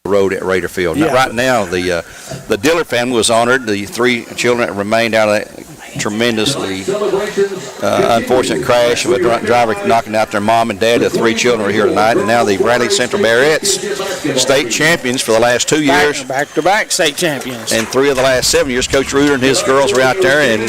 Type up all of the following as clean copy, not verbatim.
road at Raider Field. Yeah. Right now, the Dillard family was honored. The 3 children that remained out of that tremendously unfortunate crash of a driver knocking out their mom and dad. The 3 children are here tonight, and now the Bradley Central Bearettes, state champions for the last 2 years. Back-to-back state champions. And 3 of the last 7 years. Coach Reuter and his girls are out there, and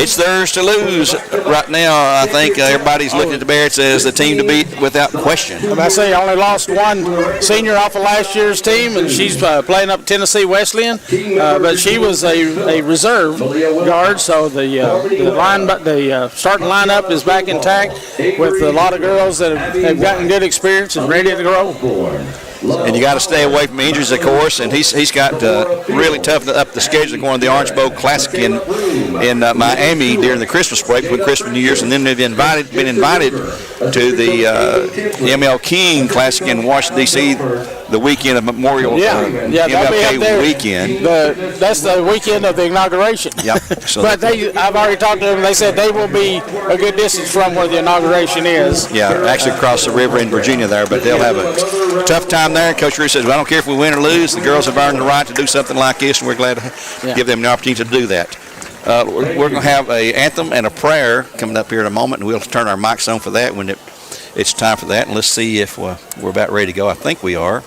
it's theirs to lose right now. I think everybody's looking at the Bearettes as the team to beat without question. I say only lost one senior off of last year's team, and she's playing up Tennessee Wesleyan, but she was a reserve guard, so the starting lineup is back intact with a lot of girls that have gotten good experience and ready to grow. And you got to stay away from injuries, of course. And he's got really tough up the schedule going to the Orange Bowl Classic in Miami during the Christmas break, between Christmas and New Year's, and then they've been invited to the ML King Classic in Washington D.C. the weekend of Memorial MLK weekend. That's the weekend of the inauguration. Yep. So but I've already talked to them. They said they will be a good distance from where the inauguration is. Yeah, actually across the river in Virginia there, but they'll have a tough time there. Coach Reese says, well, I don't care if we win or lose. The girls have earned the right to do something like this, and we're glad to give them the opportunity to do that. We're going to have an anthem and a prayer coming up here in a moment, and we'll turn our mics on for that when it's time for that. And let's see if we're about ready to go. I think we are.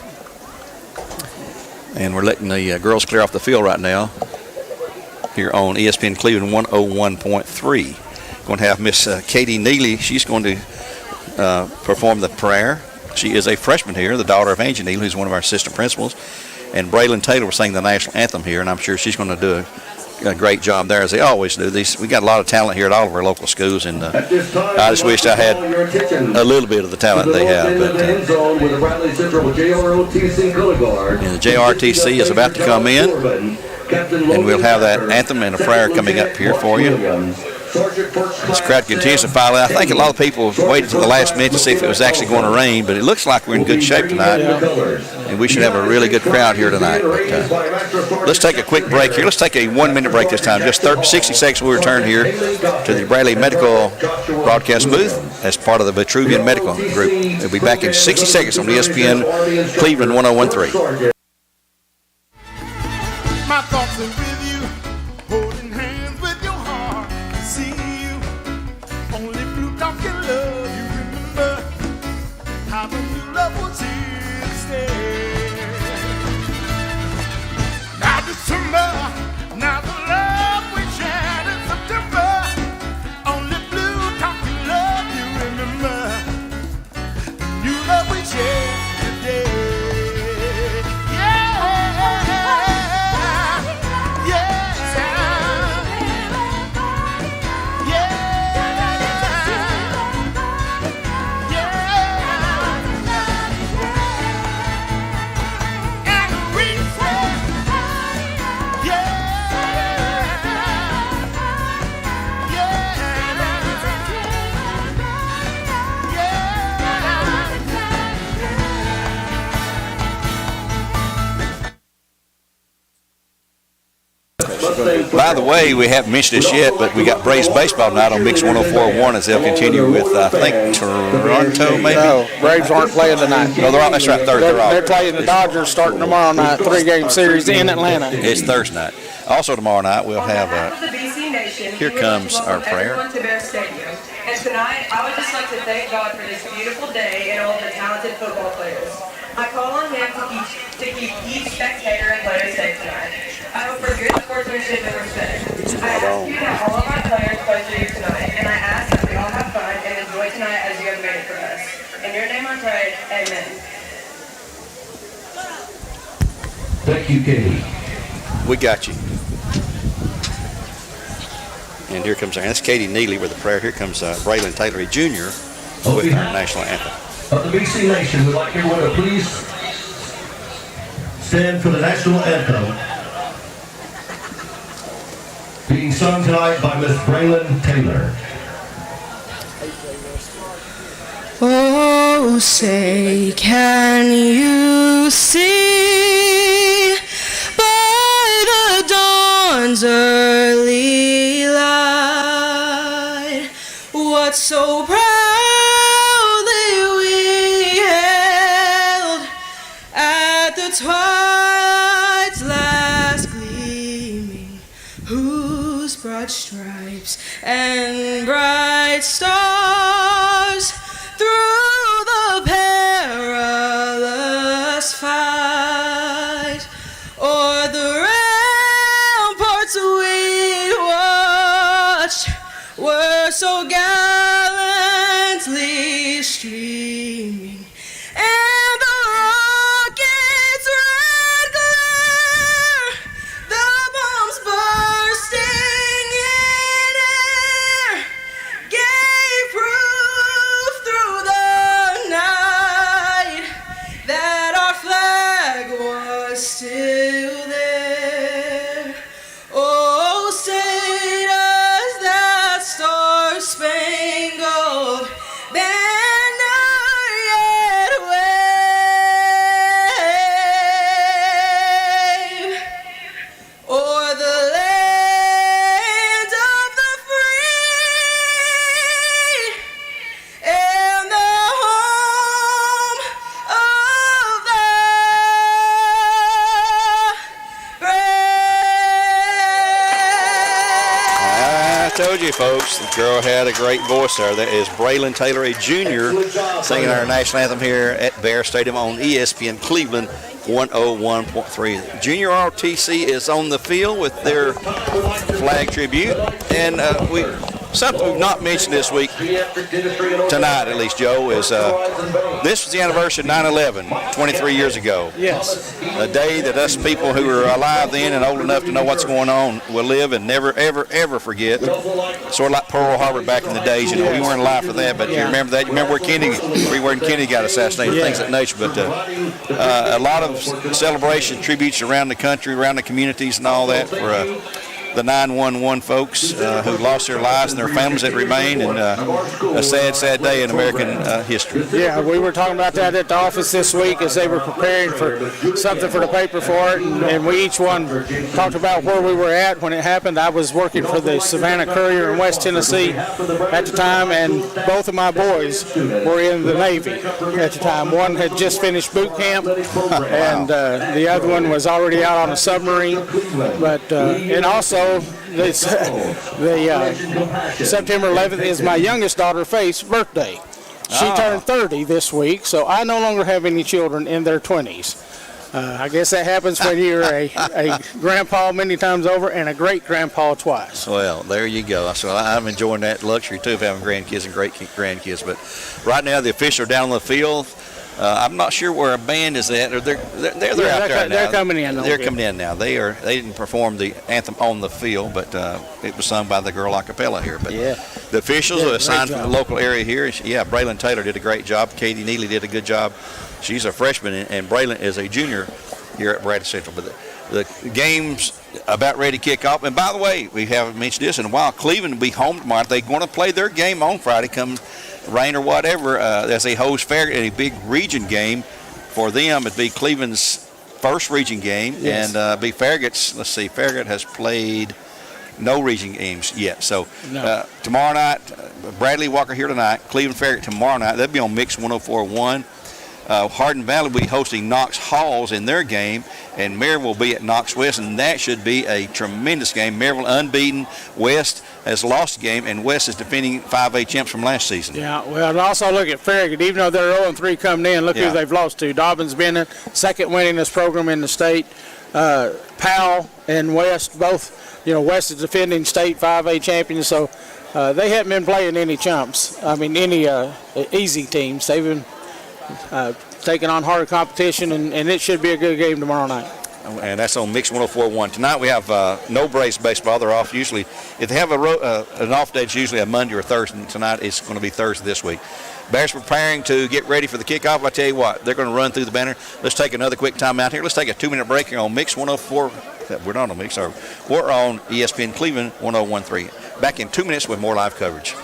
And we're letting the girls clear off the field right now here on ESPN Cleveland 101.3. Going to have Miss Katie Neely. She's going to perform the prayer. She is a freshman here, the daughter of Angie Neely, who's one of our assistant principals. And Braylon Taylor will sing the national anthem here, and I'm sure she's going to do a great job there, as they always do. We got a lot of talent here at all of our local schools, and I just wished I had a little bit of the talent they have. But, and the JRTC is about to come in, and we'll have that anthem and a prayer coming up here for you. This crowd continues to file in. I think a lot of people waited to the last minute to see if it was actually going to rain, but it looks like we're in good shape tonight, and we should have a really good crowd here tonight. But, let's take a quick break here. Let's take a 1-minute break this time. Just 60 seconds. We'll return here to the Bradley Medical broadcast booth as part of the Vitruvian Medical Group. We'll be back in 60 seconds on ESPN Cleveland 101.3. My thoughts are with you, holding hands with your heart. See you, only blue talk can love you. Remember how the new love was here to stay. Now December, now the love we shared in September. Only blue talk can love you. Remember the new love we shared today. By the way, we haven't mentioned this yet, but we got Braves baseball tonight on Mix 104.1 as they'll continue with, I think, Toronto, maybe? No, Braves aren't playing tonight. No, they're off. That's right, Thursday. They're playing the Dodgers starting tomorrow night, 3-game series in Atlanta. It's Thursday night. Also tomorrow night, we'll have Here Comes Our Prayer. And tonight, I would just like to thank God for this beautiful day and all the talented football players. I call on Him to keep each spectator and player safe tonight. I hope for good sportsmanship and respect. I ask you that all of our players play for you tonight, and I ask that we all have fun and enjoy tonight as you have made it for us. In your name I pray, amen. Thank you, Katie. We got you. And here comes that's Katie Neely with the prayer. Here comes Braylon Taylor, Jr. with our national anthem. Of the BC Nation, we'd like everyone to please stand for the national anthem being sung tonight by Miss Braylon Taylor. Oh, say, can you see by the dawn's early light what so proudly we hailed at the twilight told you, folks, the girl had a great voice there. That is Braylon Taylor, a junior, singing our national anthem here at Bear Stadium on ESPN Cleveland 101.3. Junior ROTC is on the field with their flag tribute, and something we've not mentioned this week, tonight at least, Joe, is this was the anniversary of 9/11, 23 years ago. Yes. A day that us people who were alive then and old enough to know what's going on will live and never, ever, ever forget. Sort of like Pearl Harbor back in the days. You know, we weren't alive for that, but you remember that? You remember where Kennedy got assassinated, things of that nature. But a lot of celebration, tributes around the country, around the communities and all that for the 911 folks who lost their lives and their families that remain, and a sad, sad day in American history. Yeah, we were talking about that at the office this week as they were preparing for something for the paper for it, and we each one talked about where we were at when it happened. I was working for the Savannah Courier in West Tennessee at the time, and both of my boys were in the Navy at the time. One had just finished boot camp, and the other one was already out on a submarine. But and also the September 11th is my youngest daughter Faith's birthday. She turned 30 this week, so I no longer have any children in their 20s. I guess that happens when you're a grandpa many times over and a great-grandpa twice. Well, there you go. So I'm enjoying that luxury, too, of having grandkids and great-grandkids. But right now, the officials are down on the field. I'm not sure where a band is at. They're out there now. They're coming in. They're coming in now. They didn't perform the anthem on the field, but it was sung by the girl a cappella here. But the officials are assigned from the local area here. Braylon Taylor did a great job. Katie Neely did a good job. She's a freshman, and Braylon is a junior here at Bradley Central. But the game's about ready to kick off. And by the way, we haven't mentioned this in a while. Cleveland will be home tomorrow. They're going to play their game on Friday, come rain or whatever, as they host Farragut in a big region game. For them, it'd be Cleveland's first region game, and be Farragut's. Let's see, Farragut has played no region games yet. So tomorrow night, Bradley Walker here tonight, Cleveland Farragut tomorrow night. That'll be on Mix 104.1. Hardin Valley will be hosting Knox Halls in their game, and Maryville will be at Knox West, and that should be a tremendous game. Maryville unbeaten. West has lost a game, and West is defending 5A champs from last season. Yeah, well, and also look at Farragut. Even though they're 0-3 coming in, look who they've lost to. Dobbins Bennett, second winningest program in the state. Powell and West, both, West is defending state 5A champions, so they haven't been playing any chumps. I mean, any easy teams. They've been taking on harder competition, and it should be a good game tomorrow night. And that's on Mix 104.1. Tonight we have no brace baseball. They're off usually. If they have an off day, it's usually a Monday or Thursday. Tonight it's going to be Thursday this week. Bears preparing to get ready for the kickoff. I tell you what, they're going to run through the banner. Let's take another quick time out here. Let's take a 2-minute break here on Mix 104. We're not on Mix. We're on ESPN Cleveland 101.3. Back in 2 minutes with more live coverage.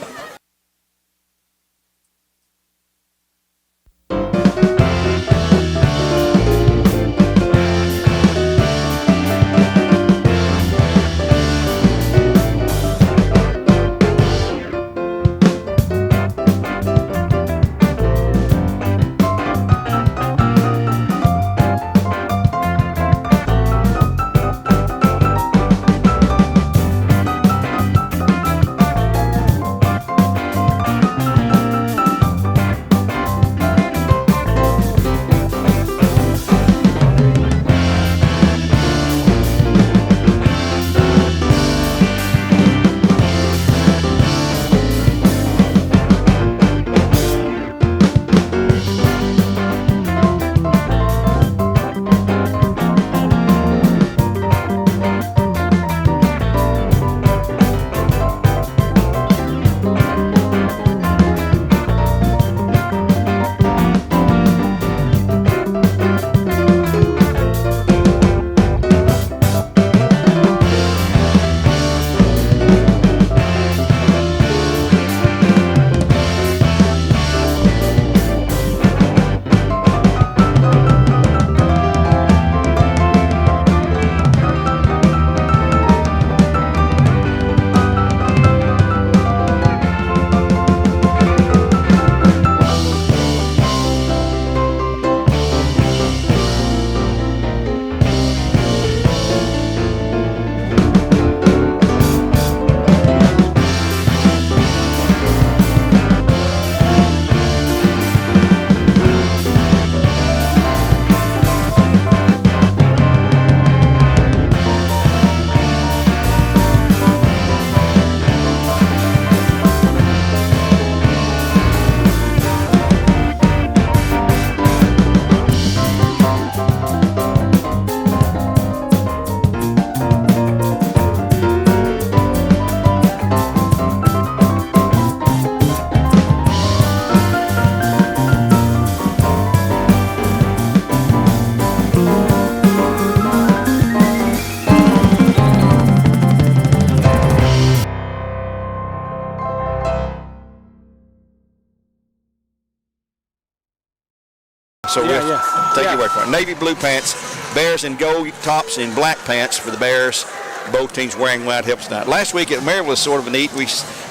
So we'll take your word for it. Navy blue pants, Bears in gold tops and black pants for the Bears. Both teams wearing white helps tonight. Last week at Maryville was sort of neat.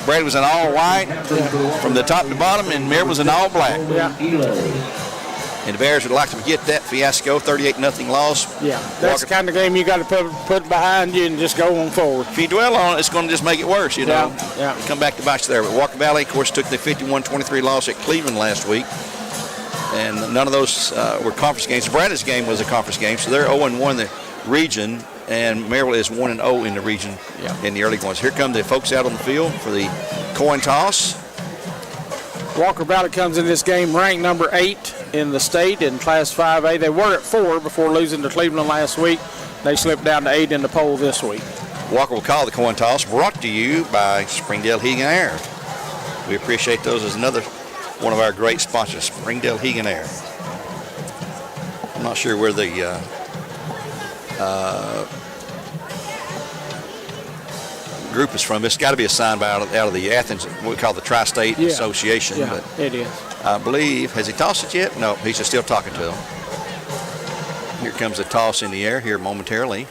Brad was in all white from the top to bottom, and Maryville was in all black. Yeah. And the Bears would like to forget that fiasco, 38-0 loss. Yeah, that's the kind of game you got to put behind you and just go on forward. If you dwell on it, it's going to just make it worse, you know. Yeah. Come back to bite you there. But Walker Valley, of course, took the 51-23 loss at Cleveland last week. And none of those were conference games. Braddock's game was a conference game, so they're 0-1 in the region, and Maryville is 1-0 in the region in the early ones. Here come the folks out on the field for the coin toss. Walker Valley comes in this game ranked number 8 in the state in Class 5A. They were at 4 before losing to Cleveland last week. They slipped down to 8 in the poll this week. Walker will call the coin toss, brought to you by Springdale Heating and Air. We appreciate those as another one of our great sponsors, Springdale Heating and Air. I'm not sure where the group is from. It's got to be assigned out of the Athens, what we call the Tri-State Association. Yeah, but it is. I believe, has he tossed it yet? No, he's just still talking to them. Here comes the toss in the air here momentarily.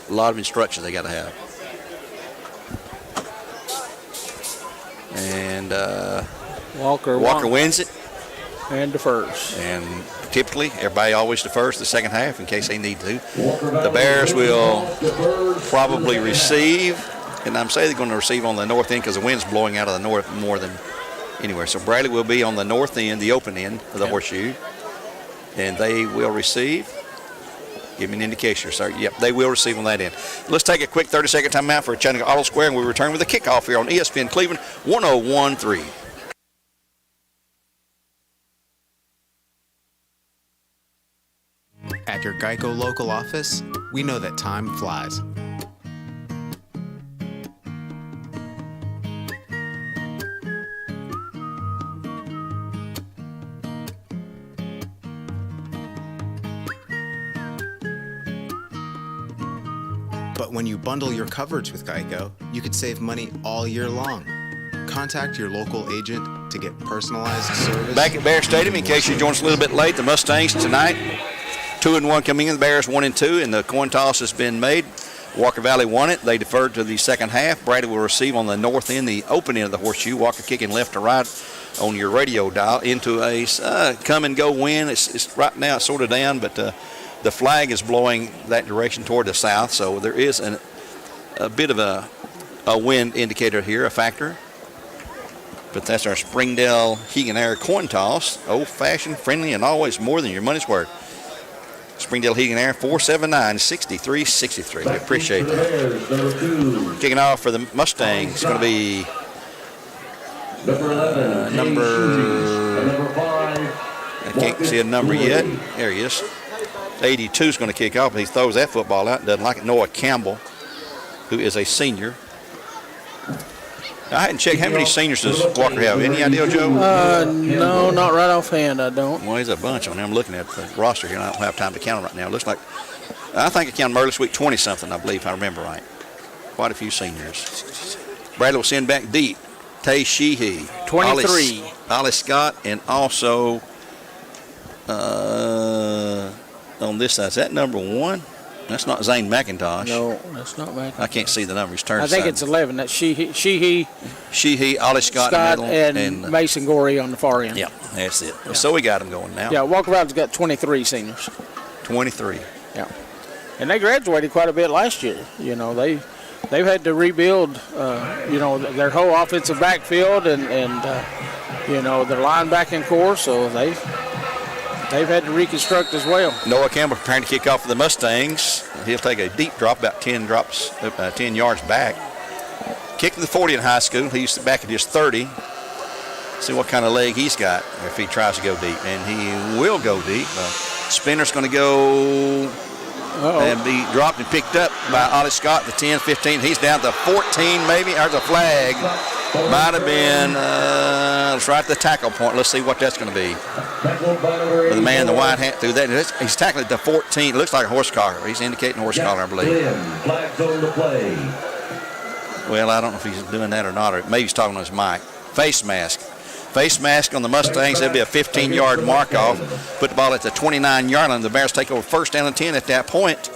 A lot of instructions they got to have. And Walker wins it. And defers. And typically, everybody always defers the second half in case they need to. The Bears will probably receive, and I'm saying they're going to receive on the north end because the wind's blowing out of the north more than anywhere. So Bradley will be on the north end, the open end of the horseshoe, and they will receive. Give me an indication, sir. Yep, they will receive on that end. Let's take a quick 30-second timeout for Chattanooga Auto Square, and we return with a kickoff here on ESPN Cleveland 101.3. At your Geico local office, we know that time flies. But when you bundle your coverage with Geico, you could save money all year long. Contact your local agent to get personalized service. Back at Bear Stadium, in case you joined us a little bit late, the Mustangs tonight, 2-1 coming in, the Bears 1-2, and the coin toss has been made. Walker Valley won it. They deferred to the second half. Brady will receive on the north end, the open end of the horseshoe. Walker kicking left to right on your radio dial into a come and go wind. It's right now it's sort of down, but the flag is blowing that direction toward the south, so there is a bit of a wind indicator here, a factor. But that's our Springdale Heating and Air coin toss. Old-fashioned, friendly, and always more than your money's worth. Springdale Heating and Air, 479-6363. We appreciate that. Kicking off for the Mustangs is going to be number 5. I can't see a number yet. There he is. 82 is going to kick off. He throws that football out and doesn't like it. Noah Campbell, who is a senior. I hadn't checked. How many seniors does Walker have? Any idea, Joe? No, not right offhand, I don't. Well, there's a bunch on there. I'm looking at the roster here, and I don't have time to count them right now. It looks like, I think I counted them early this week, 20-something, I believe, if I remember right. Quite a few seniors. Bradley will send back deep. Tay Sheehy. 23. Ollie Scott, and also on this side, is that number 1? That's not Zane McIntosh. No, that's not McIntosh. I can't see the numbers. Turn I think side. it's 11. That's Sheehy, Ollie Scott and Mason Gorey on the far end. Yeah, that's it. Yeah. So we got them going now. Yeah, Walker Valley's got 23 seniors. 23. Yeah, and they graduated quite a bit last year. You know, they've had to rebuild. Their whole offensive backfield and their linebacking core. So they've had to reconstruct as well. Noah Campbell preparing to kick off for the Mustangs. He'll take a deep drop, about 10 yards back. Kick to the 40 in high school. He's back at just 30. See what kind of leg he's got if he tries to go deep. And he will go deep. Spinner's going to go and be dropped and picked up by Ollie Scott, the 10, 15. He's down to 14 maybe. There's a flag. Might have been it's right at the tackle point. Let's see what that's going to be. For the man in the white hat through that. He's tackling at the 14. It looks like a horse collar. He's indicating a horse collar, I believe. Well, I don't know if he's doing that or not. Or maybe he's talking on his mic. Face mask. Face mask on the Mustangs. There'll be a 15-yard mark off. Put the ball at the 29-yard line. The Bears take over first down and 10 at that point.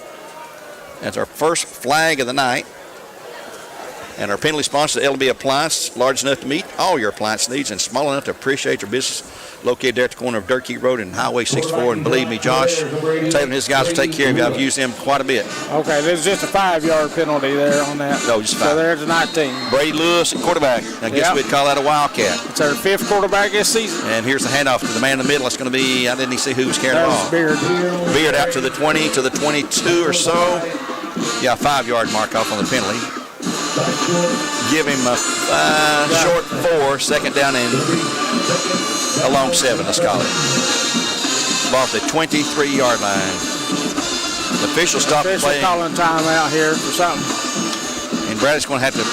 That's our first flag of the night. And our penalty sponsor, the LB Appliance, large enough to meet all your appliance needs and small enough to appreciate your business. Located there at the corner of Dirt Key Road and Highway 64. And believe me, Josh, Taylor and his guys will take care of you. I've used them quite a bit. Okay, there's just a 5-yard penalty there on that. No, just 5. So there's a 19. Brady Lewis at quarterback. I guess we'd call that a Wildcat. It's our 5th quarterback this season. And here's the handoff to the man in the middle. It's going to be, I didn't even see who was carrying the ball. Beard. Beard out to the 20, to the 22 or so. Yeah, 5-yard mark off on the penalty. Give him a short 4, second down and a long 7, let's call it. Ball at the 23-yard line. The official stopped playing. Calling time out here for something. And Bradley's going to have to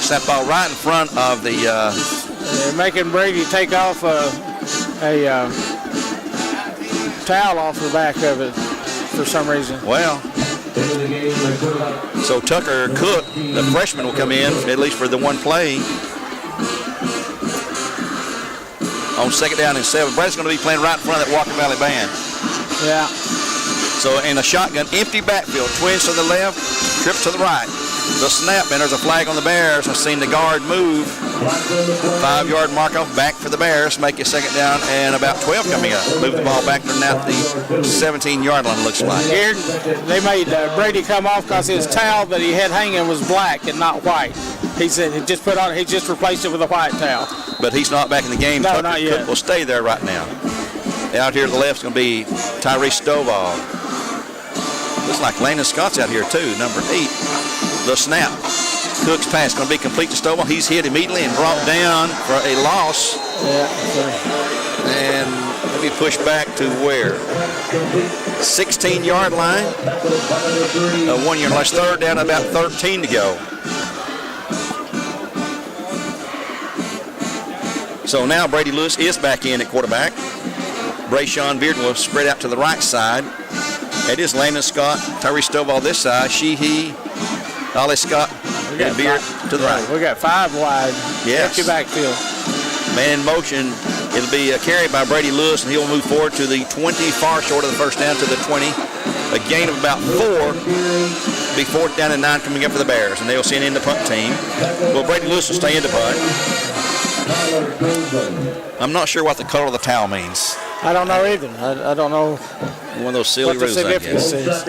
snap the ball right in front of the... They're making Brady take off a towel off the back of it for some reason. Well... So Tucker Cook, the freshman, will come in, at least for the one play. On second down and 7. Brad's going to be playing right in front of that Walker Valley band. Yeah. So in a shotgun, empty backfield, twins to the left, trips to the right. The snap, and there's a flag on the Bears. I've seen the guard move. 5-yard mark off back for the Bears. Make it second down and about 12 coming up. Move the ball back to now the 17-yard line, looks like. Here, they made Brady come off because his towel that he had hanging was black and not white. He said he just replaced it with a white towel. But he's not back in the game. No, Tucker not yet. Cook will stay there right now. Out here to the left is going to be Tyrese Stovall. Looks like Landon Scott's out here too, number 8. The snap. Cook's pass going to be complete to Stovall. He's hit immediately and brought down for a loss. And maybe push back to where? 16-yard line. 1 yard less. Third down, about 13 to go. So now Brady Lewis is back in at quarterback. Brayshawn Bearden will spread out to the right side. It is Landon Scott, Tyrese Stovall this side, he, Ollie Scott, and Beard to the right. We got 5 wide. Yes. Empty backfield. Man in motion. It'll be carried by Brady Lewis, and he'll move forward to the 20, far short of the first down to the 20. A gain of about 4. Be 4th down and 9 coming up for the Bears, and they'll send in the punt team. Well, Brady Lewis will stay in the punt. I'm not sure what the color of the towel means. I don't know either. I don't know. One of those silly rules, I guess.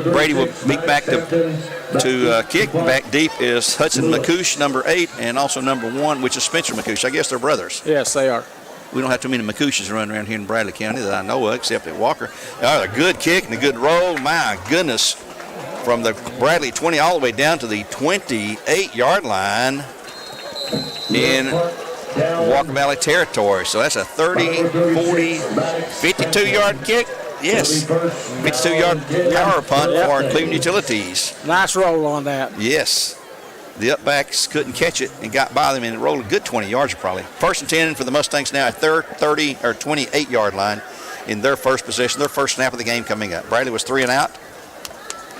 Brady will meet back to kick. Back deep is Hudson McCouche, number 8, and also number 1, which is Spencer McCouche. I guess they're brothers. Yes, they are. We don't have too many McCouches running around here in Bradley County that I know of, except at Walker. A good kick and a good roll. My goodness. From the Bradley 20 all the way down to the 28-yard line in Walker Valley territory. So that's a 30, 40, 52-yard kick. Yes, 52-yard power punt for Cleveland Utilities. Nice roll on that. Yes. The upbacks couldn't catch it and got by them, and it rolled a good 20 yards probably. First and 10 for the Mustangs now at their 30 or 28-yard line in their first possession, their first snap of the game coming up. Bradley was 3 and out.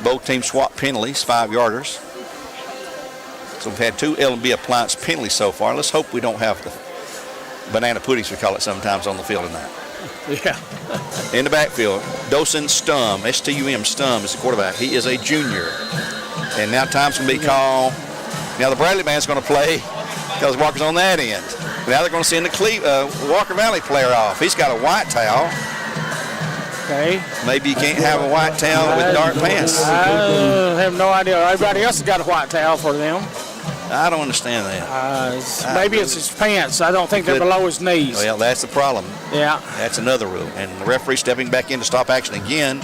Both teams swapped penalties, 5-yarders. So we've had 2 L&B appliance penalties so far. Let's hope we don't have the banana puddings, we call it sometimes, on the field tonight. Yeah. In the backfield, Dosen Stum, S-T-U-M, Stum is the quarterback. He is a junior. And now time's going to be called. Now the Bradley band's going to play because Walker's on that end. Now they're going to send the Walker Valley player off. He's got a white towel. Okay. Maybe you can't have a white towel with dark pants. I have no idea. Everybody else has got a white towel for them. I don't understand that. Maybe it's his pants. I don't think they're below his knees. Well, that's the problem. Yeah. That's another rule. And the referee stepping back in to stop action again.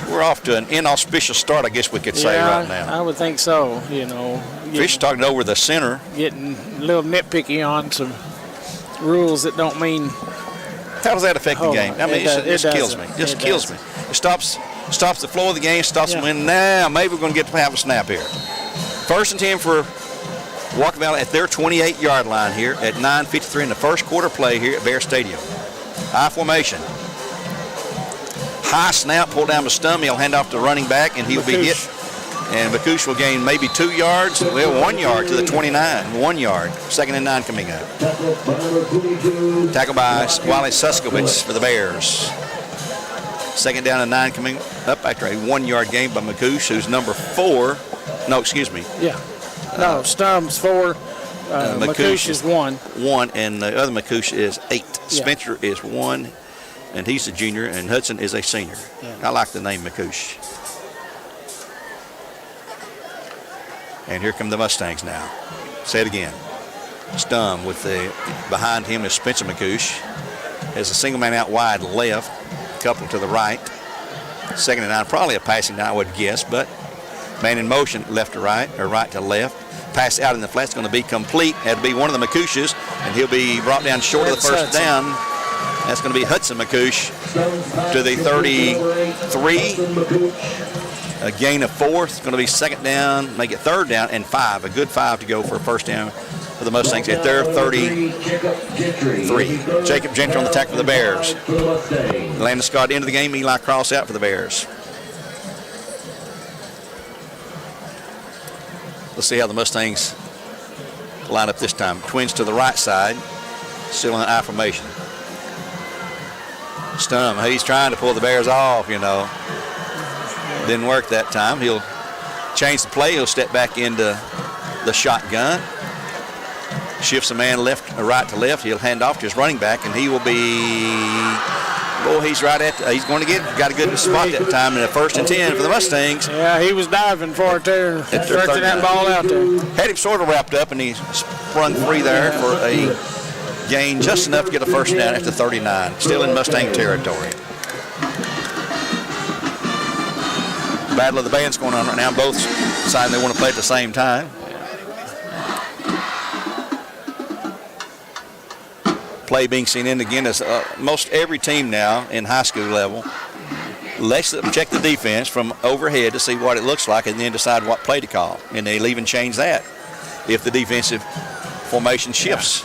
We're off to an inauspicious start, I guess we could say right now. I would think so, you know. Fish talking over the center. Getting a little nitpicky on some rules that don't mean. How does that affect the game? I mean, it just kills me. Just kills me. It stops the flow of the game, stops them winning. Now, maybe we're going to get to have a snap here. First and 10 for Walker Valley at their 28-yard line here at 9:53 in the first quarter play here at Bear Stadium. High formation. High snap, pull down the stump. He'll hand off to the running back, and he'll be hit And McCouche will gain maybe 2 yards. Well, 1 yard to the 29. 1 yard. 2nd and 9 coming up. Tackle by Wally Suskowitz for the Bears. 2nd down and 9 coming up after a 1 yard gain by McCouche, who's number 4. No, excuse me. Yeah. No, Stum's 4. McCouche is 1. 1, and the other McCouche is 8. Yeah. Spencer is 1, and he's a junior, and Hudson is a senior. Yeah. I like the name McCouche. And here come the Mustangs now. Say it again. Stum with the behind him is Spencer McCouche. Has a single man out wide left, couple to the right. 2nd and 9, probably a passing down, I would guess, but man in motion left to right or right to left. Pass out in the flat's going to be complete. That'll be one of the McCouches, and he'll be brought down short of the first down. That's going to be Hudson McCouche to the 33. A gain of 4. It's going to be 2nd down, make it 3rd down, and 5. A good 5 to go for a first down for the Mustangs at their 33. Jacob Gentry on the tackle for the Bears. Landon Scott into the game. Eli Cross out for the Bears. Let's see how the Mustangs line up this time. Twins to the right side, still in the I formation. Stum, he's trying to pull the Bears off, you know. Didn't work that time. He'll change the play. He'll step back into the shotgun. Shifts a man left or right to left. He'll hand off to his running back, and he will be, he's right at, he's going to got a good spot that time in the 1st and 10 for the Mustangs. Yeah, he was diving for it there, stretching that ball out there. Had him sort of wrapped up, and he sprung free there for a gain just enough to get a first down at the 39. Still in Mustang territory. Battle of the bands going on right now. Both sides, they want to play at the same time. Play being seen in again as most every team now in high school level. Let's check the defense from overhead to see what it looks like and then decide what play to call. And they'll even change that if the defensive formation shifts.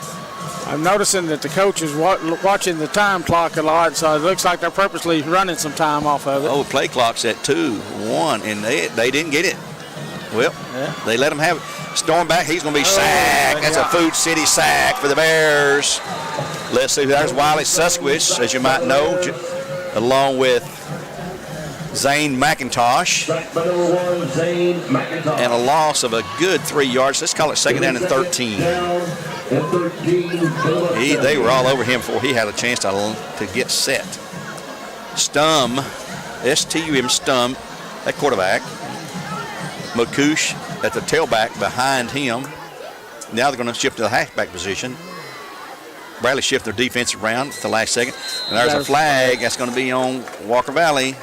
I'm noticing that the coach is watching the time clock a lot, so it looks like they're purposely running some time off of it. Oh, play clock's at 2-1, and they didn't get it. Well, they let him have it. Storm back, he's going to be sacked. That's a Food City sack for the Bears. Let's see, there's Wiley Suskowitz, as you might know, along with Zane McIntosh. And a loss of a good 3 yards. Let's call it 2nd down and 13. They were all over him before he had a chance to get set. Stum, S-T-U-M, Stum, that quarterback. McCouche at the tailback behind him. Now they're going to shift to the halfback position. Bradley shift their defense around at the last second. And there's a flag that's going to be on Walker Valley.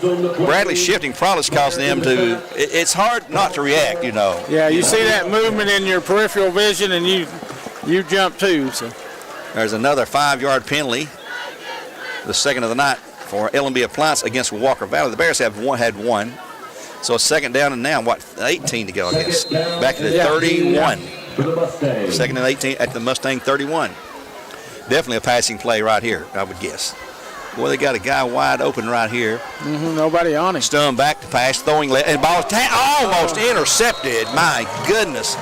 Bradley shifting probably is causing them to, it's hard not to react, you know. Yeah, you see that movement in your peripheral vision and you jump too. So. There's another 5-yard penalty, the 2nd of the night for L&B Appliance against Walker Valley. The Bears had one. So a 2nd down and now, 18 to go, I guess. Back to the 31. 2nd and 18 at the Mustang 31. Definitely a passing play right here, I would guess. Boy, they got a guy wide open right here. Nobody on him. Stum back to pass, throwing left, and ball almost intercepted. My goodness.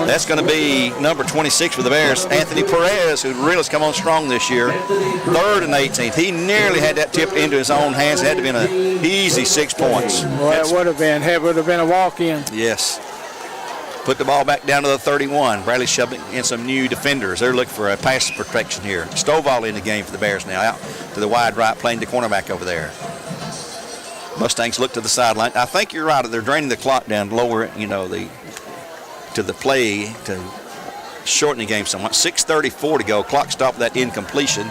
That's going to be number 26 for the Bears, Anthony Perez, who really has come on strong this year. 3rd and 18. He nearly had that tipped into his own hands. It had to have been an easy 6 points. Well, it would have been a walk-in. Yes. Put the ball back down to the 31. Bradley shoving in some new defenders. They're looking for a pass protection here. Stovall in the game for the Bears now. Out to the wide right, playing the cornerback over there. Mustangs look to the sideline. I think you're right. They're draining the clock down, lower, to the play to shorten the game somewhat. 6:34 to go. Clock stopped that incompletion.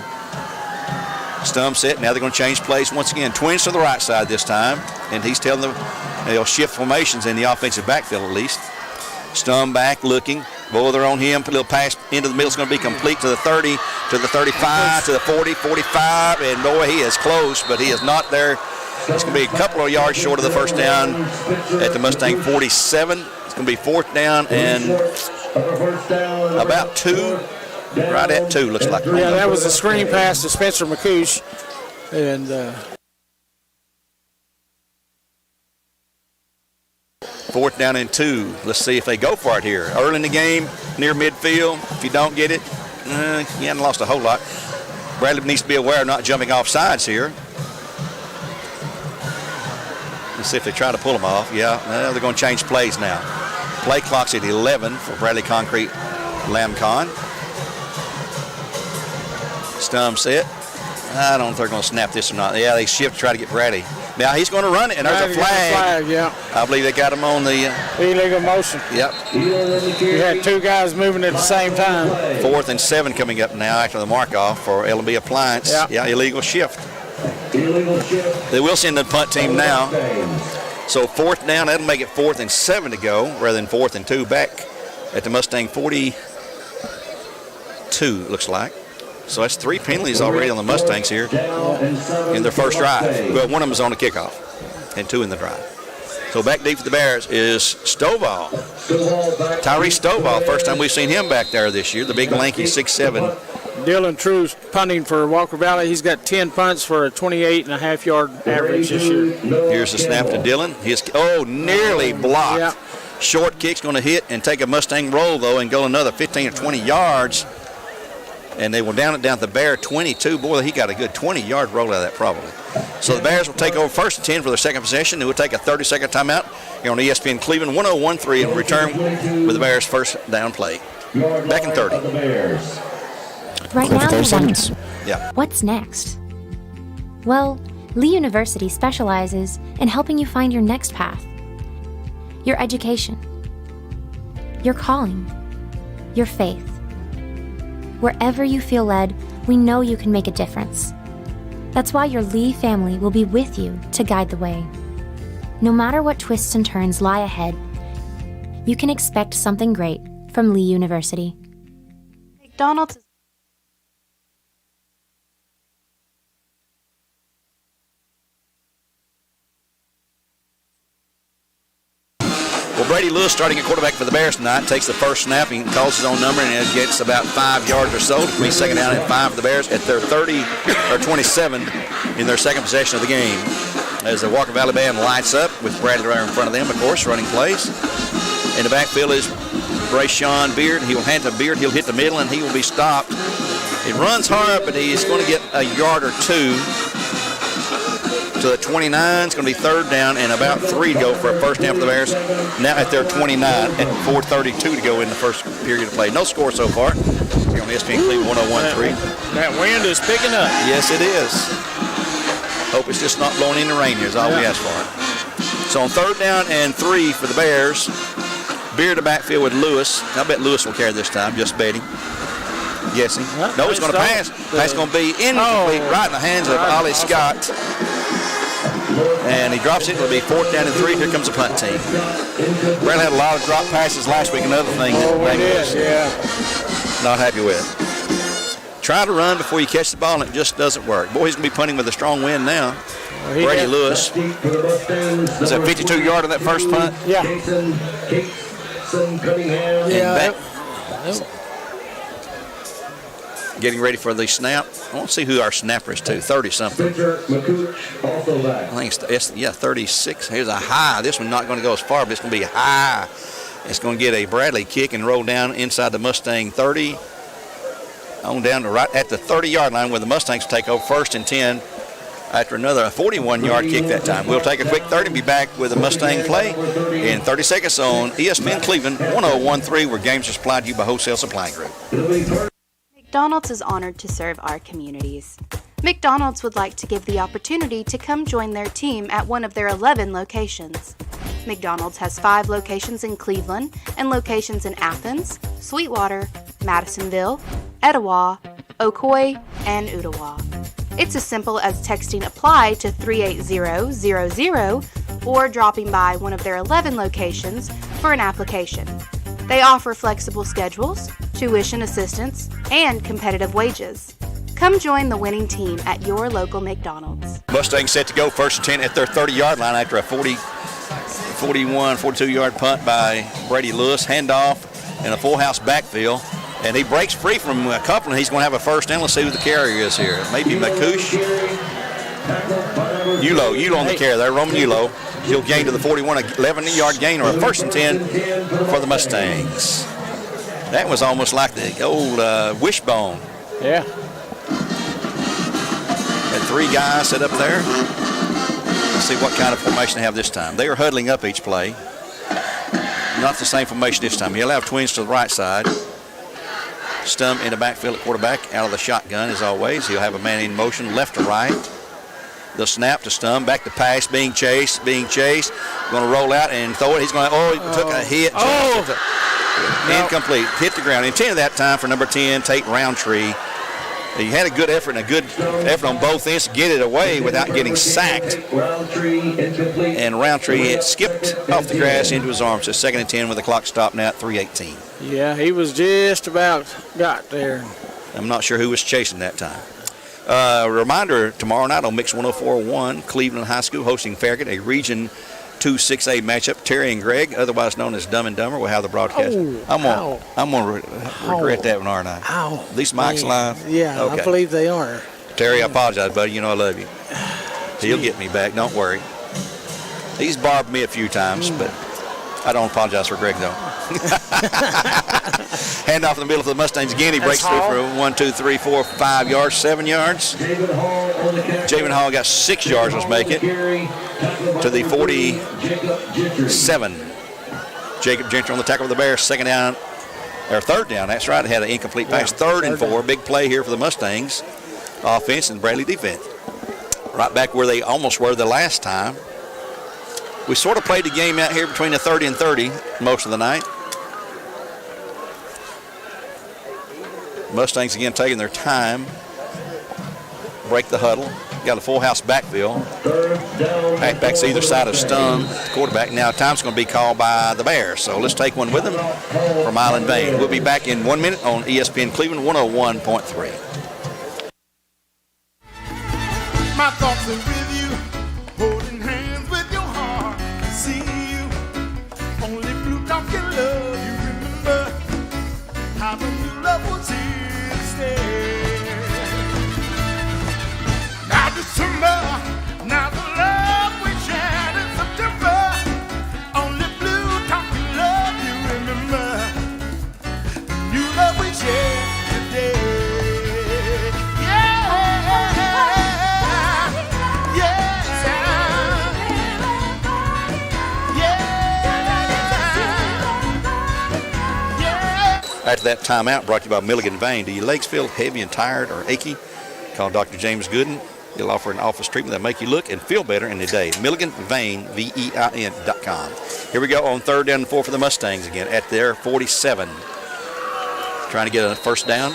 Stum set. Now they're going to change plays once again. Twins to the right side this time, and he's telling them they'll shift formations in the offensive backfield at least. Stum back looking. Boy, they're on him. A little pass into the middle is going to be complete to the 30, to the 35, to the 40, 45. And boy, he is close, but he is not there. It's going to be a couple of yards short of the first down at the Mustang 47. It's going to be 4th down and about 2. Right at 2, looks like. Yeah, that was a screen pass to Spencer McCouche. And 4th down and 2. Let's see if they go for it here. Early in the game, near midfield. If you don't get it, you haven't lost a whole lot. Bradley needs to be aware of not jumping off sides here. Let's see if they try to pull them off. Yeah, they're going to change plays now. Play clock's at 11 for Bradley Concrete Lamcon. Stum set. I don't know if they're going to snap this or not. Yeah, they shift to try to get Bradley. Now he's going to run it, and there's a flag. Yeah. I believe they got him on the illegal motion. Yep. You had 2 guys moving at the same time. 4th and 7 coming up now after the mark-off for L&B Appliance. Yeah, illegal shift. They will send the punt team now. So 4th down, that'll make it 4th and 7 to go rather than 4th and 2 back at the Mustang 42, it looks like. So that's 3 penalties already on the Mustangs here in their first drive. Well, one of them is on the kickoff and 2 in the drive. So back deep for the Bears is Stovall. Tyree Stovall, first time we've seen him back there this year, the big lanky 6'7". Dylan True's punting for Walker Valley. He's got 10 punts for a 28.5-yard average this year. Here's the snap to Dylan. Nearly blocked. Yeah. Short kick's going to hit and take a Mustang roll, though, and go another 15 or 20 yards. And they will down it down to the Bear 22. Boy, he got a good 20-yard roll out of that probably. So the Bears will take over 1st and 10 for their second possession. They will take a 30-second timeout here on ESPN Cleveland 101.3 and return with the Bears' first down play. Back in 30. Right now, 30 seconds. Yeah. What's next? Well, Lee University specializes in helping you find your next path. Your education. Your calling. Your faith. Wherever you feel led, we know you can make a difference. That's why your Lee family will be with you to guide the way. No matter what twists and turns lie ahead, you can expect something great from Lee University. McDonald's. Well, Brady Lewis, starting at quarterback for the Bears tonight, takes the first snap. He calls his own number, and it gets about 5 yards or so. It'll be 2nd down and 5 for the Bears at their 30 or 27 in their second possession of the game. As the Walker Valley Band lights up with Bradley right in front of them, of course, running plays. In the backfield is Brayshawn Beard. He will hand to Beard. He'll hit the middle, and he will be stopped. It runs hard, but he's going to get a yard or 2. To the 29, it's going to be 3rd down and about 3 to go for a first down for the Bears. Now at their 29 at 4:32 to go in the first period of play. No score so far. Here on ESPN Cleveland 101.3. That wind is picking up. Yes, it is. Hope it's just not blowing in the rain here is all we ask for. So on 3rd down and 3 for the Bears, Beard to backfield with Lewis. I bet Lewis will carry this time, just betting. Guessing. No, he's going to pass. That's going to be incomplete right in the hands of Ollie Scott. And he drops it. It'll be 4th down and 3. Here comes the punt team. Bradley had a lot of drop passes last week. Another thing that was not happy with. Try to run before you catch the ball, and it just doesn't work. Boy, he's going to be punting with a strong wind now. Brady Lewis. Was that 52-yard on that first punt? Yeah. Getting ready for the snap. I want to see who our snapper is to. 30-something. I think it's 36. Here's a high. This one's not going to go as far, but it's going to be high. It's going to get a Bradley kick and roll down inside the Mustang 30. On down to right at the 30-yard line where the Mustangs take over 1st and 10 after another 41-yard kick that time. We'll take a quick 30 and be back with the Mustang play in 30 seconds on ESPN Cleveland 101.3, where games are supplied to you by Wholesale Supply Group. McDonald's is honored to serve our communities. McDonald's would like to give the opportunity to come join their team at one of their 11 locations. McDonald's has 5 locations in Cleveland and locations in Athens, Sweetwater, Madisonville, Etowah, Ocoee, and Ottawa. It's as simple as texting APPLY to 38000 or dropping by one of their 11 locations for an application. They offer flexible schedules, tuition assistance, and competitive wages. Come join the winning team at your local McDonald's. Mustangs set to go 1st and 10 at their 30-yard line after a 42-yard punt by Brady Lewis. Handoff in a full house backfield. And he breaks free from a couple, and he's going to have a first down. Let's see who the carrier is here. Maybe McCoosh. Yulo on the carry there, Roman Yulo. He'll gain to the 41, 11-yard gain, or a 1st and 10 for the Mustangs. That was almost like the old wishbone. Yeah. Had 3 guys set up there. Let's see what kind of formation they have this time. They are huddling up each play. Not the same formation this time. He'll have twins to the right side. Stump in the backfield at quarterback, out of the shotgun as always. He'll have a man in motion left to right. The snap to Stump, back to pass, being chased. Going to roll out and throw it. He's going to, he took a hit. Incomplete. Hit the ground. Intended that time for number 10, Tate Roundtree. He had a good effort and a good effort on both ends to get it away without getting sacked. And Roundtree had skipped off the grass into his arms. So 2nd and 10 with the clock stopped now at 3:18. Yeah, he was just about got there. I'm not sure who was chasing that time. Reminder, tomorrow night on Mix 104.1, Cleveland High School hosting Farragut, a Region 2 6A matchup. Terry and Greg, otherwise known as Dumb and Dumber, will have the broadcast. I'm gonna regret that one, aren't I? Ow. These mics live? Yeah, okay. I believe they are. Terry, I apologize, buddy. You know I love you. He'll get me back. Don't worry. He's barbed me a few times, but I don't apologize for Greg, though. Hand off in the middle for the Mustangs again. He breaks through for 1, 2, 3, 4, 5 yards, 7 yards. Javen Hall got 6 yards. Let's make it to the 47. Jacob Gentry on the tackle of the Bears. 3rd down. That's right. It had an incomplete pass. 3rd and 4. Big play here for the Mustangs. Offense and Bradley defense. Right back where they almost were the last time. We sort of played the game out here between the 30 and 30 most of the night. Mustangs again taking their time. Break the huddle. Got a full house backfield. Backbacks either side of Stum, the quarterback. Now time's going to be called by the Bears. So let's take one with them from Island Vane. We'll be back in 1 minute on ESPN Cleveland 101.3. My thoughts are with you, holding hands with your heart. See you, only blue talk can love you. Remember how the new love was here to stay. Now December, now the love we shared in September. Only blue talk can love you. Remember the new love we shared today. After that timeout, brought to you by Milligan Vane. Do your legs feel heavy and tired or achy? Call Dr. James Gooden. He'll offer an office treatment that'll make you look and feel better in a day. Milligan Vane, VEIN.com. Here we go on 3rd down and 4 for the Mustangs again at their 47. Trying to get a 1st down.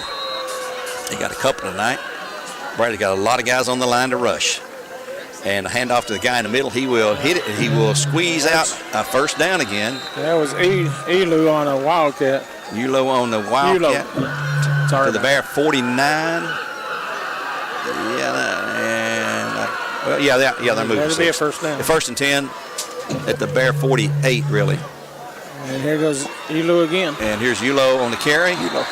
They got a couple tonight. Bradley got a lot of guys on the line to rush. And a handoff to the guy in the middle. He will hit it and he will squeeze out a 1st down again. That was Elu on a Wildcat. Ulo on the Wildcat. Sorry. To the Bear 49. They're moving. That'll be a 1st down. The 1st and 10 at the Bear 48, really. And here goes Elu again. And here's Ulo on the carry. He's going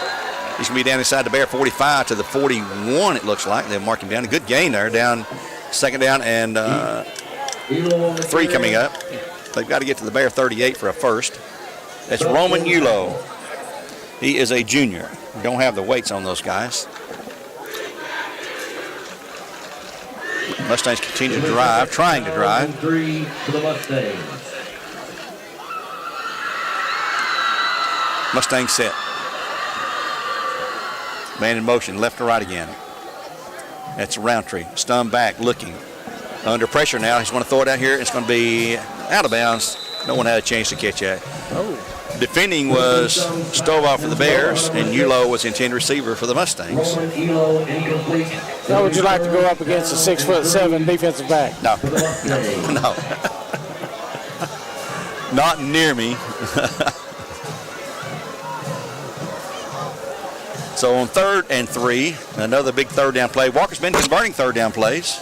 to be down inside the Bear 45 to the 41, it looks like. They'll mark him down. A good gain there. 2nd down and 3 coming up. They've got to get to the Bear 38 for a 1st. That's Roman Ulo. He is a junior. We don't have the weights on those guys. Mustangs continue to drive, trying to drive. 3 for the Mustangs. Mustang set. Man in motion, left to right again. That's Roundtree. Stum back, looking. Under pressure now. He's going to throw it out here. It's going to be out of bounds. No one had a chance to catch that. Defending was Stovall for the Bears, and Ulo was the intended receiver for the Mustangs. How would you like to go up against a 6'7" defensive back? No. Not near me. So on 3rd and 3, another big 3rd down play. Walker's been converting 3rd down plays.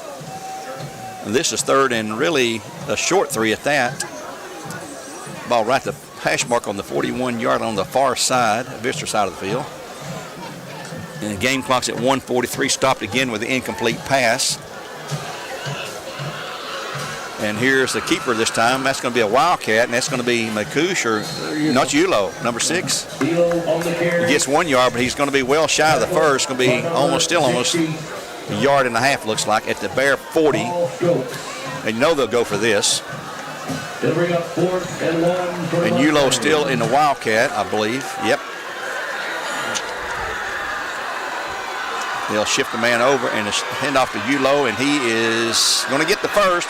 And this is 3rd and really a short 3 at that. Ball right to hash mark on the 41-yard on the far side, visitor side of the field. And the game clock's at 1:43, stopped again with the incomplete pass. And here's the keeper this time. That's going to be a Wildcat, and that's going to be McCouche, or not Ulo, number 6. He gets 1 yard, but he's going to be well shy of the first. Going to be almost a yard and a half, looks like, at the Bear 40. And you know they'll go for this. And Ulo still in the Wildcat, I believe. Yep. They'll shift the man over and hand off to Ulo, and he is going to get the first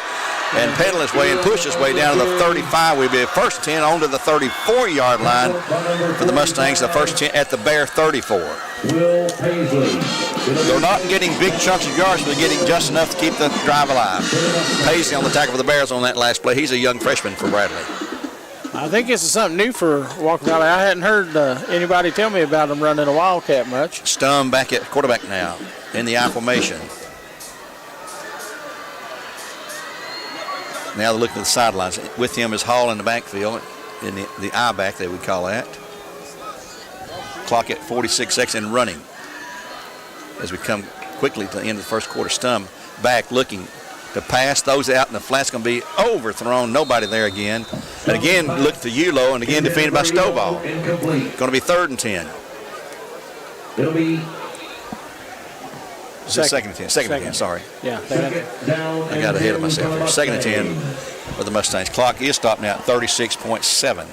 and pedal his way and push his way down to the 35. We'll be first 10 onto the 34-yard line for the Mustangs, the first 10 at the Bear 34. They're not getting big chunks of yards, but they're getting just enough to keep the drive alive. Paisley on the tackle for the Bears on that last play. He's a young freshman for Bradley. I think this is something new for Walker Valley. I hadn't heard anybody tell me about them running a Wildcat much. Stum back at quarterback now in the I formation. Now they're looking at the sidelines. With him is Hall in the backfield, in the I back, they would call that. Clock at 46 seconds and running. As we come quickly to the end of the first quarter, Stum back looking to pass. Those out in the flat's going to be overthrown. Nobody there again. And again, look to Ulo, and again defended by Stovall. Going to be 3rd and 10. It'll be second and 10. Second and 10, sorry. Yeah. I got ahead of myself here. 2nd and 10 for the Mustangs. Clock is stopped now at 36.7.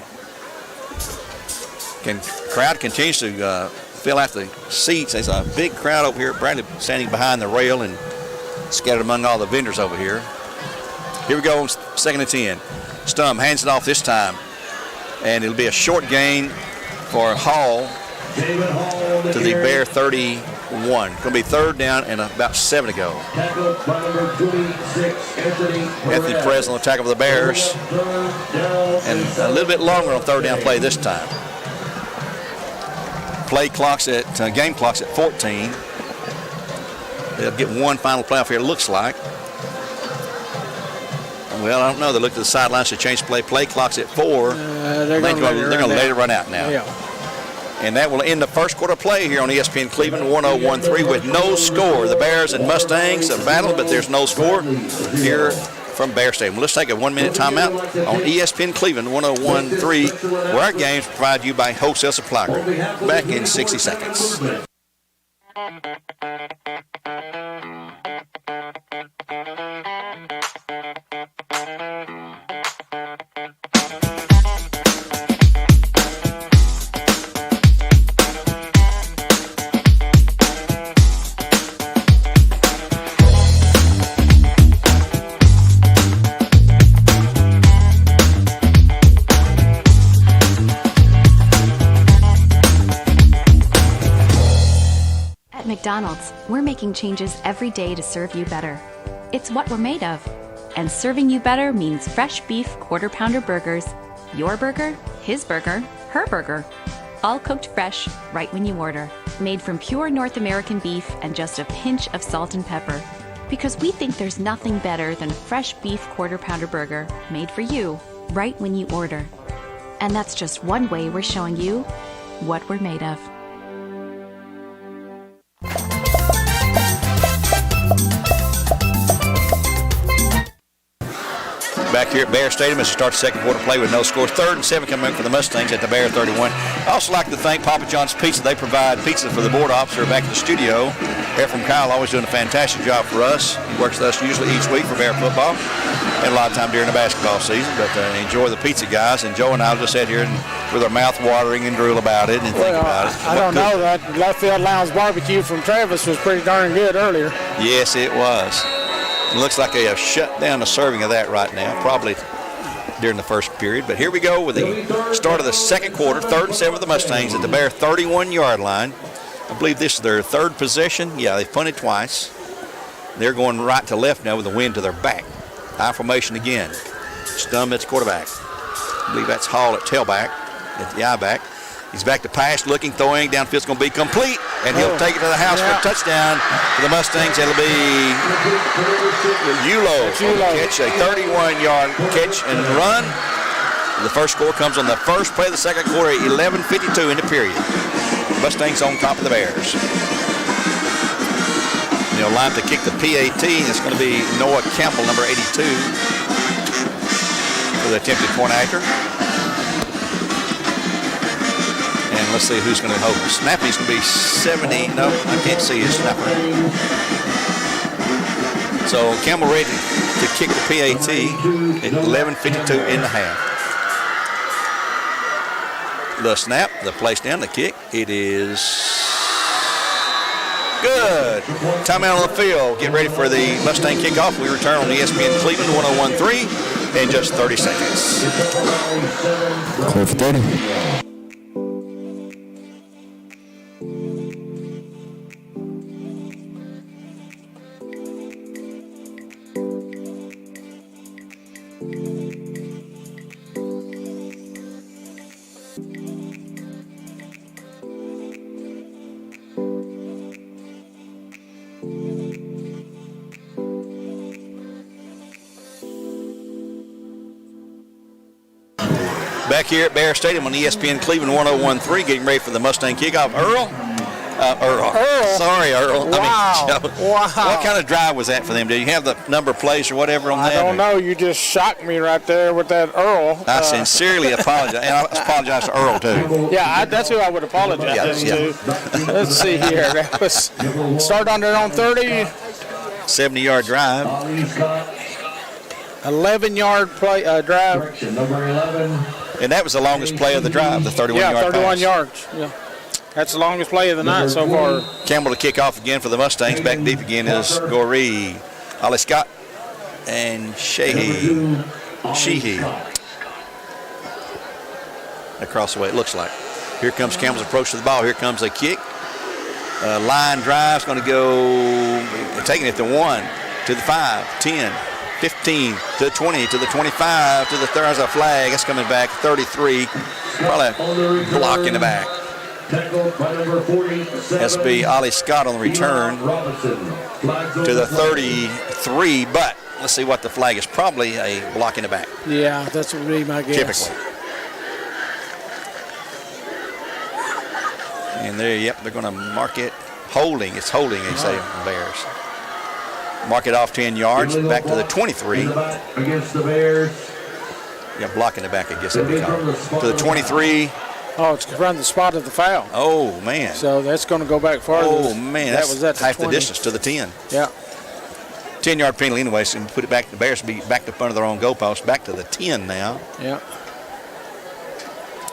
Crowd continues to fill out the seats. There's a big crowd over here. Bradley standing behind the rail and scattered among all the vendors over here. Here we go, 2nd and 10. Stum hands it off this time, and it'll be a short gain for Hall to the Bear 31. Going to be 3rd down and about 7 to go. Anthony Perez on the tackle for the Bears, and a little bit longer on 3rd down play this time. Game clock's at 14. They'll get one final playoff here, it looks like. Well, I don't know. They looked at the sidelines to change play. Play clock's at 4. They're going to let it run out now. Yeah. And that will end the first quarter play here on ESPN Cleveland, 101-3 with no score. The Bears and Mustangs have battled, but there's no score here from Bear Stadium. Well, let's take a 1-minute timeout on ESPN Cleveland, 101.3, where our games provide you by Wholesale Supply Group. Back in 60 seconds. McDonald's, we're making changes every day to serve you better. It's what we're made of. And serving you better means fresh beef quarter-pounder burgers. Your burger, his burger, her burger. All cooked fresh, right when you order. Made from pure North American beef and just a pinch of salt and pepper. Because we think there's nothing better than a fresh beef quarter-pounder burger made for you, right when you order. And that's just one way we're showing you what we're made of. Back here at Bear Stadium as we start the second quarter play with no scores. 3rd and 7 coming in for the Mustangs at the Bear 31. I also like to thank Papa John's Pizza. They provide pizza for the board officer back in the studio. Ephraim Kyle always doing a fantastic job for us. He works with us usually each week for Bear football and a lot of time during the basketball season. But enjoy the pizza, guys. And Joe and I will just sit here with our mouth watering and drool about it and think about it. I don't know. That Left Field Lounge barbecue from Travis was pretty darn good earlier. Yes, it was. It looks like they have shut down the serving of that right now, probably during the first period. But here we go with the start of the second quarter, 3rd and 7 for the Mustangs at the Bear 31-yard line. I believe this is their 3rd possession. Yeah, they've punted twice. They're going right to left now with the wind to their back. I formation again. Stum at quarterback. I believe that's Hall at tailback, at the I-back. He's back to pass, looking, throwing, downfield's going to be complete, and he'll take it to the house for a touchdown for the Mustangs. It'll be Ulo catch, a 31-yard catch and run. The first score comes on the first play of the second quarter, 11:52 in the period. Mustangs on top of the Bears. They'll line to kick the PAT. It's going to be Noah Campbell, number 82. for the attempted point after. And let's see who's going to hold. Snappy's going to be 70. No, I can't see his snapper. So Campbell ready to kick the PAT at 11:52 in the half. The snap, the place down, the kick. It is good. Timeout on the field. Get ready for the Mustang kickoff. We return on ESPN Cleveland 101.3 in just 30 seconds. Clear for 30. Back here at Bear Stadium on ESPN Cleveland 101.3, getting ready for the Mustang kickoff. Earl. Sorry, Earl. Wow. What kind of drive was that for them? Did you have the number of plays or whatever on that? I don't know. You just shocked me right there with that Earl. I sincerely apologize. And I apologize to Earl, too. Yeah, that's who I would apologize to. Let's see here. That was start on their own 30. 70-yard drive. 11-yard play drive. And that was the longest play of the drive, the 31-yard pass. 31 yards. Yeah. That's the longest play of the night so far. Campbell to kick off again for the Mustangs. Back deep again is Goree, Ollie Scott, and Sheehy. Across the way, it looks like. Here comes Campbell's approach to the ball. Here comes a kick. Line drive is going to go, taking it to 1, to the 5, 10, 15, to the 20, to the 25, to the 30. There's a flag. That's coming back. 33. Probably a block in the back. SB Ollie Scott on the return to the 33, but let's see what the flag is. Probably a block in the back. Yeah, that's what would be my guess. Typically. And there, yep, they're going to mark it holding. It's holding, they say, on the Bears. Mark it off 10 yards, back to the 23. Against the Bears. Yeah, block in the back, I guess it'd be called. To the 23. Oh, it's around the spot of the foul. Oh, man. So that's going to go back farther. Oh, man. That was at half the 20. distance to the 10. Yeah. 10-yard penalty anyway, so put it back. The Bears will be back to front of their own goalpost. Back to the 10 now. Yeah.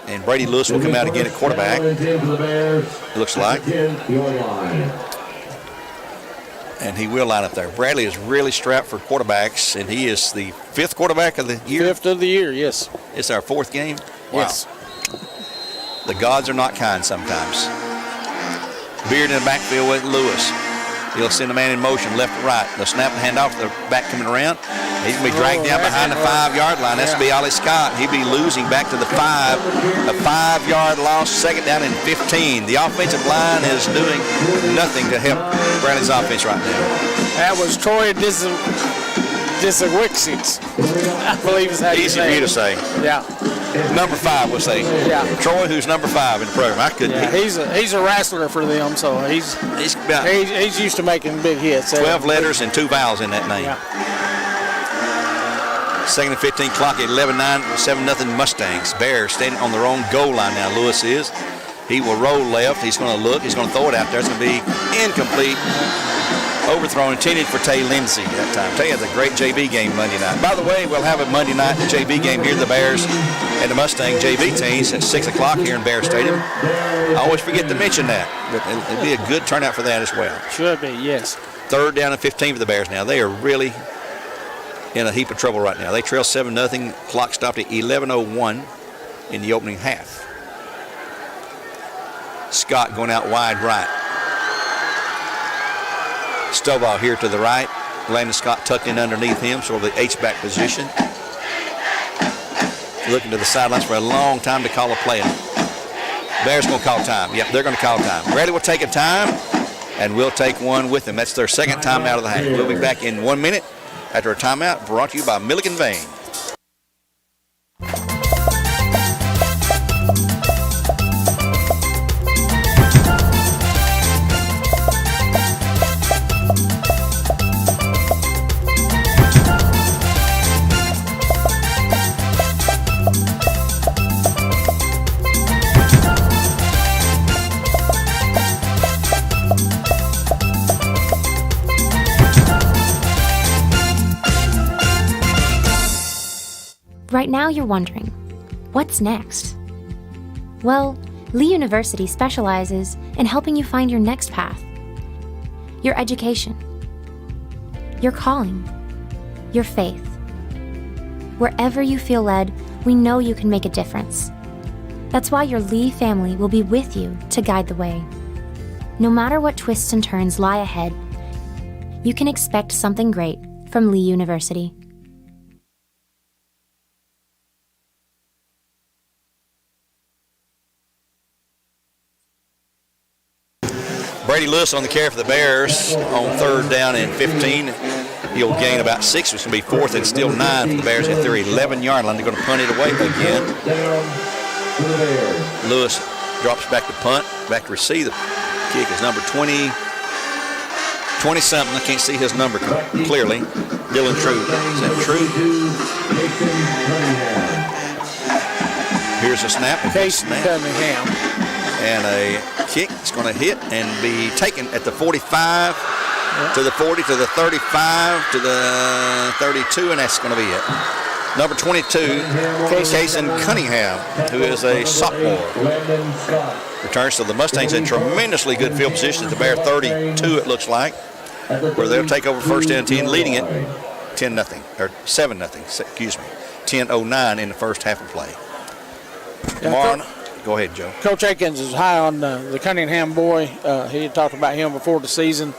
And Brady Lewis will come out again at quarterback. It looks like. And he will line up there. Bradley is really strapped for quarterbacks, and he is the 5th quarterback of the year. 5th of the year, yes. It's our 4th game. Wow. Yes. The gods are not kind sometimes. Beard in the backfield with Lewis. He'll send a man in motion left to right. They'll snap and hand off to the back coming around. He's going to be dragged down behind the 5-yard line. That's be Ollie Scott. He'll be losing back to the 5. A 5-yard loss, second down and 15. The offensive line is doing nothing to help Bradley's offense right now. That was Troy Disawixix, I believe is how you Easy say for you it. to say. Yeah. Number 5, we'll say. Yeah. Troy, who's number 5 in the program. I couldn't. Yeah, he's a wrestler for them, so he's used to making big hits. 12 letters and 2 vowels in that name. Yeah. Second and 15, clock at 11-9, 7-0 Mustangs. Bears standing on their own goal line now. Lewis is. He will roll left. He's going to look. He's going to throw it out there. It's going to be incomplete. Overthrown, intended for Tay Lindsay that time. Tay has a great JV game Monday night. By the way, we'll have a Monday night JV game here, the Bears and the Mustang JV teams at 6 o'clock here in Bear Stadium. I always forget to mention that, but it'll be a good turnout for that as well. Should be, yes. 3rd down and 15 for the Bears now. They are really in a heap of trouble right now. They trail 7-0. Clock stopped at 11:01 in the opening half. Scott going out wide right. Stovall here to the right. Landon Scott tucked in underneath him, sort of the H-back position. Looking to the sidelines for a long time to call a play. Bears going to call time. Yep, they're going to call time. Bradley will take a time, and we'll take one with them. That's their second time out of the half. We'll be back in 1 minute after a timeout brought to you by Milliken Vane. Right now you're wondering, what's next? Well, Lee University specializes in helping you find your next path, your education, your calling, your faith. Wherever you feel led, we know you can make a difference. That's why your Lee family will be with you to guide the way. No matter what twists and turns lie ahead, you can expect something great from Lee University. Brady Lewis on the carry for the Bears on 3rd down and 15. He'll gain about 6. It's going to be 4th and still 9 for the Bears at their 11-yard line. They're going to punt it away again. Lewis drops back to punt, back to receive. The kick is number 20-something. I can't see his number clearly. Dylan True. Is that True? Here's a snap. Cunningham. And a kick. It's going to hit and be taken at the 45, to the 40, to the 35, to the 32, and that's going to be it. Number 22, Cason Cunningham, who is a sophomore. Returns to the Mustangs in tremendously good field position at the Bear 32, it looks like, where they'll take over 1st and 10, leading it 10-0, or 7-0, excuse me, 10:09 in the first half of play. Tomorrow, go ahead, Joe. Coach Akins is high on the Cunningham boy. He had talked about him before the season.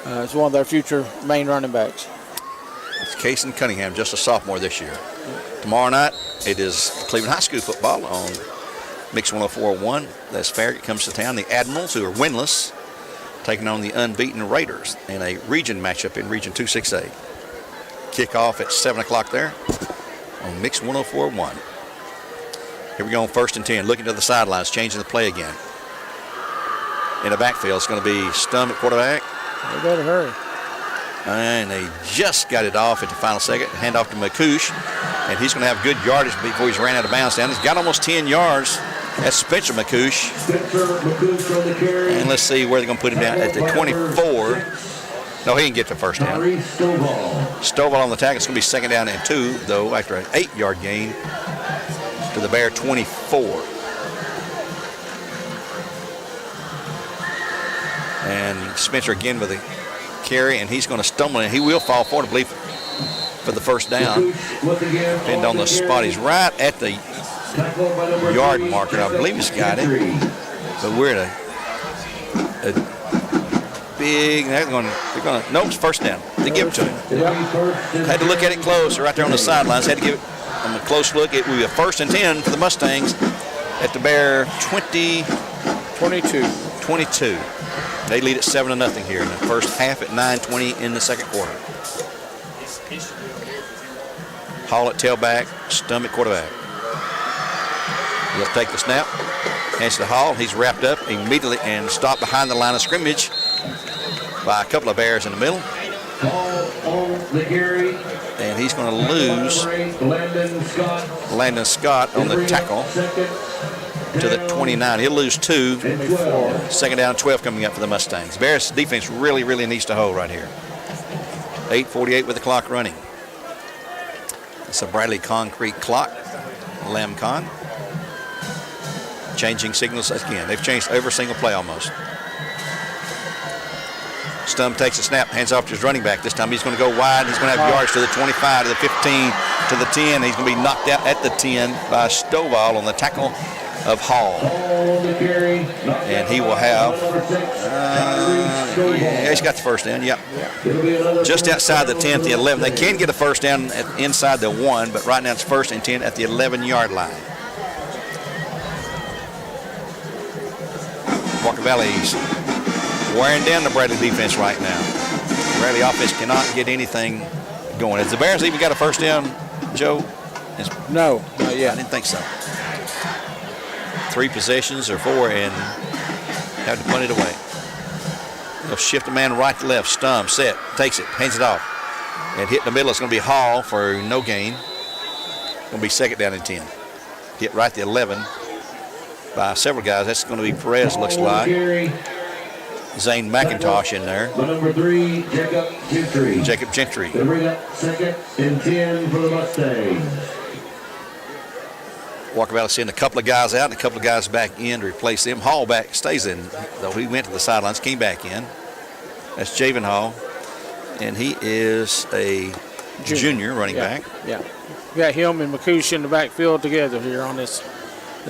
It's one of their future main running backs. It's Cason Cunningham, just a sophomore this year. Tomorrow night, it is Cleveland High School football on Mix 104.1. That's Farragut comes to town. The Admirals, who are winless, taking on the unbeaten Raiders in a region matchup in Region 268. Kickoff at 7 o'clock there on Mix 104.1. Here we go on 1st and 10. Looking to the sidelines, changing the play again. In the backfield, it's going to be Stum at quarterback. They better hurry. And they just got it off at the final second. Hand off to McCouche. And he's going to have good yardage before he's ran out of bounds down. He's got almost 10 yards. That's Spencer McCouche. And let's see where they're going to put him down. At the 24. No, he didn't get the first down. Stovall on the tackle. It's going to be 2nd down and 2, though, after an 8-yard gain to the Bear 24. And Spencer again with a carry, and he's going to stumble, and he will fall forward, I believe, for the first down. Depending on the spot. He's right at the yard marker. I believe he's got it. But we're at a big, no, it's first down. They give it to him. Had to look at it close. Right there on the sidelines. Had to give it a close look. It will be a 1st and 10 for the Mustangs at the Bear 22. They lead at 7-0 here in the first half at 9:20 in the second quarter. Hall at tailback, Stum at quarterback. He'll take the snap, hands to Hall. He's wrapped up immediately and stopped behind the line of scrimmage by a couple of Bears in the middle. And he's going to lose Landon Scott on the tackle to the 29. He'll lose 2. 2nd down, 12 coming up for the Mustangs. Bears defense really needs to hold right here. 8:48 with the clock running. It's a Bradley Concrete clock. Lam Con. Changing signals again. They've changed every single play almost. Stum takes a snap, hands off to his running back. This time he's going to go wide. He's going to have yards to the 25, to the 15, to the 10. He's going to be knocked out at the 10 by Stovall on the tackle of Hall. And he will have, he's got the first down, yep. Just outside the 10 at the 11. They can get a first down inside the 1, but right now it's 1st and 10 at the 11-yard line. Walker Valley's wearing down the Bradley defense right now. Bradley offense cannot get anything going. Has the Bears even got a first down, Joe? No, not yet. I didn't think so. 3 possessions or 4 and have to punt it away. They'll shift a man right to left. Stum, set, takes it, hands it off. And hit in the middle. It's going to be Hall for no gain. Going to be 2nd down and 10. Hit right at the 11 by several guys. That's going to be Perez, looks like. Zane McIntosh in there. Number 3, Jacob Gentry. Jacob Gentry. They bring up 2nd and 10 for the Mustangs. Walker Valley send a couple of guys out and a couple of guys back in to replace them. Hall back stays in, though he went to the sidelines, came back in. That's Javen Hall, and he is a junior running back. Yeah, we got him and McCouche in the backfield together here on this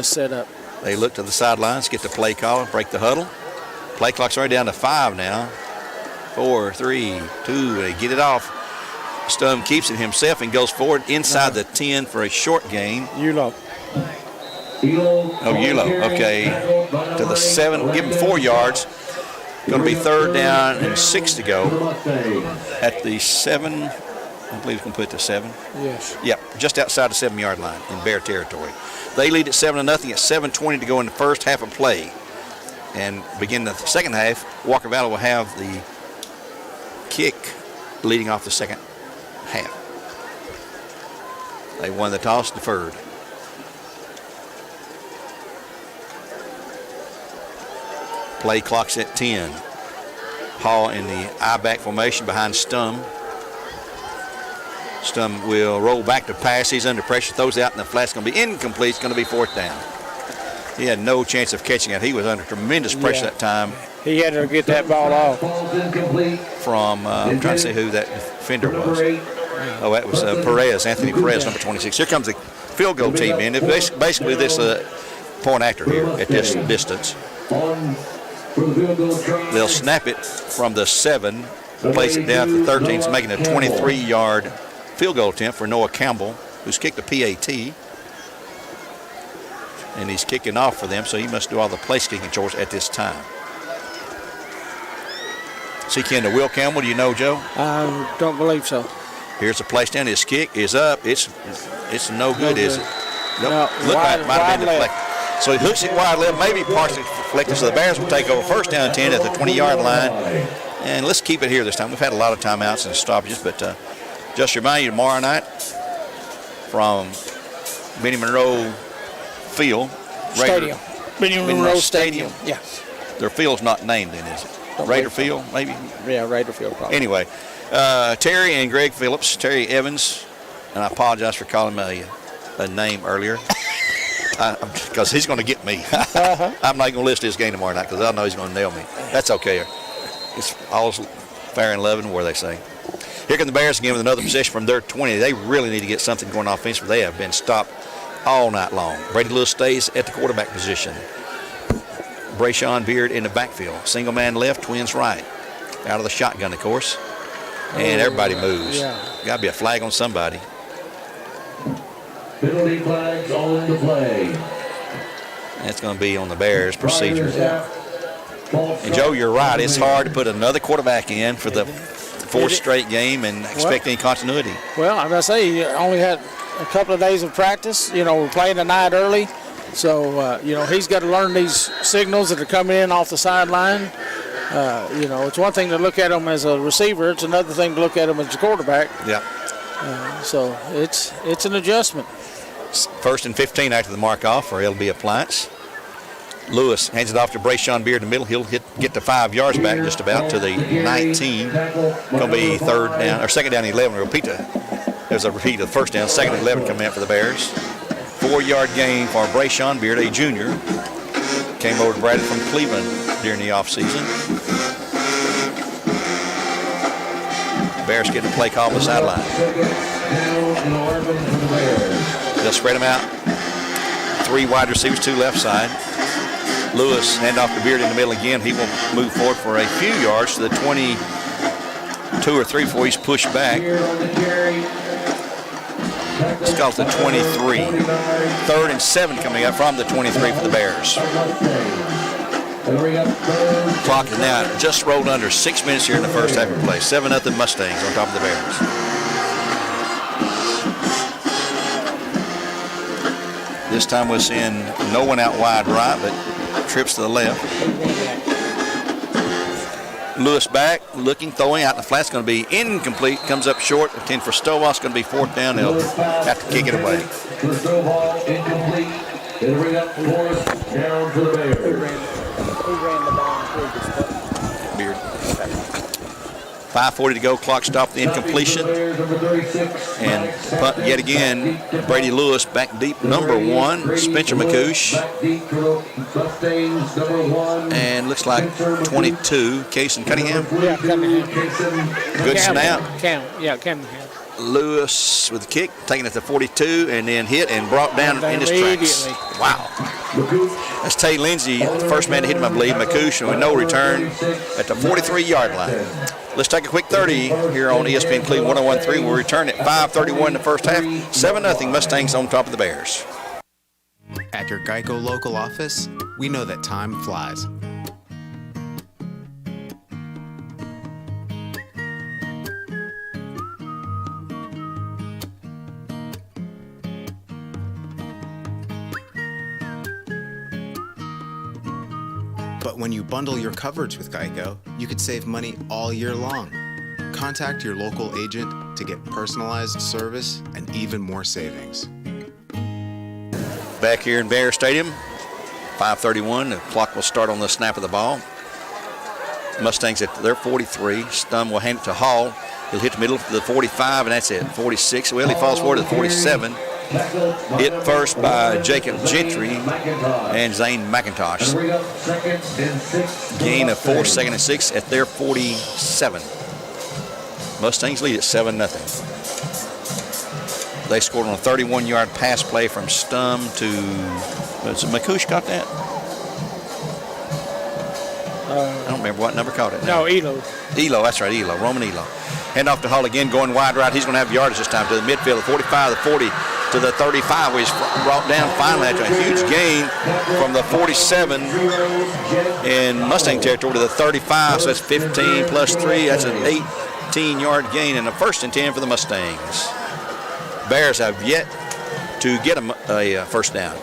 setup. They look to the sidelines, get the play call, break the huddle. Play clock's already down to 5 now. 4, 3, 2, they get it off. Stum keeps it himself and goes forward inside the 10 for a short gain. Ulo. Okay. To the 7, give him 4 yards. Going to be 3rd down and 6 to go. At the 7, I believe he's going to put it to 7. Yes. Yep, just outside the 7-yard line in Bear territory. They lead at 7-0 at 7:20 to go in the first half of play. And begin the second half, Walker Valley will have the kick leading off the second half. They won the toss, deferred. Play clock's at 10. Hall in the I-back formation behind Stum. Stum will roll back to pass. He's under pressure, throws out, and the flat's going to be incomplete. It's going to be 4th down. He had no chance of catching it. He was under tremendous pressure that time. He had to get that ball off. From, I'm trying to see who that defender was. Oh, that was Perez, Anthony Perez, number 26. Here comes the field goal team in. It's basically this point actor here at this distance. They'll snap it from the 7, place it down to the 13, so making a 23-yard field goal attempt for Noah Campbell, who's kicked a PAT. And he's kicking off for them, so he must do all the place kicking chores at this time. See Ken to Will Campbell, do you know, Joe? I don't believe so. Here's the place down. His kick is up. It's no good, is it? No, look like it might have been deflected. So he hooks it wide left, maybe partially deflected, so the Bears will take over 1st down 10 at the 20-yard line. And let's keep it here this time. We've had a lot of timeouts and stoppages, but just remind you, tomorrow night from Benny Monroe Field. Stadium. Benny Monroe Stadium. Yeah. Their field's not named then, is it? Raider Field, maybe? Yeah, Raider Field probably. Anyway, Terry and Greg Phillips, Terry Evans, and I apologize for calling him a name earlier. Because he's going to get me. I'm not going to listen to his game tomorrow night because I know he's going to nail me. That's okay. It's all fair and loving, where they say. Here come the Bears again with another possession from their 20. They really need to get something going offensively. They have been stopped all night long. Brady Lewis stays at the quarterback position. Brayshawn Beard in the backfield. Single man left, twins right. Out of the shotgun, of course. And everybody moves. Got to be a flag on somebody. Penalty flags on the play. That's going to be on the Bears procedure. And Joe, you're right. It's hard to put another quarterback in for the 4th straight game and expect any continuity. Well, I'm going to say, you only had a couple of days of practice. We're playing the night early. So, he's got to learn these signals that are coming in off the sideline. It's one thing to look at him as a receiver. It's another thing to look at him as a quarterback. Yeah. So it's an adjustment. 1st and 15 after the mark off for LB Appliance. Lewis hands it off to Brayshawn Beard in the middle. He'll get to 5 yards back just about to the 19. Going to be 3rd down, or 2nd down and 11. There's a repeat of the 1st down. 2nd and 11 coming out for the Bears. 4-yard gain for Brayshawn Beard, a junior. Came over to Bradley from Cleveland during the offseason. Bears getting a play call on the sideline. They'll spread them out. 3 wide receivers, 2 left side. Lewis hand off to Beard in the middle again. He will move forward for a few yards to the 22 or 3 before he's pushed back. It's got to the 23. 3rd and 7 coming up from the 23 for the Bears. Clock is now just rolled under 6 minutes here in the first half of play. 7-0 Mustangs on top of the Bears. This time we're seeing no one out wide right, but trips to the left. Lewis back, looking, throwing out. The flat's going to be incomplete. Comes up short. 10 for Stovall. It's going to be 4th down. They'll have to kick it away. Stovall incomplete. It'll bring up 4th down for the Bears. Who ran the ball? Beard. 5:40 to go, clock stopped, the incompletion. And punt yet again, Brady Lewis back deep, number 1, Spencer McCouche. And looks like 22, Cason Cunningham. Yeah, Cunningham. Good snap. Cunningham. Lewis with the kick, taking it to 42, and then hit and brought down in his tracks. Wow. That's Tay Lindsay, the first man to hit him, I believe. McCouche with no return at the 43-yard line. Let's take a quick 30 here on ESPN Cleveland 101.3. We'll return at 5:31 in the first half. 7-0 Mustangs on top of the Bears. At your Geico local office, we know that time flies. But when you bundle your coverage with Geico, you could save money all year long. Contact your local agent to get personalized service and even more savings. Back here in Bear Stadium, 5:31. The clock will start on the snap of the ball. Mustangs at their 43. Stum will hand it to Hall. He'll hit the middle to the 45, and that's it. 46. Well, he falls forward to the 47. Hit first by Jacob Gentry and Zane McIntosh. Gain of 4, 2nd and 6 at their 47. Mustangs lead at 7-0. They scored on a 31-yard pass play from Stum to, was it McCouche got that? I don't remember what number caught it. No, Elo. Elo, that's right, Elo, Roman Elo. Hand off to Hall again, going wide right. He's going to have yardage this time to the midfield, the 45, the 40, to the 35, where he's brought down finally after a huge gain from the 47 in Mustang territory to the 35. So that's 15 plus 3. That's an 18-yard gain and a 1st and 10 for the Mustangs. Bears have yet to get a first down.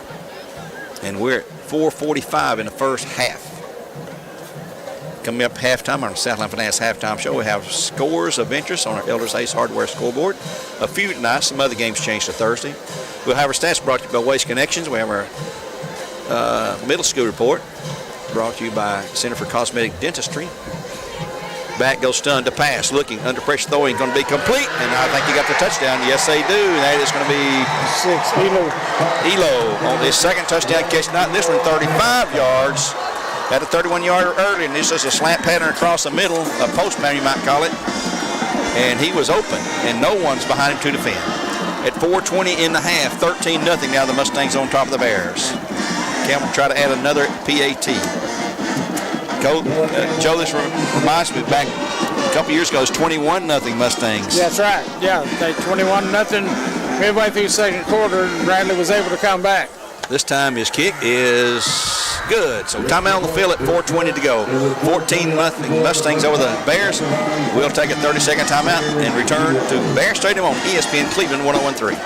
And we're at 4:45 in the first half. Coming up halftime on the Southland Finance halftime show, we have scores of interest on our Elders Ace Hardware scoreboard. A few tonight, some other games changed to Thursday. We'll have our stats brought to you by Waste Connections. We have our middle school report brought to you by Center for Cosmetic Dentistry. Back goes Stun to pass, looking under pressure, throwing, going to be complete, and I think he got the touchdown. Yes, they do. That is going to be 6, Elo on his second touchdown catch. Not this one, 35 yards. Had a 31-yarder early, and this is a slant pattern across the middle, a post man you might call it. And he was open, and no one's behind him to defend. At 4:20 in the half, 13-0 now the Mustangs on top of the Bears. Campbell try to add another PAT. Joe, this reminds me back a couple years ago, it was 21-0 Mustangs. That's right. Yeah, they 21-0 midway through the second quarter, and Bradley was able to come back. This time his kick is good. So timeout on the field at 4:20 to go. 14-0 Mustangs over the Bears. We'll take a 30-second timeout and return to Bear Stadium on ESPN Cleveland 101.3.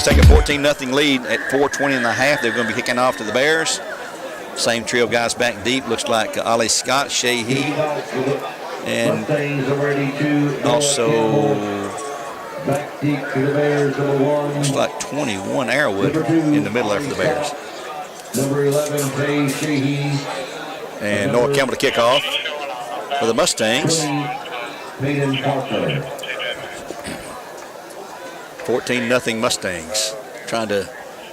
Take a 14-0 lead at 4:20 in the half. They're going to be kicking off to the Bears. Same trio of guys back deep. Looks like Ali Scott, Sheehy, and also looks like 21 Arrowwood in the middle there for the Bears. Number 11, Tay Sheehy. And Noah Campbell to kick off for the Mustangs. 14-0 Mustangs, trying to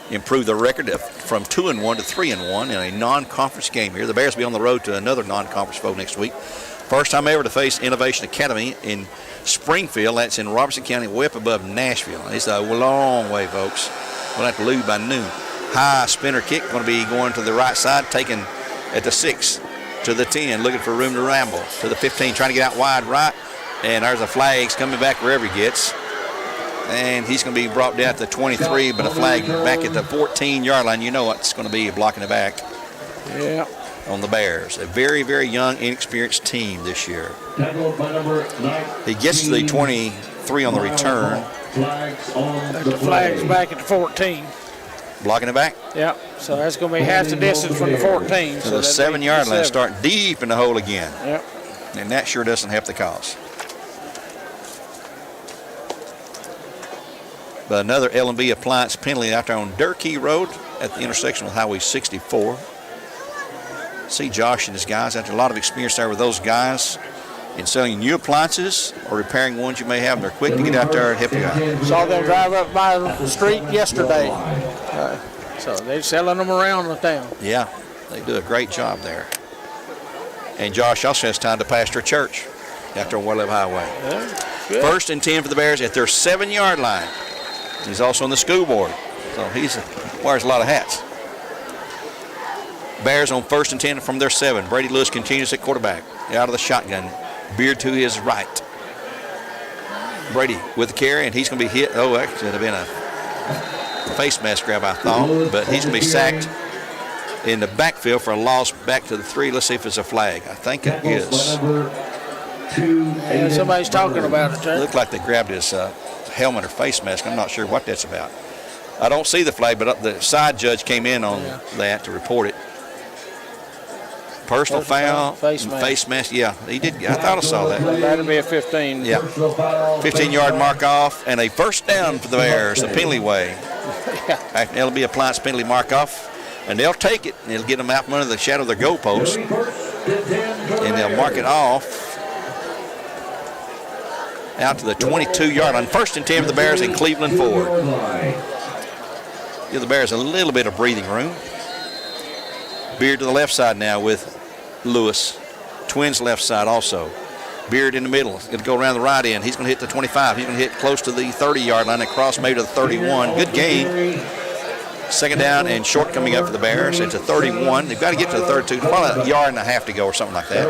improve the record from 2-1 to 3-1 in a non-conference game here. The Bears will be on the road to another non-conference foe next week. First time ever to face Innovation Academy in Springfield. That's in Robertson County, way up above Nashville. It's a long way, folks. We'll have to lose by noon. High spinner kick, going to be going to the right side, taken at the 6 to the 10, looking for room to ramble. To the 15, trying to get out wide right. And there's a flag. He's coming back wherever he gets. And he's going to be brought down to the 23, but a flag back at the 14-yard line. You know what's going to be blocking the back. Yeah. On the Bears. A very, very young, inexperienced team this year. He gets to the 23, 3 on the return. The flag's back at the 14. Blocking it back? Yep. So that's going to be half the distance from the 14. So the 7-yard line start deep in the hole again. Yep. And that sure doesn't help the cause. But another L&B appliance penalty out there on Durkee Road at the intersection with Highway 64. See Josh and his guys. After a lot of experience there with those guys in selling new appliances or repairing ones you may have. They're quick to get out there and help you out. Saw them drive up my street yesterday. So they're selling them around the town. Yeah, they do a great job there. And Josh also has time to pastor a church out there on Warlove Highway. Yeah, 1st and 10 for the Bears at their 7-yard line. He's also on the school board, so he wears a lot of hats. Bears on 1st and 10 from their 7. Brady Lewis continues at quarterback. Out of the shotgun. Beard to his right. Brady with the carry, and he's going to be hit. Oh, actually, it would have been a face mask grab, I thought, but he's going to be sacked in the backfield for a loss back to the 3. Let's see if it's a flag. I think it is. Yeah, somebody's talking about it, Looked like they grabbed his helmet or face mask. I'm not sure what that's about. I don't see the flag, but the side judge came in on that to report it. Personal foul, face mask. Yeah, he did. I thought I saw that. That'll be a 15. Yeah, 15-yard mark off and a first down for the Bears, the penalty way. It'll be appliance penalty mark off, and they'll take it, and it'll get them out from under the shadow of their goalpost, and they'll mark it off out to the 22-yard line. 1st and 10 for the Bears in Cleveland Ford. Give the Bears a little bit of breathing room. Beard to the left side now with Lewis. Twins left side also. Beard in the middle. He's going to go around the right end. He's going to hit the 25. He's going to hit close to the 30-yard line and cross maybe to the 31. Good gain. 2nd down and short coming up for the Bears. It's a 31. They've got to get to the 32. Probably a yard and a half to go or something like that.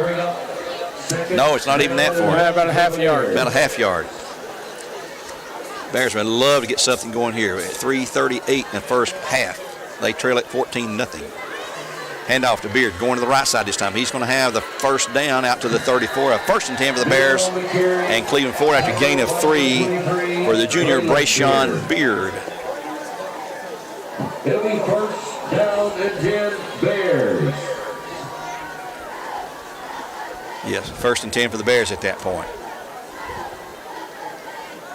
No, it's not even that for him. About a half yard. About a half yard. Bears would love to get something going here. At 3:38 in the first half. They trail at 14-0. Handoff to Beard, going to the right side this time. He's going to have the first down out to the 34. A 1st and 10 for the Bears. And Cleveland Ford after a gain of 3 for the junior Brayshawn Beard. It'll be 1st down and 10 Bears. Yes, 1st and 10 for the Bears at that point.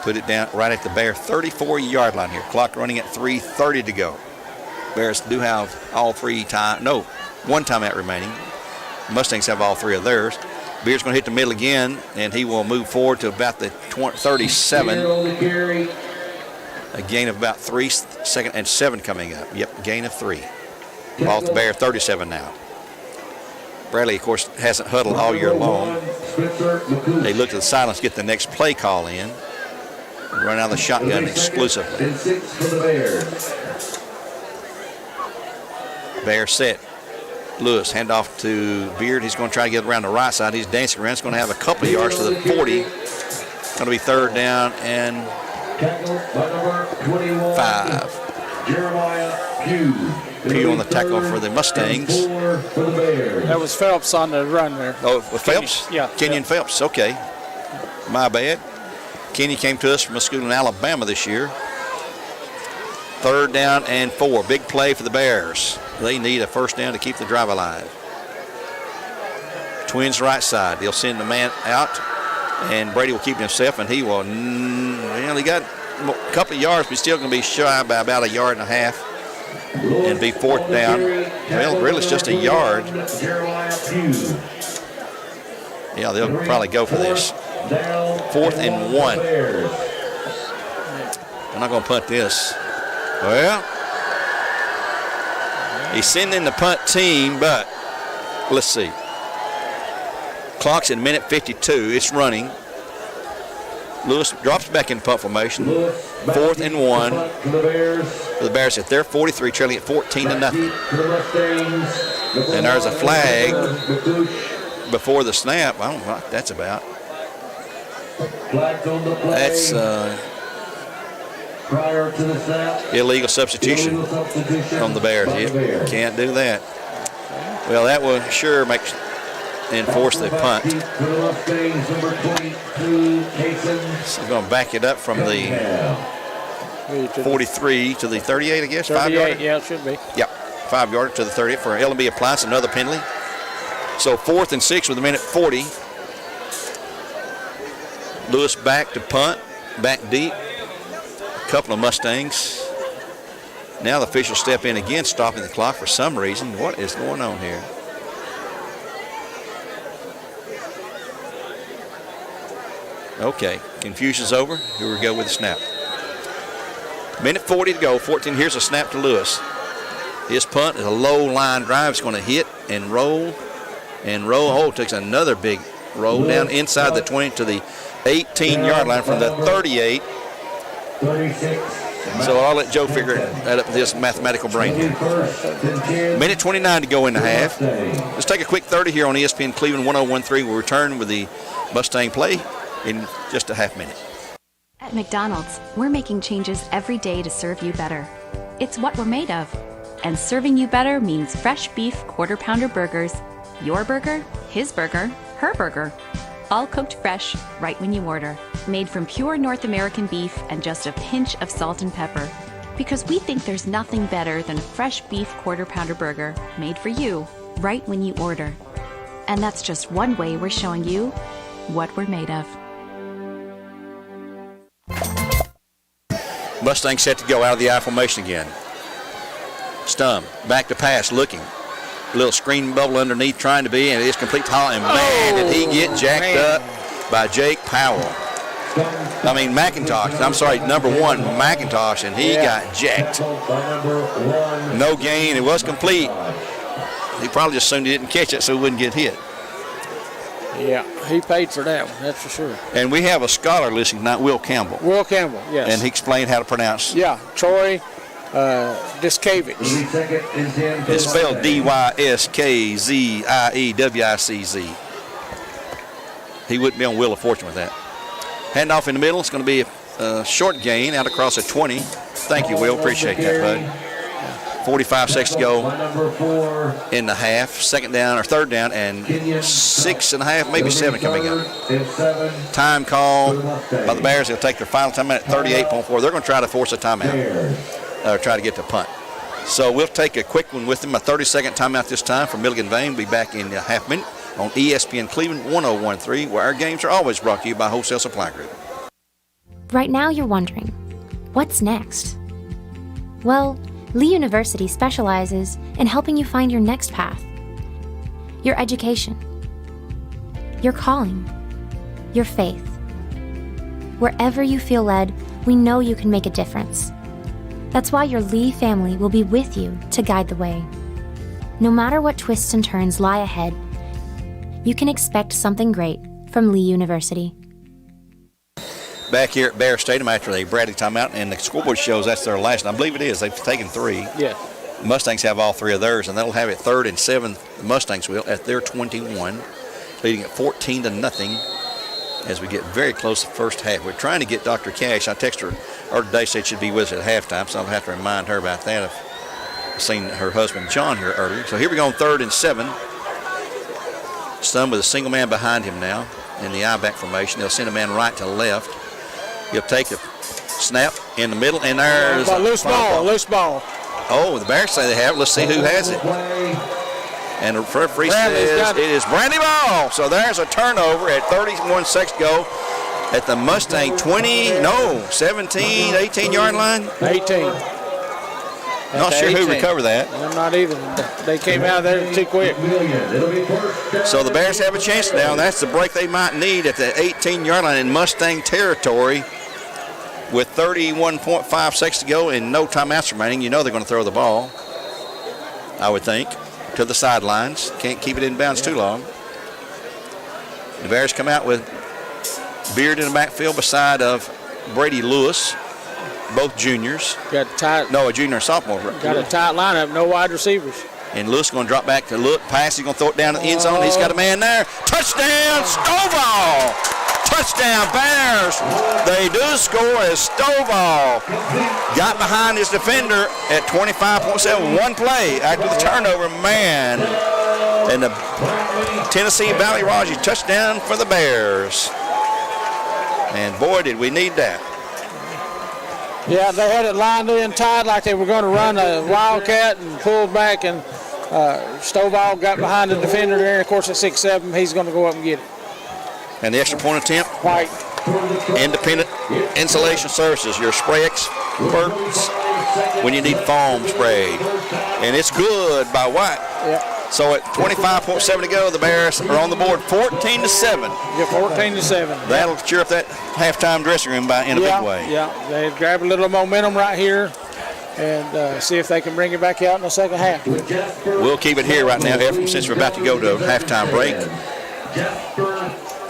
Put it down right at the Bear 34-yard line here. Clock running at 3:30 to go. Bears do have all 3 time. No, 1 timeout remaining. Mustangs have all 3 of theirs. Beard's going to hit the middle again, and he will move forward to about the 37. A gain of about 3, 2nd and 7 coming up. Yep, gain of 3. Off the Bear 37 now. Bradley, of course, hasn't huddled all year long. They look to the silence, get the next play call in. Run out of the shotgun exclusively. Bear set. Lewis, handoff to Beard. He's going to try to get around the right side. He's dancing around. It's going to have a couple of yards to the 40. It's going to be 3rd down and 5. Pugh on the tackle for the Mustangs. That was Phelps on the run there. Oh, with Phelps? Yeah. Kenyon Phelps, okay. My bad. Kenny came to us from a school in Alabama this year. 3rd down and 4. Big play for the Bears. They need a first down to keep the drive alive. Twins right side. They'll send the man out, and Brady will keep himself, and he will. Well, he got a couple of yards, but he's still going to be shy by about a yard and a half and be 4th down. Well, really, it's just a yard. Yeah, they'll probably go for this. 4th and 1. I'm not going to punt this. Well, he's sending the punt team, but let's see. Clock's at minute 52. It's running. Lewis drops back in punt formation. 4th and 1 for the Bears at their 43, trailing at 14-0. And there's a flag before the snap. I don't know what that's about. That's prior to the snap. Illegal substitution on the Bears. You can't do that. Well, that will sure make and force the punt. So we're going to back it up from the 43 to the 38, I guess. 38, yeah, it should be. Yep, 5 yarder to the 38 for L&B Appliance, another penalty. So 4th and 6 with a minute 40. Lewis back to punt, back deep. A couple of Mustangs. Now the officials step in again, stopping the clock for some reason. What is going on here? Okay, confusion's over. Here we go with the snap. Minute 40 to go, 14. Here's a snap to Lewis. His punt is a low line drive. It's going to hit and roll and roll. Oh, it takes another big roll down inside the 20 to the 18-yard line from the 38. 36. So I'll let Joe figure that up with his mathematical brain. Minute 29 to go in the half. Let's take a quick 30 here on ESPN Cleveland 101.3. We'll return with the Mustang play in just a half minute. At McDonald's, we're making changes every day to serve you better. It's what we're made of. And serving you better means fresh beef quarter-pounder burgers. Your burger, his burger, her burger. All cooked fresh, right when you order. Made from pure North American beef and just a pinch of salt and pepper. Because we think there's nothing better than a fresh beef quarter-pounder burger made for you, right when you order. And that's just one way we're showing you what we're made of. Mustang set to go out of the I formation again. Stum, back to pass, looking. A little screen bubble underneath, trying to be, and it is complete to and man, did he get jacked up by Jake Powell. I mean, McIntosh, I'm sorry, number 1, McIntosh, and he got jacked. No gain, it was complete. He probably just assumed he didn't catch it so he wouldn't get hit. Yeah, he paid for that one, that's for sure. And we have a scholar listening tonight, Will Campbell. Will Campbell, yes. And he explained how to pronounce. Yeah, Troy Dyskevich. It's spelled D-Y-S-K-Z-I-E-W-I-C-Z. He wouldn't be on Wheel of Fortune with that. Handoff in the middle. It's going to be a short gain out across a 20. Thank you, Will. Appreciate that, bud. 45 seconds to go in the half. Second down or third down and 6.5, maybe 7 coming up. Time call by the Bears. They'll take their final timeout at 38.4. They're going to try to force a timeout or try to get the punt. So we'll take a quick one with them, a 30-second timeout this time from Milligan Vane. We'll be back in a half minute on ESPN Cleveland 101.3, where our games are always brought to you by Wholesale Supply Group. Right now you're wondering, what's next? Well, Lee University specializes in helping you find your next path. Your education, your calling, your faith. Wherever you feel led, we know you can make a difference. That's why your Lee family will be with you to guide the way. No matter what twists and turns lie ahead, you can expect something great from Lee University. Back here at Bear Stadium after the Bradley timeout, and the scoreboard shows that's their last, and I believe it is. They've taken 3. Yeah. The Mustangs have all 3 of theirs, and they'll have it 3rd and 7. The Mustangs will at their 21, leading at 14-0 as we get very close to the first half. We're trying to get Dr. Cash. I texted her earlier today, said she'd be with us at halftime, so I'll have to remind her about that. I've seen her husband John here earlier. So here we go on 3rd and 7. Stum with a single man behind him now in the I-back formation. They'll send a man right to left. He'll take the snap in the middle, and there's a loose ball. Oh, the Bears say they have it. Let's see who has it. And the referee says it is Brandy Ball. So there's a turnover at 31 seconds to go at the Mustang 17, 18-yard line. 18. Not sure who recovered that. I'm not either. They came out of there too quick. So the Bears have a chance now, and that's the break they might need at the 18-yard line in Mustang territory with 31.5 seconds to go and no timeouts remaining. You know they're going to throw the ball, I would think, to the sidelines. Can't keep it in bounds too long. The Bears come out with Beard in the backfield beside of Brady Lewis. Both juniors. Got tight. No, a junior and sophomore. Got a tight lineup, no wide receivers. And Lewis going to drop back to look, pass. He's going to throw it down to the end zone. He's got a man there. Touchdown, Stovall. Touchdown, Bears. They do score as Stovall got behind his defender at 25.7. One play after the turnover. Man, And the Tennessee Valley Raji touchdown for the Bears. And boy, did we need that. Yeah, they had it lined in tight like they were going to run a wildcat and pulled back, and Stovall got behind the defender there. And of course, at 6'7", he's going to go up and get it. And the extra point attempt. White. Independent Insulation Services, your spray experts when you need foam sprayed. And it's good by White. Yeah. So at 25.7 to go, the Bears are on the board 14-7. Yeah, 14-7. That'll cheer up that halftime dressing room in a big way. Yeah, they grab a little momentum right here and see if they can bring it back out in the second half. We'll keep it here right now, Ephraim, since we're about to go to a halftime break.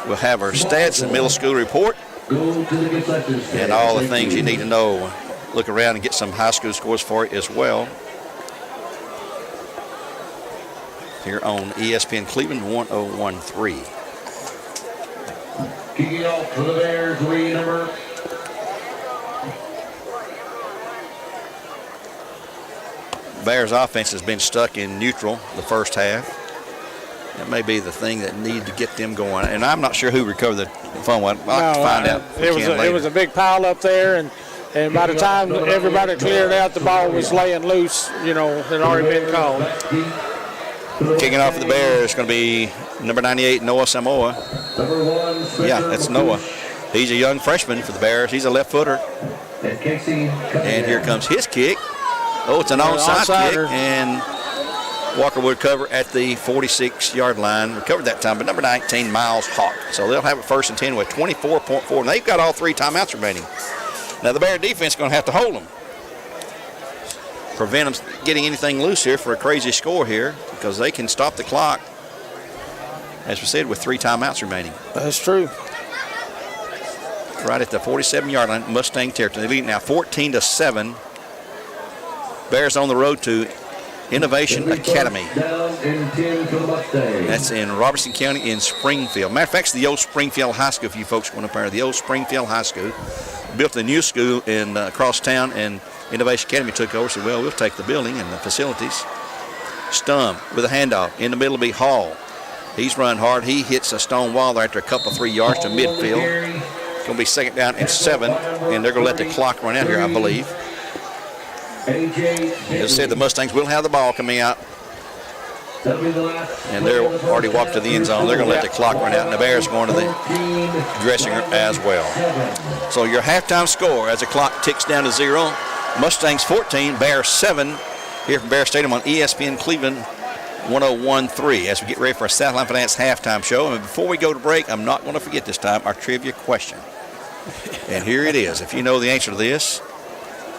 We'll have our stats and middle school report and all the things you need to know. Look around and get some high school scores for it as well. Here on ESPN Cleveland 101.3. Kicking off for the Bears, lead number. Bears offense has been stuck in neutral the first half. That may be the thing that need to get them going. And I'm not sure who recovered the phone. I'll find out. It was a big pile up there, and by the time everybody cleared out, the ball was laying loose, had already been called. Kicking off for the Bears is going to be number 98, Noah Samoa. Yeah, that's Noah. He's a young freshman for the Bears. He's a left footer. And here comes his kick. Oh, it's an onside kick. And Walker would cover at the 46-yard line. Recovered that time, but number 19, Miles Hawk. So they'll have it 1st and 10 with 24.4. And they've got all 3 timeouts remaining. Now the Bear defense is going to have to hold them. Prevent them getting anything loose here for a crazy score here, because they can stop the clock, as we said, with 3 timeouts remaining. That's true. Right at the 47-yard line, Mustang territory. They lead now 14-7. Bears on the road to Innovation Academy. That's in Robertson County in Springfield. Matter of fact, it's the old Springfield High School, if you folks want to compare. The old Springfield High School. Built a new school in across town, and Innovation Academy took over, said, well, we'll take the building and the facilities. Stum with a handoff. In the middle will be Hall. He's run hard. He hits a stone wall there after a couple 3 yards to midfield. It's going to be 2nd down and 7, and they're going to let the clock run out here, I believe. As I said, the Mustangs will have the ball coming out. And they're already walked to the end zone. They're going to let the clock run out, and the Bears going to the dressing room as well. So your halftime score as the clock ticks down to 0. Mustangs 14, Bears 7, here from Bear Stadium on ESPN Cleveland 101.3 as we get ready for a Southline Finance halftime show. And before we go to break, I'm not going to forget this time our trivia question. And here it is. If you know the answer to this,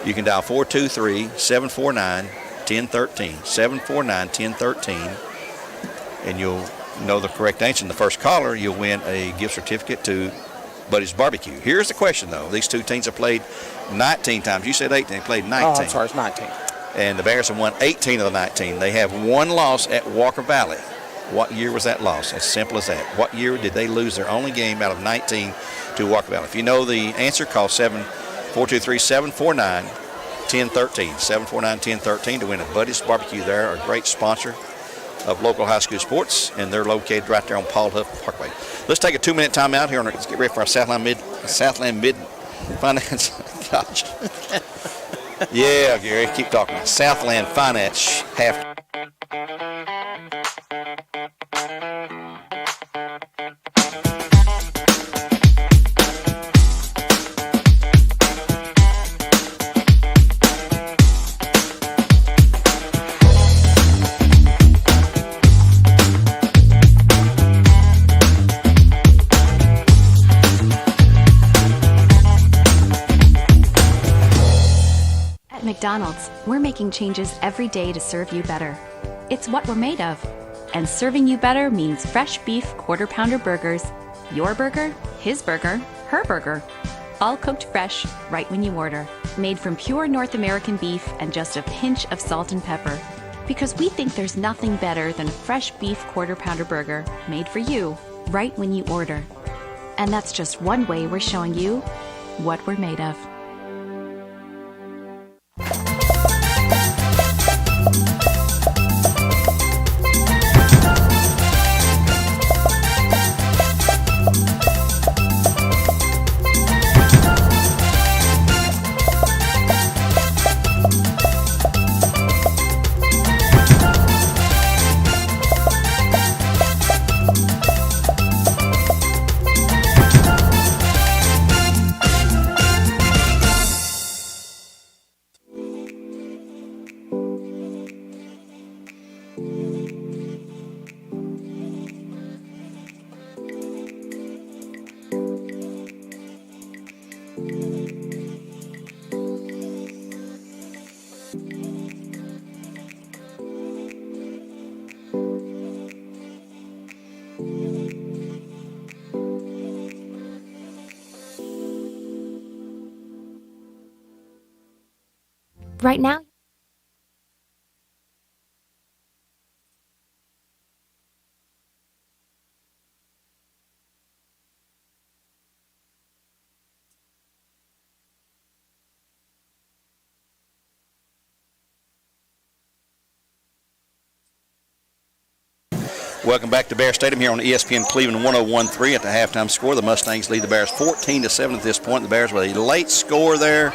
you can dial 423-749-1013, 749-1013, and you'll know the correct answer. And the first caller, you'll win a gift certificate to Buddy's Barbecue. Here's the question, though. These two teams have played 19 times. You said 18. They played 19. Oh, I'm sorry. It's 19. And the Bears have won 18 of the 19. They have one loss at Walker Valley. What year was that loss? As simple as that. What year did they lose their only game out of 19 to Walker Valley? If you know the answer, call 423-749-1013, 749-1013 to win a Buddy's Barbecue. They're a great sponsor of local high school sports, and they're located right there on Paul Huff Parkway. Let's take a 2-minute timeout here. Let's get ready for our Southland Mid Finance. Gosh. Yeah, Gary, keep talking. Southland Finance half. McDonald's, we're making changes every day to serve you better. It's what we're made of. And serving you better means fresh beef quarter-pounder burgers. Your burger, his burger, her burger. All cooked fresh, right when you order. Made from pure North American beef and just a pinch of salt and pepper. Because we think there's nothing better than a fresh beef quarter-pounder burger made for you, right when you order. And that's just one way we're showing you what we're made of. Right now, Welcome back to Bear Stadium here on ESPN Cleveland 101.3 at the halftime score. The Mustangs lead the Bears 14-7 at this point. The Bears with a late score there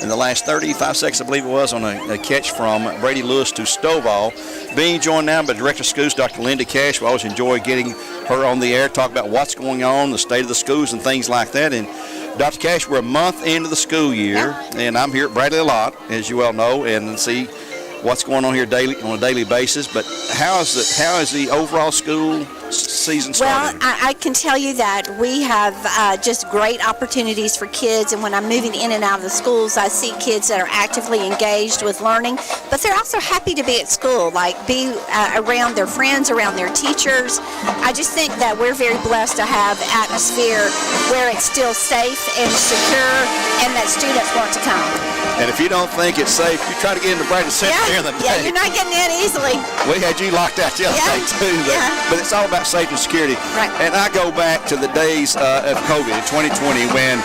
in the last 35 seconds, I believe it was, on a catch from Brady Lewis to Stovall. Being joined now by Director of Schools, Dr. Linda Cash. We always enjoy getting her on the air, talk about what's going on, the state of the schools and things like that. And Dr. Cash, we're a month into the school year, and I'm here at Bradley a lot, as you well know, and see what's going on here on a daily basis. But how is the overall school season starting? Well, I can tell you that we have just great opportunities for kids, and when I'm moving in and out of the schools, I see kids that are actively engaged with learning, but they're also happy to be at school, like be around their friends, around their teachers. I just think that we're very blessed to have atmosphere where it's still safe and secure, and that students want to come. And if you don't think it's safe, you try to get into Brandon Center during the day. Yeah, you're not getting in easily. We had you locked out the other day too. But it's all about safety and security. Right. And I go back to the days of COVID in 2020 when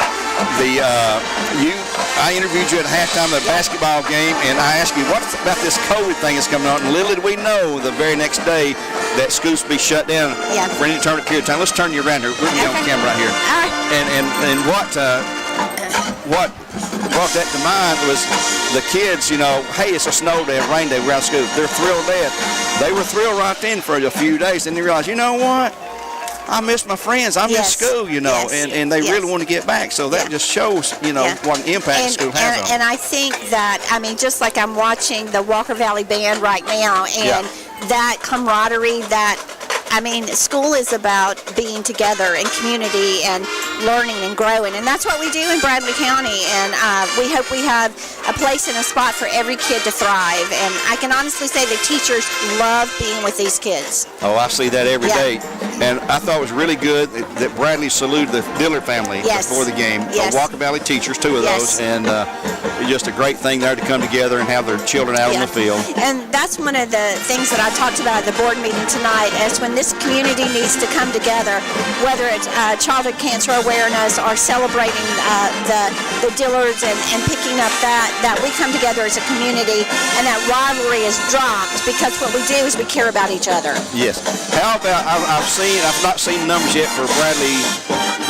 I interviewed you at halftime of the basketball game, and I asked you, what about this COVID thing that's coming on? And little did we know the very next day that schools would be shut down for any determined period of time. Let's turn you around here. We're going to be on camera right here. And what brought that to mind was the kids, hey, it's a snow day, a rain day, we're out of school. They're thrilled to death. They were thrilled right then for a few days, and they realized, you know what? I miss my friends. I miss school, and they really want to get back. So that just shows, what an impact school has on them. And I think that, just like I'm watching the Walker Valley Band right now, and that camaraderie, school is about being together and community and learning and growing, and that's what we do in Bradley County, and we hope we have a place and a spot for every kid to thrive, and I can honestly say the teachers love being with these kids. Oh, I see that every day, and I thought it was really good that Bradley saluted the Dillard family before the game. Walker Valley teachers, two of those, and it's just a great thing there to come together and have their children out on the field. And that's one of the things that I talked about at the board meeting tonight, is when this community needs to come together, whether it's childhood cancer awareness or celebrating the Dillards and picking up that we come together as a community, and that rivalry is dropped, because what we do is we care about each other. Yes. How about, I've not seen numbers yet for Bradley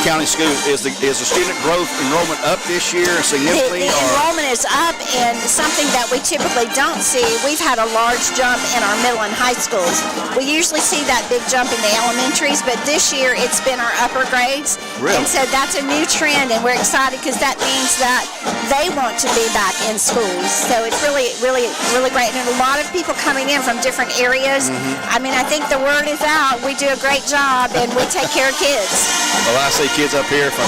County Schools. Is the student growth enrollment up this year significantly? The enrollment is up, and something that we typically don't see, we've had a large jump in our middle and high schools. We usually see that big jump in the elementaries, but this year it's been our upper grades. Really? And so that's a new trend, and we're excited because that means that they want to be back in schools. So it's really, really, really great. And a lot of people coming in from different areas. I think the word is out. We do a great job, and we take care of kids. Well, I see kids up here from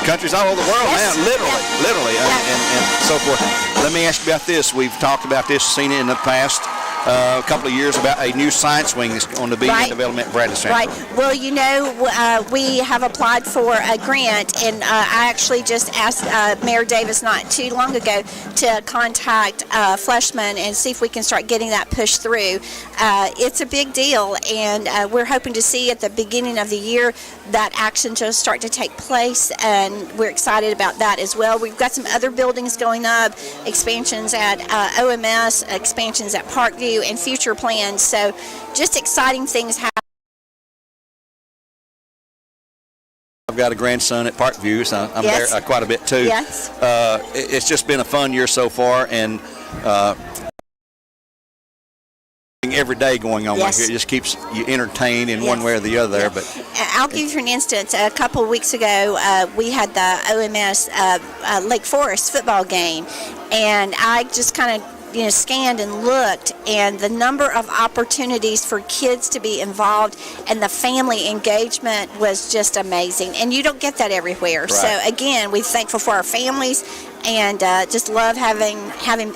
countries all over the world now, literally, and so forth. Let me ask you about this. We've talked about this, seen it in the past a couple of years, about a new science wing that's going to be in development at Bradley Center. Right. Well, we have applied for a grant, and I actually just asked Mayor Davis not too long ago to contact Fleshman and see if we can start getting that pushed through. It's a big deal, and we're hoping to see at the beginning of the year that action just start to take place, and we're excited about that as well. We've got some other buildings going up, expansions at OMS, expansions at Parkview, and future plans. So just exciting things happen. I've got a grandson at Parkview, so I'm there quite a bit too. Yes. It's just been a fun year so far, and every day going on like here, it just keeps you entertained in one way or the other there. But I'll give you an instance. A couple of weeks ago, we had the OMS Lake Forest football game, and I just kind of scanned and looked, and the number of opportunities for kids to be involved and the family engagement was just amazing. And you don't get that everywhere. Right. So again, we're thankful for our families and just love having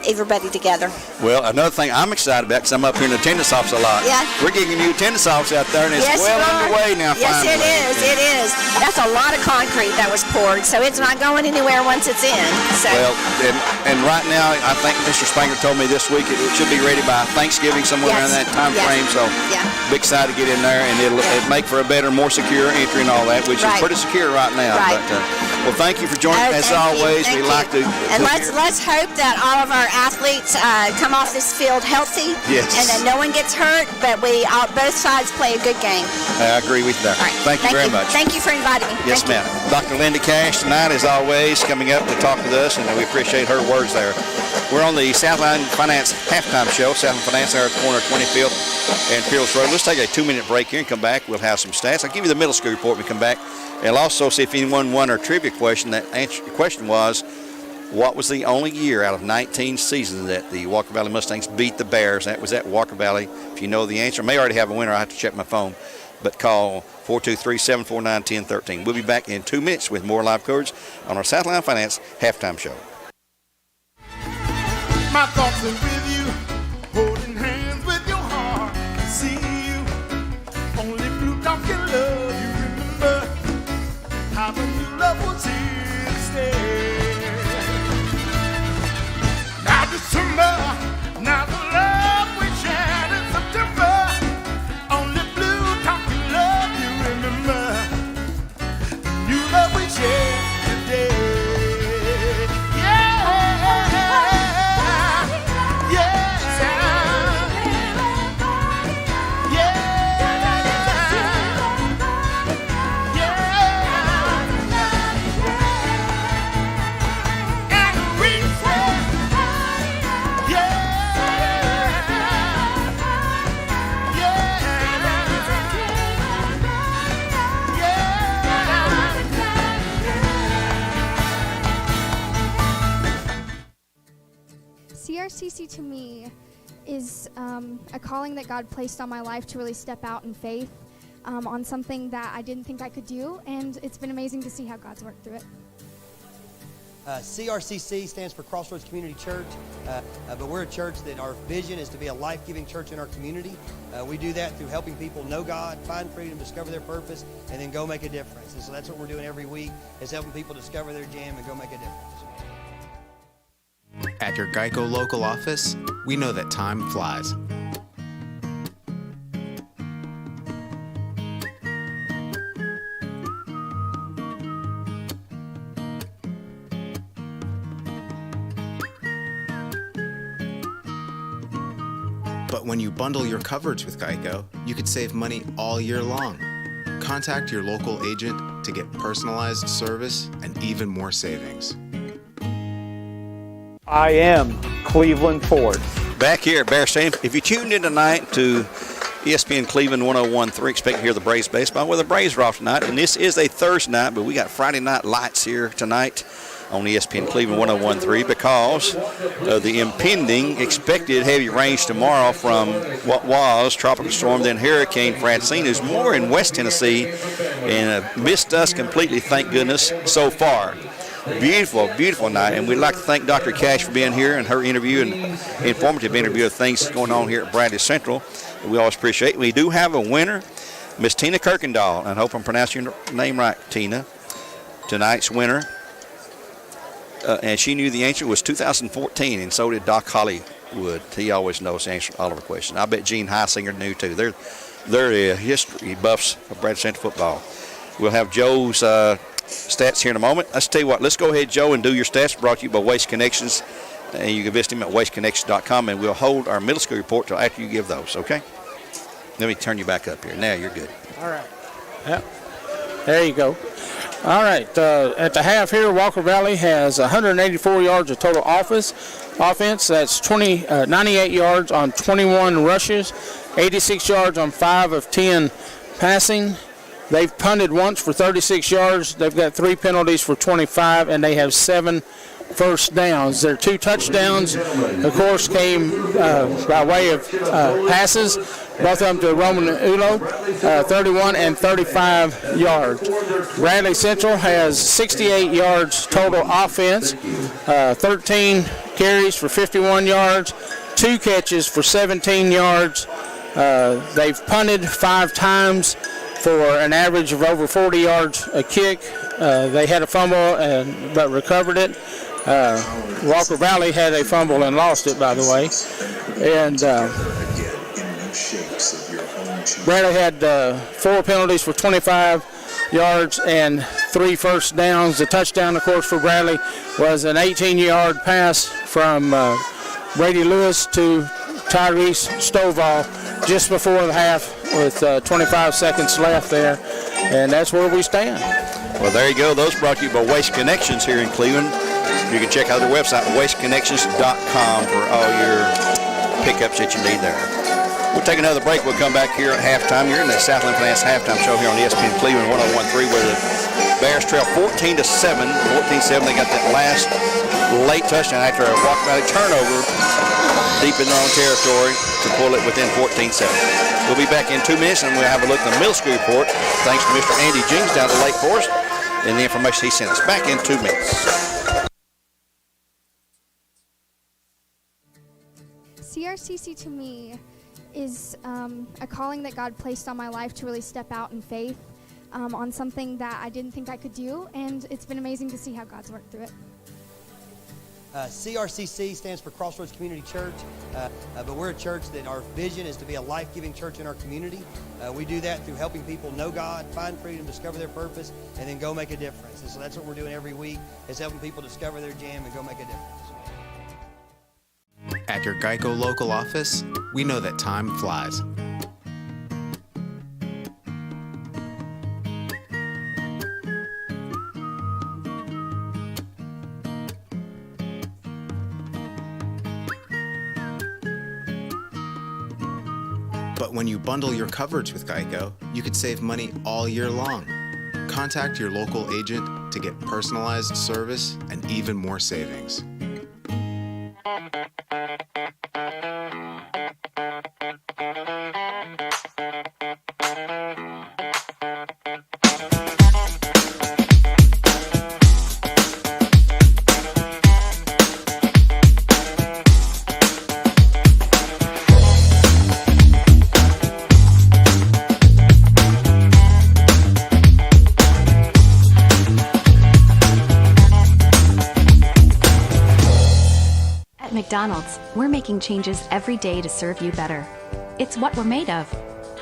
everybody together. Well, another thing I'm excited about, because I'm up here in the attendance office a lot. Yeah. We're getting new attendance office out there, and it's Yes, well you are. underway now. Yes, finally. it is. It is. That's a lot of concrete that was poured, so it's not going anywhere once it's in. So. Well, and right now, I think Mr. Springer told me this week it should be ready by Thanksgiving, somewhere around that time frame. So, big excited to get in there, and it'll make for a better, more secure entry and all that, which is pretty secure right now. Right. But, well, thank you for joining us. As always, we like to. And let's hope that all of our athletes come off this field healthy. Yes. And that no one gets hurt, but both sides play a good game. I agree with you there. All right. Thank you very much. Thank you for inviting me. Yes, ma'am. Dr. Linda Cash tonight, as always, coming up to talk with us, and we appreciate her words there. We're on the Southline Finance halftime show. Southline Finance, there at the corner of 25th and Fields Road. Let's take a 2-minute break here and come back. We'll have some stats. I'll give you the middle school report when we come back. And I'll also see if anyone won our trivia question. The question was, what was the only year out of 19 seasons that the Walker Valley Mustangs beat the Bears? That was at Walker Valley. If you know the answer, I may already have a winner. I have to check my phone. But call 423-749-1013. We'll be back in 2 minutes with more live coverage on our Southline Finance halftime show. My thoughts are with you, holding hands with your heart. See you, only blue dog can love you. Remember how the new love was here to stay. Now December, now the love we shared in September. Only blue dog can love you. Remember the new love we shared today. CRCC to me is a calling that God placed on my life to really step out in faith on something that I didn't think I could do, and it's been amazing to see how God's worked through it. CRCC stands for Crossroads Community Church, but we're a church that our vision is to be a life-giving church in our community. We do that through helping people know God, find freedom, discover their purpose, and then go make a difference. And so that's what we're doing every week, is helping people discover their jam and go make a difference. At your Geico local office, we know that time flies. But when you bundle your coverage with Geico, you could save money all year long. Contact your local agent to get personalized service and even more savings. I am Cleveland Ford. Back here at Bear Stadium. If you tuned in tonight to ESPN Cleveland 101.3, expect to hear the Braves baseball. Well, the Braves are off tonight, and this is a Thursday night, but we got Friday night lights here tonight on ESPN Cleveland 101.3 because of the impending expected heavy rains tomorrow from what was Tropical Storm, then Hurricane Francine, who's more in West Tennessee and missed us completely, thank goodness, so far. Beautiful, beautiful night, and we'd like to thank Dr. Cash for being here and her interview and informative interview of things going on here at Bradley Central. We always appreciate it. We do have a winner, Miss Tina Kirkendall, and I hope I'm pronouncing your name right, Tina, tonight's winner. And she knew the answer was 2014, and so did Doc Hollywood. He always knows the answer to all of her questions. I bet Gene Heisinger knew, too. They're history buffs of Bradley Central football. We'll have Joe's stats here in a moment. Let's tell you what, let's go ahead, Joe, and do your stats, brought to you by Waste Connections. And you can visit him at wasteconnections.com, and we'll hold our middle school report till after you give those, okay? Let me turn you back up here. Now you're good. All right. Yep. There you go. All right. At the half here, Walker Valley has 184 yards of total offense. That's 98 yards on 21 rushes, 86 yards on 5 of 10 passing. They've punted once for 36 yards. They've got 3 penalties for 25, and they have 7 first downs. Their 2 touchdowns, of course, came by way of passes, both of them to Roman Ulo, 31 and 35 yards. Bradley Central has 68 yards total offense, 13 carries for 51 yards, 2 catches for 17 yards. They've punted 5 times for an average of over 40 yards a kick. They had a fumble but recovered it. Walker Valley had a fumble and lost it, by the way. And Bradley had 4 penalties for 25 yards and 3 first downs. The touchdown, of course, for Bradley was an 18-yard pass from Brady Lewis to Tyrese Stovall just before the half with 25 seconds left there. And that's where we stand. Well, there you go. Those brought to you by Waste Connections here in Cleveland. You can check out their website, wasteconnections.com, for all your pickups that you need there. We'll take another break. We'll come back here at halftime. You're in the Southland Finance halftime show here on ESPN Cleveland 101.3, where the Bears trail 14-7. 14-7. They got that last late touchdown after a Walker Valley turnover deep in their own territory to pull it within 14-7. We'll be back in 2 minutes, and we'll have a look at the middle school report, thanks to Mr. Andy Jeans down at Lake Forest, and the information he sent us. Back in 2 minutes. CRCC to me is a calling that God placed on my life to really step out in faith on something that I didn't think I could do, and it's been amazing to see how God's worked through it. CRCC stands for Crossroads Community Church, but we're a church that our vision is to be a life-giving church in our community. We do that through helping people know God, find freedom, discover their purpose, and then go make a difference. And so that's what we're doing every week, is helping people discover their jam and go make a difference. At your Geico local office, we know that time flies. But when you bundle your coverage with Geico, you could save money all year long. Contact your local agent to get personalized service and even more savings. McDonald's, we're making changes every day to serve you better. It's what we're made of.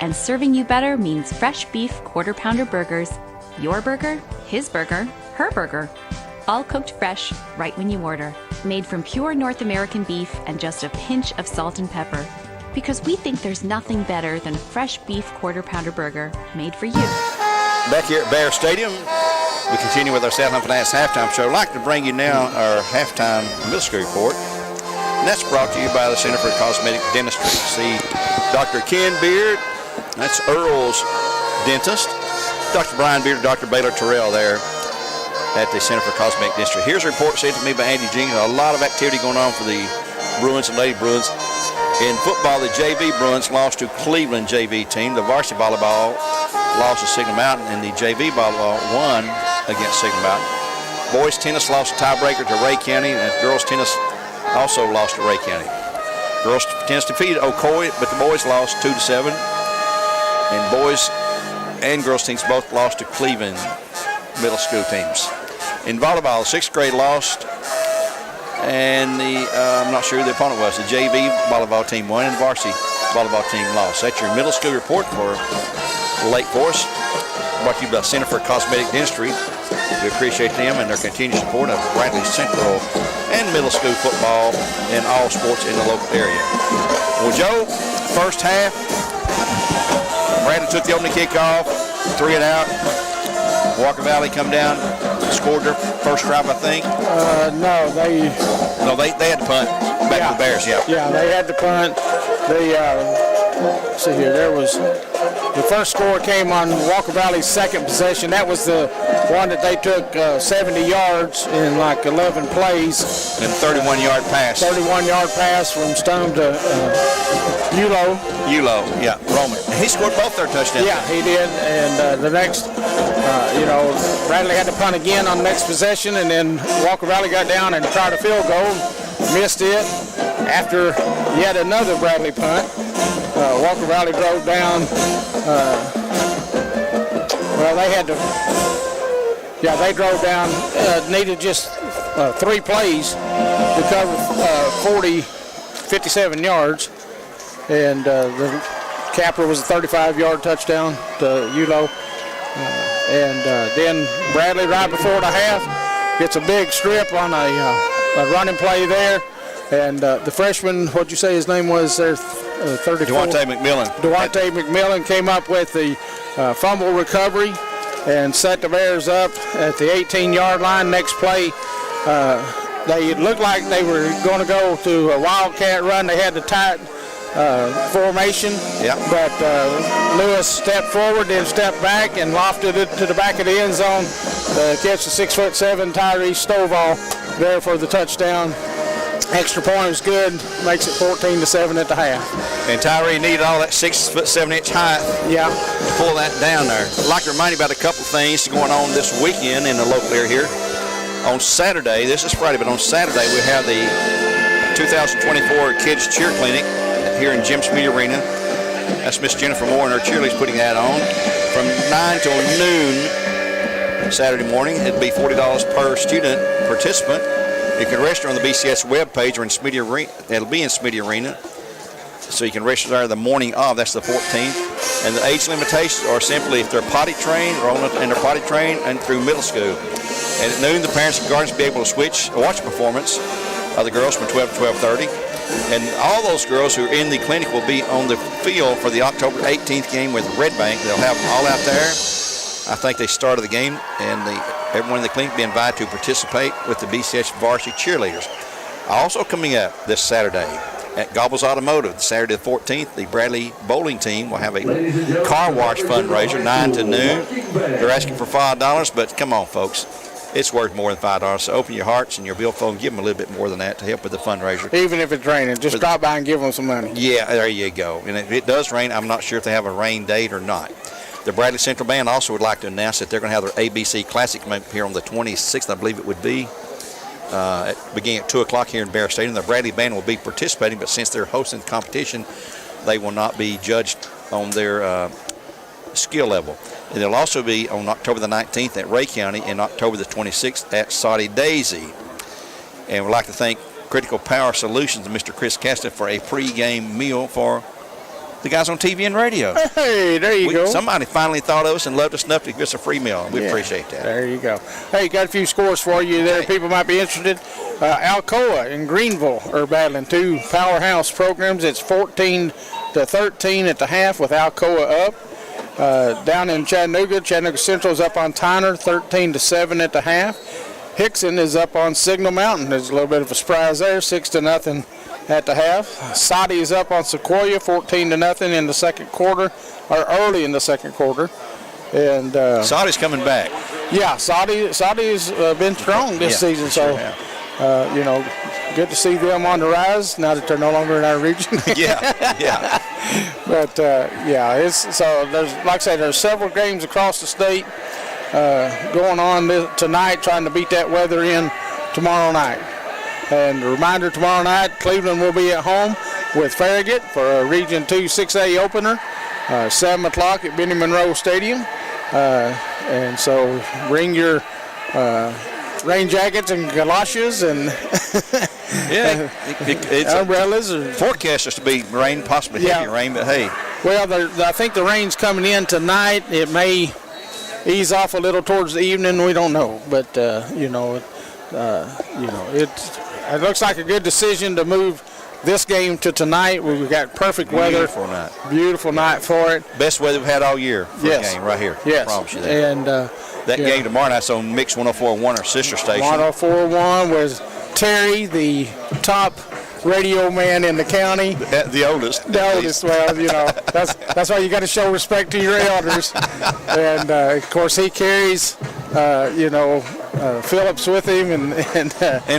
And serving you better means fresh beef quarter-pounder burgers. Your burger, his burger, her burger. All cooked fresh, right when you order. Made from pure North American beef and just a pinch of salt and pepper. Because we think there's nothing better than a fresh beef quarter-pounder burger made for you. Back here at Bear Stadium, we continue with our Southland Finance halftime show. I'd like to bring you now our halftime middle school report. And that's brought to you by the Center for Cosmetic Dentistry. See Dr. Ken Beard, that's Earl's dentist. Dr. Brian Beard, Dr. Baylor Terrell there at the Center for Cosmetic Dentistry. Here's a report sent to me by Andy Jenkins. A lot of activity going on for the Bruins and Lady Bruins. In football, the JV Bruins lost to Cleveland JV team. The varsity volleyball lost to Signal Mountain, and the JV volleyball won against Signal Mountain. Boys tennis lost a tiebreaker to Ray County, and girls tennis also lost to Ray County. Girls tennis defeated Ocoee, but the boys lost 2-7. And boys and girls teams both lost to Cleveland middle school teams. In volleyball, the 6th grade lost, and I'm not sure who the opponent was. The JV volleyball team won, and the varsity volleyball team lost. That's your middle school report for Lake Forest. Brought to you by Center for Cosmetic Dentistry. We appreciate them and their continued support of Bradley Central and middle school football and all sports in the local area. Well, Joe, first half, Bradley took the opening kickoff, 3 and out. Walker Valley come down, scored their first drive, I think. They had to punt back to the Bears. Yeah, they had to punt. They see here, there was The first score came on Walker Valley's second possession. That was the one that they took 70 yards in like 11 plays. And 31-yard pass. 31-yard pass from Stone to Ulo. Yeah, Roman. He scored both their touchdowns. Yeah, he did. And the next, Bradley had to punt again on the next possession, and then Walker Valley got down and tried a field goal, missed it. After yet another Bradley punt, Walker Valley drove down. They drove down. Needed just 3 plays to cover 57 yards, and the capper was a 35-yard touchdown to Ulo. Then Bradley, right before the half, gets a big strip on a running play there. And the freshman, what'd you say his name was there? 34. Duarte McMillan came up with the fumble recovery and set the Bears up at the 18-yard line. Next play, they looked like they were going to go to a wildcat run. They had the tight formation, but Lewis stepped forward, then stepped back, and lofted it to the back of the end zone to catch the 6'7" Tyree Stovall there for the touchdown. Extra point is good, makes it 14-7 at the half. And Tyree needed all that 6'7" height to pull that down there. I'd like to remind you about a couple things going on this weekend in the local area here. On Saturday, this is Friday, but on Saturday we have the 2024 Kids Cheer Clinic here in Jim's Media Arena. That's Miss Jennifer Moore and her cheerleaders putting that on from 9 till noon Saturday morning. It'd be $40 per student participant. You can register on the BCS webpage or in Smitty Arena. It'll be in Smitty Arena. So you can register there the morning of, that's the 14th. And the age limitations are simply if they're potty trained or and they're potty trained and through middle school. And at noon, the parents and guardians will be able to watch a performance of the girls from 12 to 12:30. And all those girls who are in the clinic will be on the field for the October 18th game with Red Bank. They'll have them all out there. I think they started the game, and everyone in the clinic will be invited to participate with the BCH Varsity cheerleaders. Also coming up this Saturday at Gobbles Automotive, Saturday the 14th, the Bradley bowling team will have a car wash fundraiser, 9 to noon. They're asking for $5, but come on, folks. It's worth more than $5. So open your hearts and your billfold and give them a little bit more than that to help with the fundraiser. Even if it's raining, just stop by and give them some money. Yeah, there you go. And if it does rain, I'm not sure if they have a rain date or not. The Bradley Central Band also would like to announce that they're going to have their ABC Classic here on the 26th, I believe it would be, beginning at 2 o'clock here in Bear Stadium. The Bradley Band will be participating, but since they're hosting the competition, they will not be judged on their skill level. And they'll also be on October the 19th at Ray County and October the 26th at Saudi Daisy. And we'd like to thank Critical Power Solutions and Mr. Chris Caston for a pre-game meal for the guys on TV and radio. Hey, there you go. Somebody finally thought of us and loved us enough to give us a free meal. We appreciate that. There you go. Hey, got a few scores for you there. People might be interested. Alcoa and Greenville are battling two powerhouse programs. It's 14-13 at the half with Alcoa up. Down in Chattanooga Central is up on Tyner, 13-7 at the half. Hickson is up on Signal Mountain. There's a little bit of a surprise there, 6-0 at the half. Soddy is up on Sequoia, 14-0 in the second quarter, or early in the second quarter. And Soddy's coming back. Yeah, Soddy's been strong this season, so good to see them on the rise now that they're no longer in our region. yeah. But there's like I said, there's several games across the state going on tonight, trying to beat that weather in tomorrow night. And a reminder, tomorrow night, Cleveland will be at home with Farragut for a Region 2 6A opener, 7 o'clock at Benny Monroe Stadium. And so bring your rain jackets and galoshes and it's umbrellas. Forecast us to be rain, possibly heavy rain, but hey. Well, I think the rain's coming in tonight. It may ease off a little towards the evening. We don't know, but it looks like a good decision to move this game to tonight. We've got perfect weather. Beautiful night for it. Best weather we've had all year for a game right here. Yes. I promise you that. And that game tomorrow night's on Mix 104.1, our sister station. 104.1 was Terry, the top radio man in the county. The oldest. The oldest. Well, you know, that's why you got to show respect to your elders. And of course, he carries, Phillips with him, and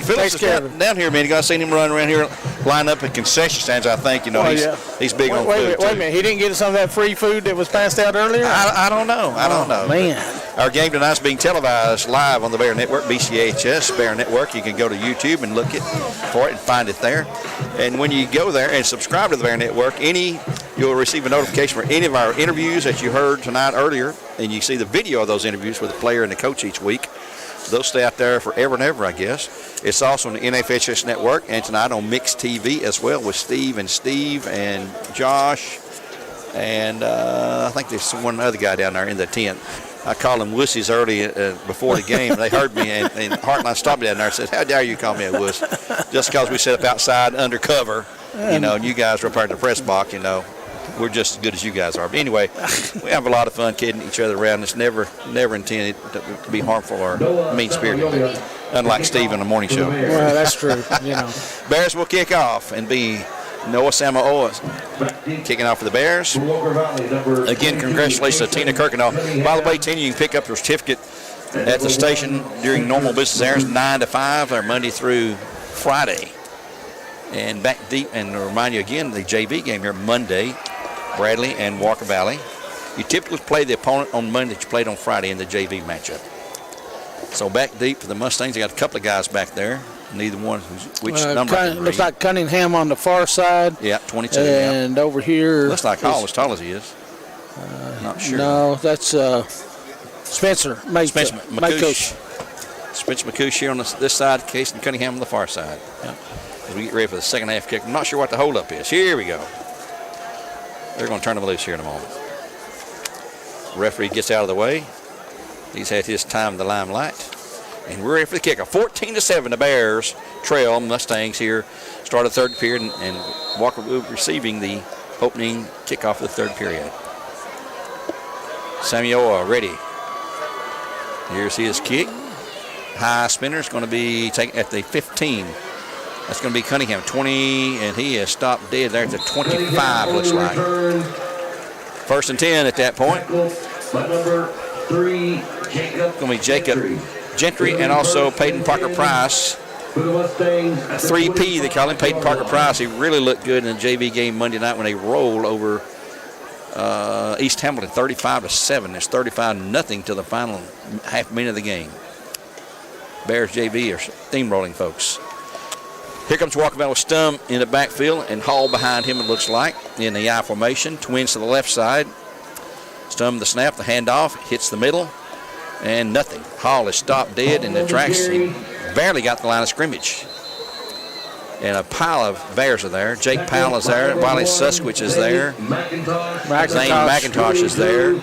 Phillips is down here, man. You guys seen him run around here, line up at concession stands. I think he's big on food. Wait a minute, he didn't get some of that free food that was passed out earlier. I don't know. Man, our game tonight's being televised live on the Bear Network, BCHS Bear Network. You can go to YouTube and look for it and find it there. And when you go there and subscribe to the Bear Network, you'll receive a notification for any of our interviews that you heard tonight earlier, and you see the video of those interviews with the player and the coach each week. They'll stay out there forever and ever, I guess. It's also on the NFHS Network, and tonight on Mixed TV as well with Steve and Josh, and I think there's one other guy down there in the tent. I called them wussies early before the game. They heard me, and Heartline stopped me down there and said, "How dare you call me a wuss?" Just because we set up outside undercover, and you guys were part of the press box, we're just as good as you guys are. But anyway, we have a lot of fun kidding each other around. It's never intended to be harmful or mean-spirited, unlike Steve on the morning show. Well, that's true. Bears will kick off and be Noah Samaoa kicking off for the Bears. Again, congratulations to Tina Kirkendall. By the way, Tina, you can pick up your certificate at the station during normal business hours, 9 to 5, or Monday through Friday. And back deep, and to remind you again, the JV game here Monday, Bradley and Walker Valley. You typically play the opponent on Monday that you played on Friday in the JV matchup. So back deep for the Mustangs. They got a couple of guys back there. Neither one, which number? Looks like Cunningham on the far side. Yeah, 22. And over here. Looks like Hall as tall as he is. Not sure. No, that's Spencer McCush. Spencer McCush here on this side, Casey Cunningham on the far side. Yeah. As we get ready for the second half kick. I'm not sure what the holdup is. Here we go. They're going to turn them loose here in a moment. Referee gets out of the way. He's had his time in the limelight. And we're ready for the kickoff. 14-7, the Bears trail Mustangs here. Start of the third period, and Walker will be receiving the opening kickoff of the third period. Samuel ready. Here's his kick. High spinner is going to be taken at the 15. That's going to be Cunningham, 20, and he has stopped dead there at the 25, looks like. First and 10 at that point. Number 3, Jacob. Going to be Jacob Gentry and also Peyton Parker Price. 3P, they call him, Peyton Parker Price. He really looked good in the JV game Monday night when they rolled over East Hamilton 35-7. It's 35-0 till the final half minute of the game. Bears JV are steamrolling, folks. Here comes Walker Valley with Stum in the backfield and Hall behind him, it looks like, in the I formation. Twins to the left side. Stum the snap, the handoff, hits the middle, and nothing. Hall is stopped dead in the tracks. He barely got the line of scrimmage. And a pile of Bears are there. Jake Powell is there. Wiley Susquich is there. Zane McIntosh is there.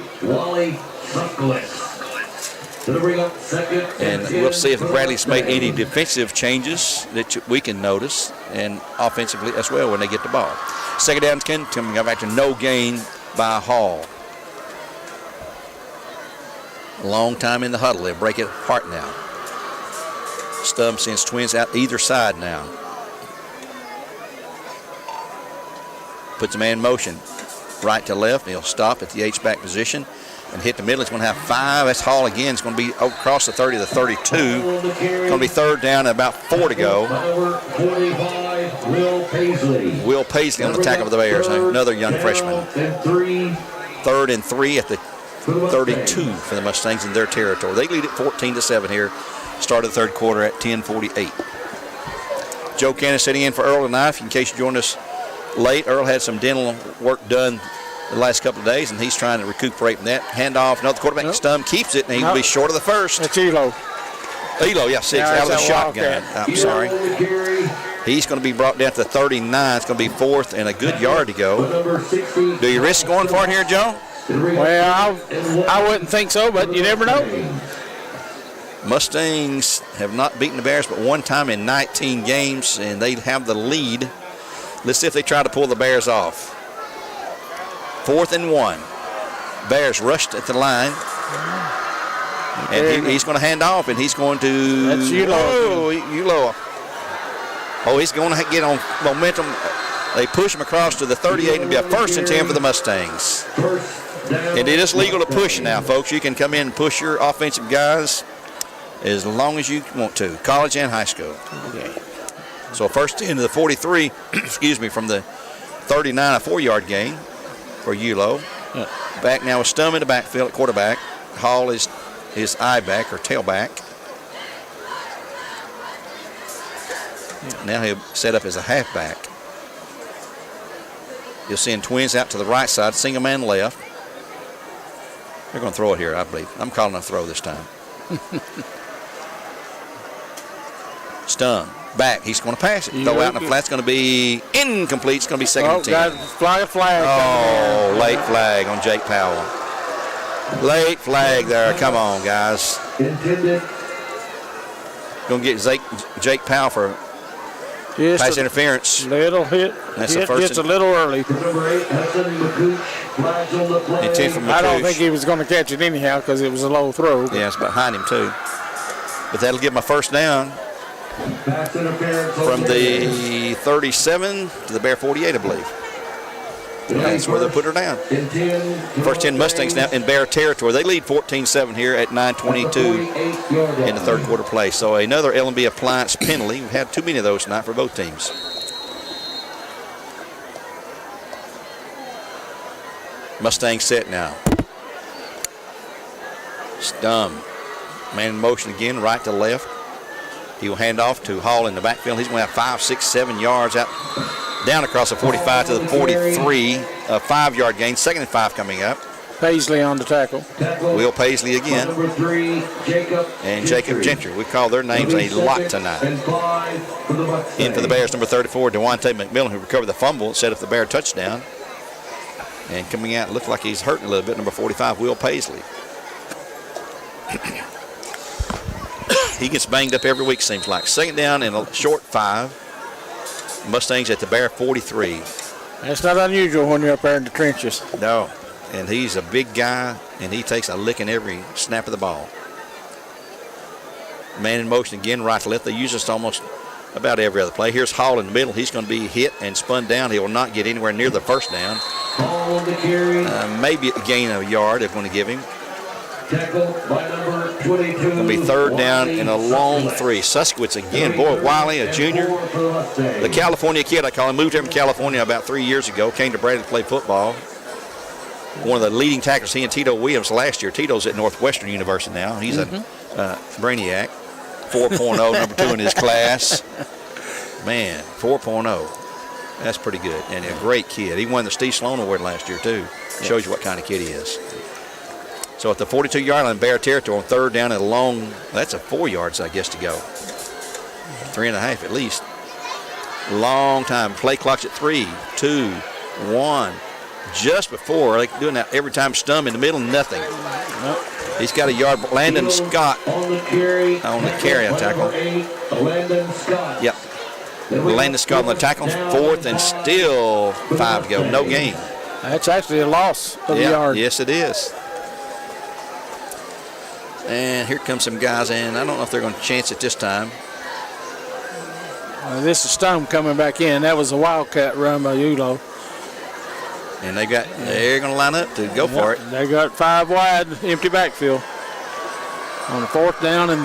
And we'll see if Bradley's made any defensive changes that we can notice, and offensively as well when they get the ball. Second down, coming up after no gain by Hall. Long time in the huddle. They'll break it apart now. Stubb sends Twins out either side now. Puts a man in motion. Right to left. He'll stop at the H-back position and hit the middle. It's going to have 5. That's Hall again. It's going to be across the 30 to the 32. It's going to be third down and about 4 to go. Will Paisley on the tackle of the Bears. Another young freshman. 3rd and 3 at the 32 for the Mustangs in their territory. They lead it 14-7 here. Start of the third quarter at 10:48. Joe Cannon sitting in for Earl tonight. In case you joined us late, Earl had some dental work done the last couple of days, and he's trying to recuperate from that. Handoff, another quarterback, Stum keeps it, and he'll be short of the first. That's Elo. Yeah, 6 out of the shotgun. I'm sorry. He's going to be brought down to 39. It's going to be 4th and a good yard to go. Do you risk going for it here, Joe? Well, I wouldn't think so, but you never know. Mustangs have not beaten the Bears but one time in 19 games, and they have the lead. Let's see if they try to pull the Bears off. 4th and 1. Bears rushed at the line. And he's going to hand off, and he's going to... That's Ulo. Ulo. Oh, he's going to get on momentum. They push him across to the 38 and be a 1st and 10 for the Mustangs. And it is legal to push now, folks. You can come in and push your offensive guys as long as you want to, college and high school. Okay. So 1st into the 43, excuse me, from the 39, a 4-yard gain for Yulo. Yeah. Back now with Stum in the backfield at quarterback. Hall is his I-back or tailback. Yeah. Now he'll set up as a halfback. You'll send twins out to the right side, single man left. They're going to throw it here, I believe. I'm calling a throw this time. Stum back. He's going to pass it. Throw out in the flat. It's going to be incomplete. It's going to be 2nd and 10. Guys, flag. Oh, late flag on Jake Powell. Late flag there. Come on, guys. Going to get Jake Powell for pass interference. Little hit. That's the first. Gets a little early. I don't think he was going to catch it anyhow because it was a low throw. Yeah, it's behind him too. But that'll give him a 1st down from the 37 to the Bear 48, I believe. That's where they put her down. 1st 10 Mustangs now in Bear territory. They lead 14-7 here at 9:22 in the 3rd quarter play. So another L&B appliance penalty. We've had too many of those tonight for both teams. Mustang set now. Stum. Man in motion again, right to left. He will hand off to Hall in the backfield. He's going to have 5, 6, 7 yards out, down across the 45 to the 43. A 5-yard gain. 2nd and 5 coming up. Paisley on the tackle. Will Paisley again. And Jacob Gentry. We call their names a lot tonight. In for the Bears, number 34, Devontae McMillan, who recovered the fumble and set up the Bear touchdown. And coming out, looked like he's hurting a little bit, number 45, Will Paisley. He gets banged up every week, seems like. 2nd down and a short 5. Mustangs at the Bear 43. That's not unusual when you're up there in the trenches. No. And he's a big guy, and he takes a licking every snap of the ball. Man in motion again, right to left. They use this almost about every other play. Here's Hall in the middle. He's going to be hit and spun down. He will not get anywhere near the 1st down. Maybe a gain of a yard if we're going to give him. Going to be 3rd down and a long 3. Suskiewicz again. Boy, Wiley, a junior. The California kid, I call him, moved here from California about 3 years ago. Came to Bradley to play football. One of the leading tacklers, he and Tito Williams last year. Tito's at Northwestern University now. He's a brainiac. 4.0, number 2 in his class. Man, 4.0. That's pretty good. And a great kid. He won the Steve Sloan Award last year, too. Shows you what kind of kid he is. So at the 42-yard line, Bear territory on 3rd down and a long, that's a 4 yards, I guess, to go. 3.5 at least. Long time. Play clock's at 3, 2, 1. Just before, like doing that every time. Stum in the middle, nothing. Nope. He's got a yard. Landon Scott on the carry on tackle. Yep. Landon Scott on the tackle. 4th and still 5 to go. No gain. That's actually a loss of the yard. Yes, it is. And here come some guys in. I don't know if they're going to chance it this time. This is Stum coming back in. That was a wildcat run by Yulo. And they're going to line up to go for it. They got 5 wide, empty backfield. On the 4th down and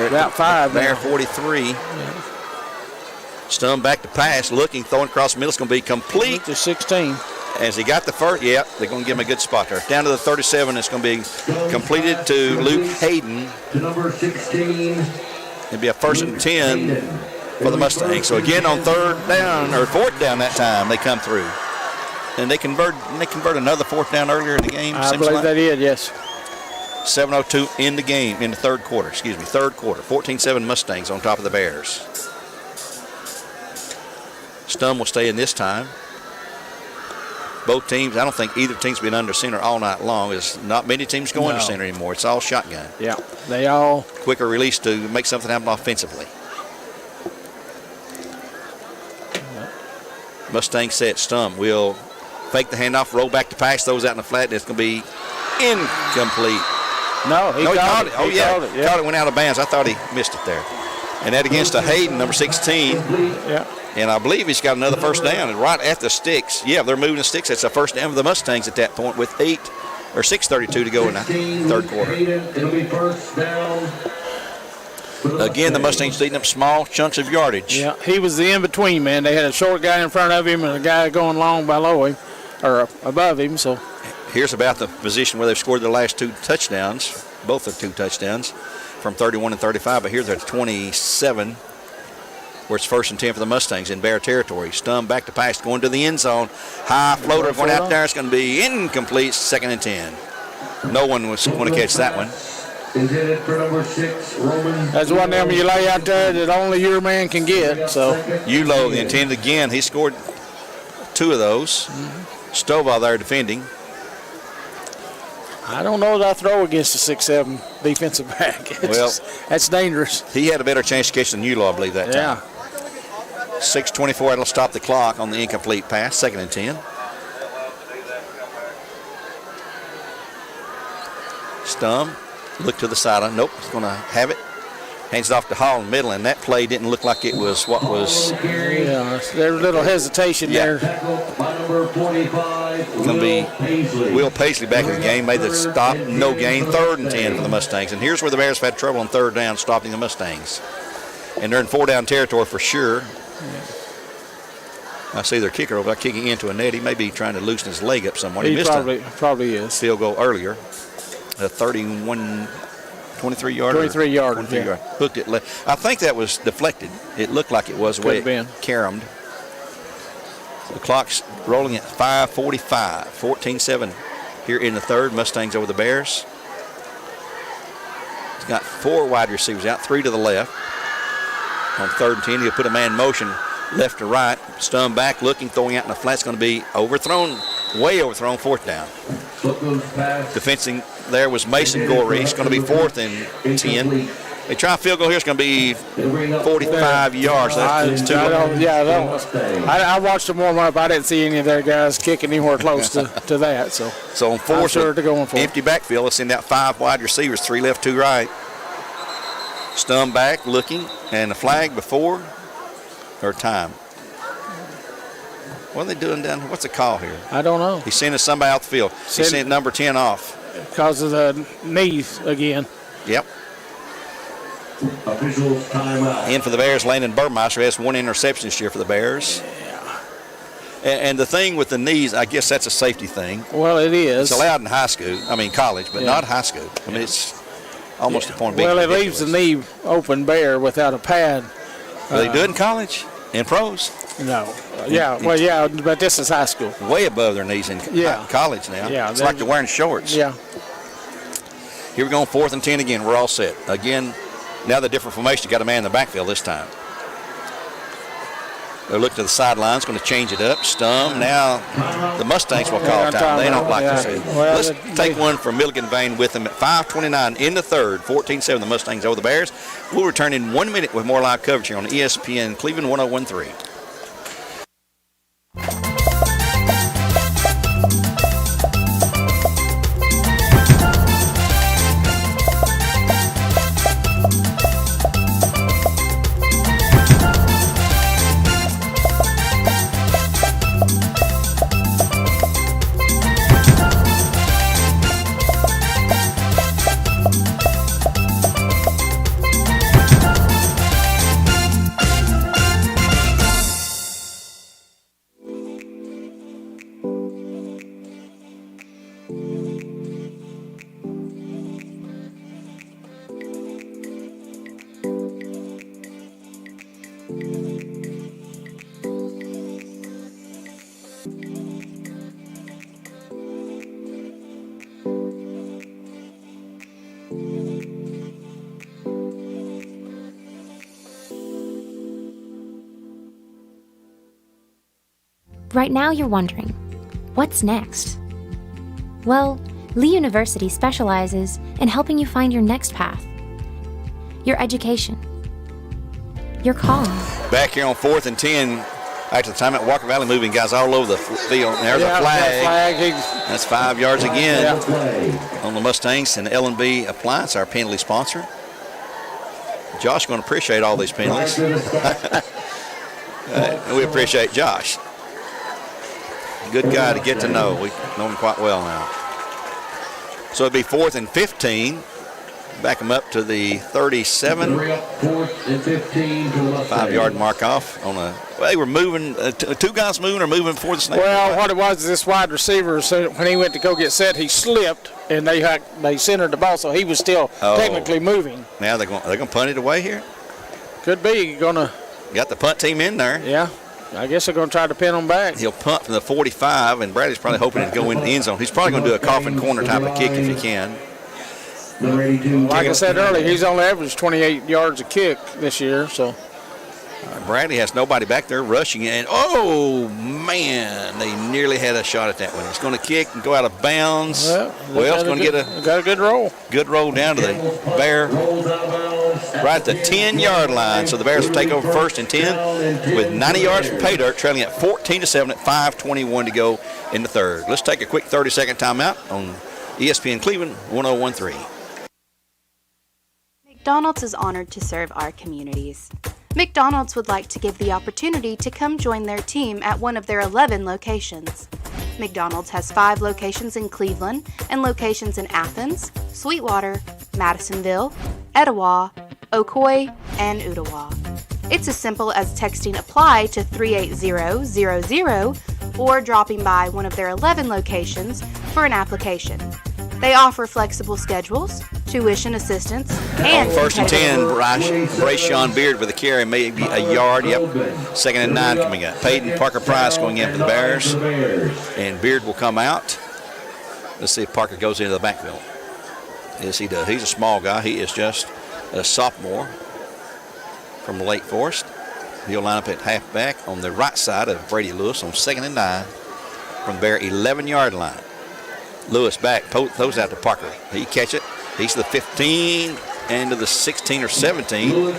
about 5. Bear 43. Stum back to pass, looking, throwing across the middle. It's going to be complete. To 16. As he got the first, they're going to give him a good spot there. Down to the 37, it's going to be completed to Luke Hayden. Number 16. It'll be a 1st and 10 for the Mustangs. So again on 3rd down, or 4th down that time, they come through. And they convert another 4th down earlier in the game. I believe they did, yes. 7:02 in the game, in the 3rd quarter. 3rd quarter. 14-7 Mustangs on top of the Bears. Stum will stay in this time. Both teams, I don't think either team's been under center all night long. There's not many teams go under center anymore. It's all shotgun. Yeah, they all. Quicker release to make something happen offensively. Mustang set. Stum will fake the handoff, roll back to pass, throws out in the flat, and it's going to be incomplete. No, he caught it. Oh, yeah. Caught it, went out of bounds. I thought he missed it there. And that against a Hayden, number 16. Yeah. And I believe he's got another first down. And right at the sticks. Yeah, they're moving the sticks. That's a first down for the Mustangs at that point with 6:32 to go in the third quarter. It'll be first down. Again, the Mustangs eating up small chunks of yardage. Yeah, he was the in-between, man. They had a short guy in front of him and a guy going long below him, or above him. So here's about the position where they've scored their last 2 touchdowns, both of 2 touchdowns, from 31 and 35. But here's at 27, where it's 1st and 10 for the Mustangs in Bear territory. Stum back to pass, going to the end zone. High floater going out there. It's going to be incomplete, 2nd and 10. No one was going to catch that one. Is in it for number 6, Roman. that's one of them you lay out there that only your man can get. So Ulo, the intended again. He scored 2 of those. Stovall there defending. I don't know that I throw against a 6'7" defensive back. That's dangerous. He had a better chance to catch than Ulo, I believe, that time. 6:24, it'll stop the clock on the incomplete pass, 2nd and 10. Stum, look to the sideline. Nope, he's going to have it. Hands it off to Hall in the middle, and that play didn't look like it was what was. Yeah, there's a little hesitation there. It's going to be Will Paisley back in the game. Made the stop, no gain, 3rd and 10 for the Mustangs. And here's where the Bears have had trouble on 3rd down, stopping the Mustangs. And they're in 4-down territory for sure. I see their kicker over there kicking into a net. He may be trying to loosen his leg up somewhat. He missed probably is. Field goal earlier. A 23 yarder. 23 yarder. Hooked it left. I think that was deflected. It looked like it was the way it caromed. The clock's rolling at 5:45. 14-7 here in the third. Mustangs over the Bears. He's got 4 wide receivers out, 3 to the left. On 3rd and 10, he'll put a man in motion left to right. Stum back, looking, throwing out in the flat. It's going to be overthrown, way overthrown, 4th down. Defending there was Mason Gorey. It's going to be 4th and 10. They try a field goal here. It's going to be 45 yards. I watched them warm up. I didn't see any of their guys kicking anywhere close to that. So on 4th, sure they're going for empty backfield. Let's send out 5 wide receivers, 3 left, 2 right. Stum back, looking, and the flag before or time. What are they doing down here? What's the call here? I don't know. He's sending somebody off the field. He sent number 10 off. Because of the knees again. Yep. Officials timeout. In for the Bears, Landon Burmeister has 1 interception this year for the Bears. Yeah. And the thing with the knees, I guess that's a safety thing. Well, it is. It's allowed in college, but not high school. I mean, it's almost a point of being Well, it leaves the knee open bare without a pad. Do they do it in college? In pros? No. But this is high school. Way above their knees in college now. Yeah, it's like they're wearing shorts. Yeah. Here we go, 4th and 10 again. We're all set. Again, now the different formation. You got a man in the backfield this time. They look to the sidelines, going to change it up. Stum. Now the Mustangs will call time. They don't like to see it. Well, let's take one from Milligan Vane with them at 5:29 in the third. 14-7 the Mustangs over the Bears. We'll return in 1 minute with more live coverage here on ESPN Cleveland 101.3. Right now you're wondering, what's next? Well, Lee University specializes in helping you find your next path, your education, your calling. Back here on 4th and 10 after the time at Walker Valley, moving guys all over the field. And there's a flag. That's 5 yards again on the Mustangs, and L&B Appliance, our penalty sponsor. Josh is going to appreciate all these penalties. We appreciate Josh. Good guy to get to know. We know him quite well now. So it'd be 4th and 15. Back them up to the 37. 4th and 15 to the Mustangs. 5-yard mark off on a. Well, they were moving. 2 guys moving or moving before the snap. Well, what it was is this wide receiver, so when he went to go get set, he slipped, and they centered the ball, so he was still technically moving. Now they're going to punt it away here? Could be. Got the punt team in there. Yeah. I guess they're going to try to pin them back. He'll punt from the 45, and Bradley's probably hoping to go in the end zone. He's probably going to do a coffin corner type of kick if he can. Like I said earlier, he's only averaged 28 yards a kick this year. So Bradley has nobody back there rushing in. Oh, man, they nearly had a shot at that one. It's going to kick and go out of bounds. Well, it's going to get a good roll. Good roll down to the Bear right at the 10-yard line. So the Bears will take over 1st and 10 with 90 yards from pay dirt, trailing at 14-7 at 5:21 to go in the third. Let's take a quick 30-second timeout on ESPN Cleveland 1013. McDonald's is honored to serve our communities. McDonald's would like to give the opportunity to come join their team at one of their 11 locations. McDonald's has 5 locations in Cleveland and locations in Athens, Sweetwater, Madisonville, Etowah, Ocoee, and Ottawa. It's as simple as texting APPLY to 38000 or dropping by one of their 11 locations for an application. They offer flexible schedules, tuition assistance, and 1st and 10, Bryce Sean Beard with a carry, maybe a yard. Yep. 2nd and 9 coming up. Peyton Parker Price going in for the Bears, and Beard will come out. Let's see if Parker goes into the backfield. Yes, he does. He's a small guy. He is just a sophomore from Lake Forest. He'll line up at halfback on the right side of Brady Lewis on 2nd and 9 from the Bear 11-yard line. Lewis back, throws out to Parker. He catch it. He's the 15 and to the 16 or 17. Going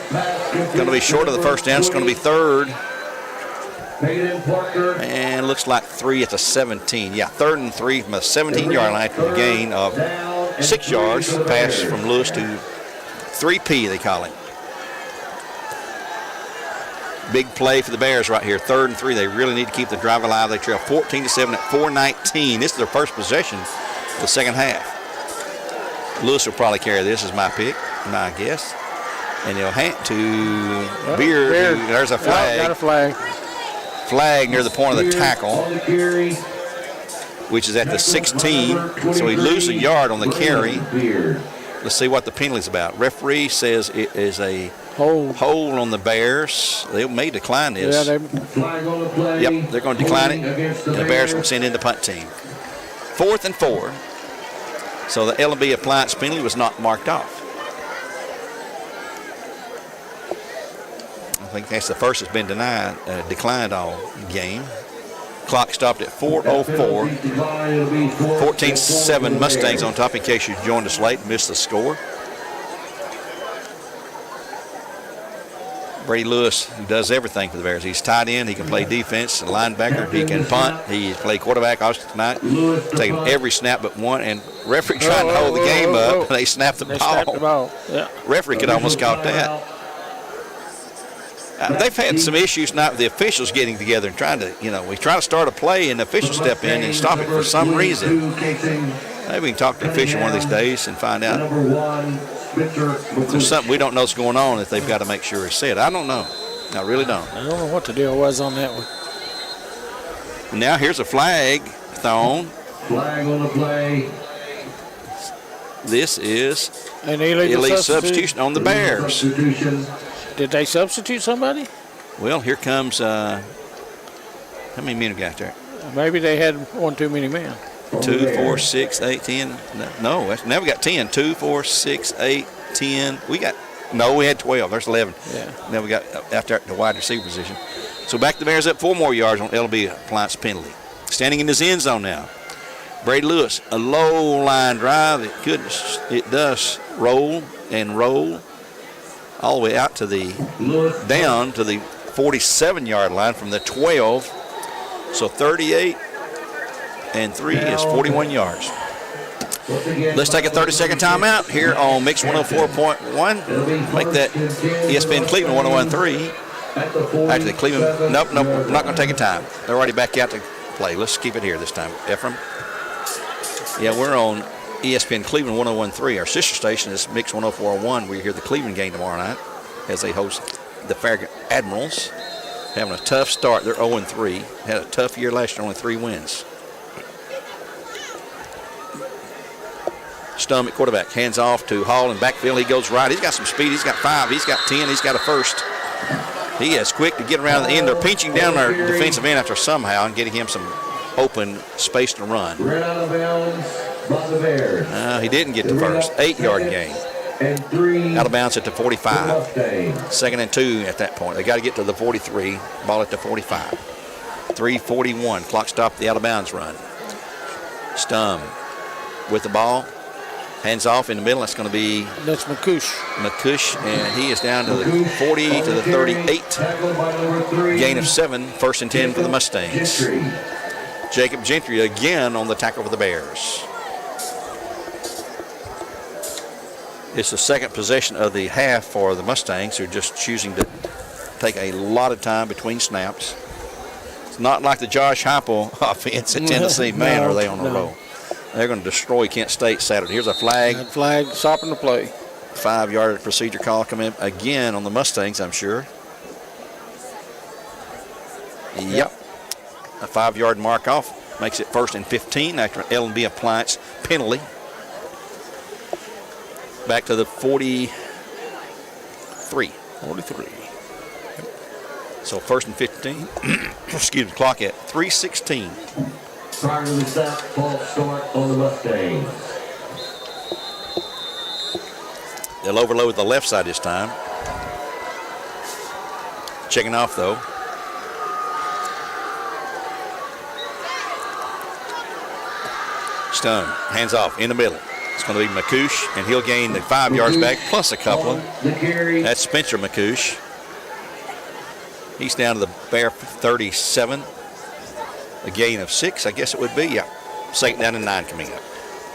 to be short of the first down. It's going to be 3rd. And looks like 3 at the 17. Yeah, 3rd and 3 from the 17-yard line after a gain of 6 yards. Pass from Lewis to 3P, they call him. Big play for the Bears right here. 3rd and 3. They really need to keep the drive alive. They trail 14-7 at 4:19. This is their first possession of the second half. Lewis will probably carry this, is my pick, my guess. And he'll hand to Beard. There's a flag. Got a flag. Flag near the point of the tackle, which is at the 16. So he loses a yard on the carry. Let's see what the penalty's about. Referee says it is a hold on the Bears. They may decline this. Yeah, Yep, they're going to decline it. And the Bears will send in the punt team. 4th and 4. So the L&B appliance penalty was not marked off. I think that's the first that's been declined all game. Clock stopped at 4:04. 14-7 Mustangs on top in case you joined us late and missed the score. Brady Lewis does everything for the Bears. He's tight end. He can play defense, linebacker. He can punt. He played quarterback also tonight. Taking every snap but one. And referee trying to hold the game up. They snapped the ball. Yeah. Referee could almost caught that. They've had some issues tonight with the officials getting together and trying to, we try to start a play and the officials step in and stop it for some reason. Maybe we can talk to the official one of these days and find out if there's something we don't know what's going on that they've got to make sure it's said. I don't know. I really don't. I don't know what the deal was on that one. Now here's a flag thrown. Flag on the play. This is an illegal substitution on the Bears. Did they substitute somebody? Well, here comes, how many men have got there? Maybe they had one too many men. 2, 4, 6, 8, 10. No, now we got 10. 2, 4, 6, 8, 10. We had 12. There's 11. Yeah. Now we got after the wide receiver position. So back the Bears up 4 more yards on LB appliance penalty. Standing in his end zone now. Brady Lewis, a low line drive. It does roll and roll all the way out to down to the 47-yard line from the 12. So 38 and 3 is 41 yards. Let's take a 30-second timeout here on Mix 104.1. Make that ESPN Cleveland 101.3. Actually, Cleveland, nope, we're not going to take a time. They're already back out to play. Let's keep it here this time. Ephraim? Yeah, we're on ESPN Cleveland 101.3. Our sister station is Mix 104.1. We hear the Cleveland game tomorrow night as they host the Farragut Admirals. Having a tough start. They're 0-3. Had a tough year last year, only 3 wins. Stum at quarterback. Hands off to Hall in backfield. He goes right. He's got some speed. He's got 5. He's got 10. He's got a first. He is quick to get around the end. They're pinching down our defensive end after somehow and getting him some open space to run. Ran out of bounds by the Bears. He didn't get the first. 8-yard gain. And 3. Out of bounds at the 45. 2nd and 2 at that point. They got to get to the 43. Ball at the 45. 3:41. Clock stopped the out of bounds run. Stum with the ball. Hands off in the middle. That's going to be That's McCush, and he is down to the 40 to the 38. Gain of 7. 1st and 10 for the Mustangs. Jacob Gentry again on the tackle for the Bears. It's the second possession of the half for the Mustangs, who are just choosing to take a lot of time between snaps. It's not like the Josh Heupel offense at Tennessee. Man, are they on a roll. They're going to destroy Kent State Saturday. Here's a flag. That flag stopping the play. 5-yard procedure call coming in again on the Mustangs, I'm sure. Yep. A 5-yard mark off makes it 1st and 15 after an L&B appliance penalty. Back to the 43. So 1st and 15. Excuse me, clock at 3:16. Prior to the snap, false start on the Mustangs. They'll overload the left side this time. Checking off though. Stone, hands off in the middle. It's going to be McCush, and he'll gain the 5 yards back plus a couple. That's Spencer McCush. He's down to the Bear 37. A gain of 6, I guess it would be. Yeah. 2nd down and 9 coming up.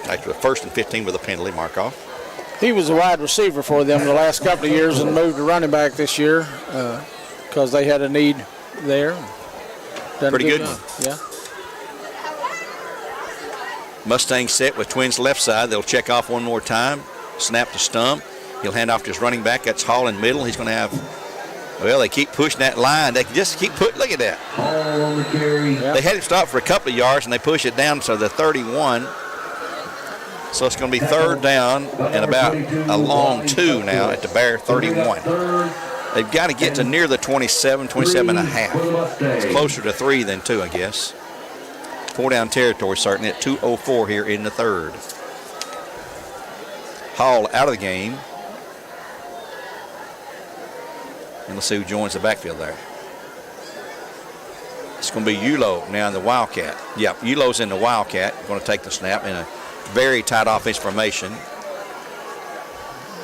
After the 1st and 15 with a penalty mark off. He was a wide receiver for them the last couple of years and moved to running back this year because they had a need there. Pretty good. Yeah. Mustang set with Twins left side. They'll check off one more time. Snap to Stump. He'll hand off to his running back. That's Hall in middle. He's going to have, well, they keep pushing that line. They can just keep putting, look at that. Hall on the carry. They had him stop for a couple of yards, and they push it down to the 31. So it's going to be 3rd down and about a long 2 now at the Bear 31. They've got to get to near the 27 and a half. It's closer to 3 than 2, I guess. 4-down territory starting at 2:04 here in the 3rd. Hall out of the game. And let's see who joins the backfield there. It's going to be Ulo now in the Wildcat. Yeah, Ulo's in the Wildcat. Going to take the snap in a very tight offense formation.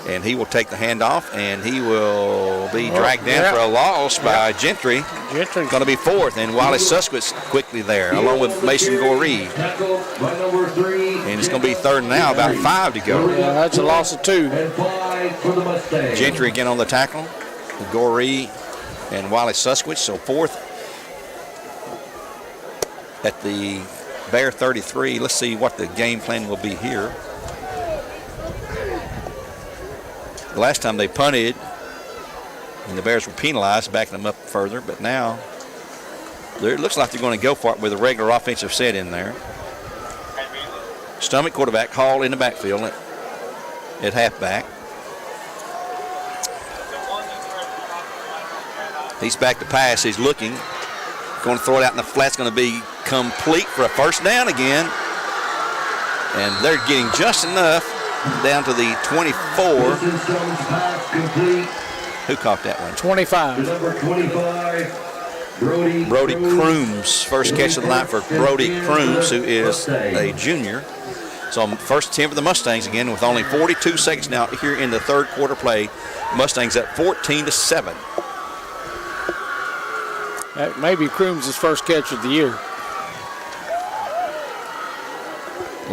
And he will take the handoff, and he will be dragged down for a loss by Gentry. Gentry's going to be 4th, and Wally Suskowitz quickly there, along with Mason Goree. And it's going to be 3rd now, about 5 to go. Yeah, that's a loss of 2. Gentry again on the tackle. Goree and Wally Suskowitz, so 4th at the Bear 33. Let's see what the game plan will be here. The last time they punted, and the Bears were penalized, backing them up further, but now it looks like they're going to go for it with a regular offensive set in there. Stomach quarterback, Hall in the backfield at halfback. He's back to pass. He's looking. Going to throw it out in the flat. It's going to be complete for a 1st down again. And they're getting just enough down to the 24. Who caught that one? 25. Number 25, Brody Crooms. First catch of the night for Brody Crooms, who is a junior. So 1st and 10 for the Mustangs again with only 42 seconds now here in the 3rd quarter play. Mustangs up 14-7. That may be Crooms' first catch of the year.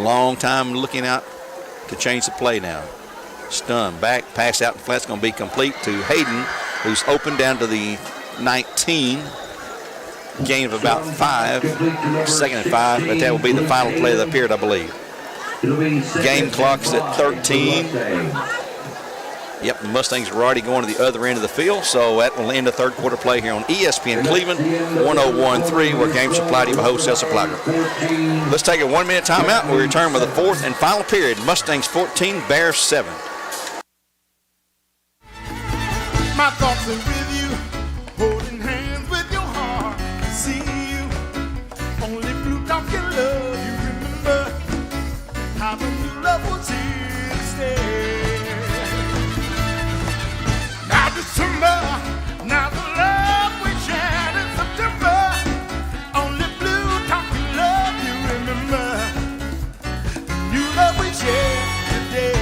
Long time looking out to change the play now. Stum back, pass out, and flat's going to be complete to Hayden, who's open down to the 19. Gain of about 5, 2nd and 5, but that will be the final play of the period, I believe. Game clock's at 13. Yep, the Mustangs are already going to the other end of the field, so that will end the third quarter play here on ESPN Cleveland, 101.3, where Game Supply to Wholesale Supply Group. Let's take a 1-minute timeout. We'll return with the fourth and final period. Mustangs 14, Bears 7. My thoughts are with you, holding hands with your heart. See you, only blue dog can love you. Remember how the new love was here to stay. Now December, now the love we shared in September. Only blue dog can love you. Remember the new love we shared today.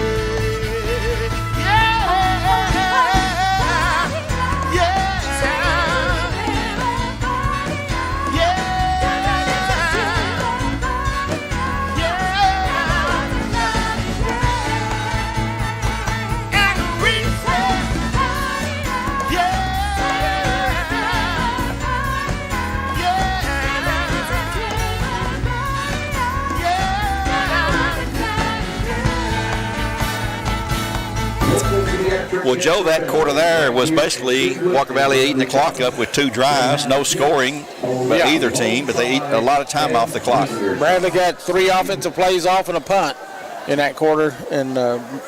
Well, Joe, that quarter there was basically Walker Valley eating the clock up with 2 drives, no scoring by either team, but they eat a lot of time off the clock. Bradley got 3 offensive plays off and a punt in that quarter, and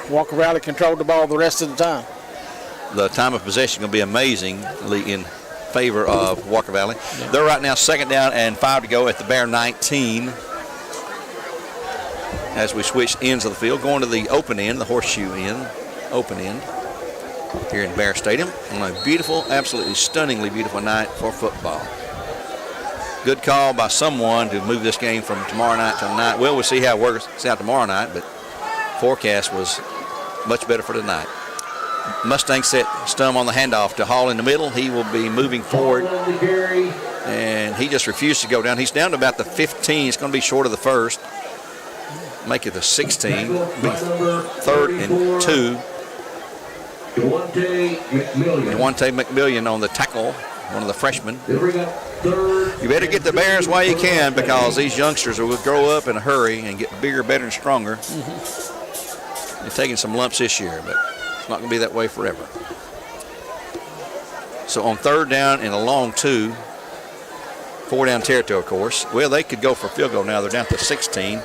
Walker Valley controlled the ball the rest of the time. The time of possession is going to be amazingly in favor of Walker Valley. Yeah. They're right now 2nd down and 5 to go at the Bear 19. As we switch ends of the field, going to the open end, the horseshoe end, open end, here in Bear Stadium on a beautiful, absolutely stunningly beautiful night for football. Good call by someone to move this game from tomorrow night to tonight. Well, we'll see how it works out tomorrow night, but forecast was much better for tonight. Mustang set Stum on the handoff to Hall in the middle. He will be moving forward, and he just refused to go down. He's down to about the 15. It's going to be short of the first. Make it the 16. Be 3rd and 2. Devontae McMillian on the tackle, one of the freshmen. You better get the Bears while you can, because these youngsters will grow up in a hurry and get bigger, better, and stronger. They're taking some lumps this year, but it's not going to be that way forever. So on 3rd down and a long 2, 4-down territory, of course. Well, they could go for a field goal now. They're down to 16.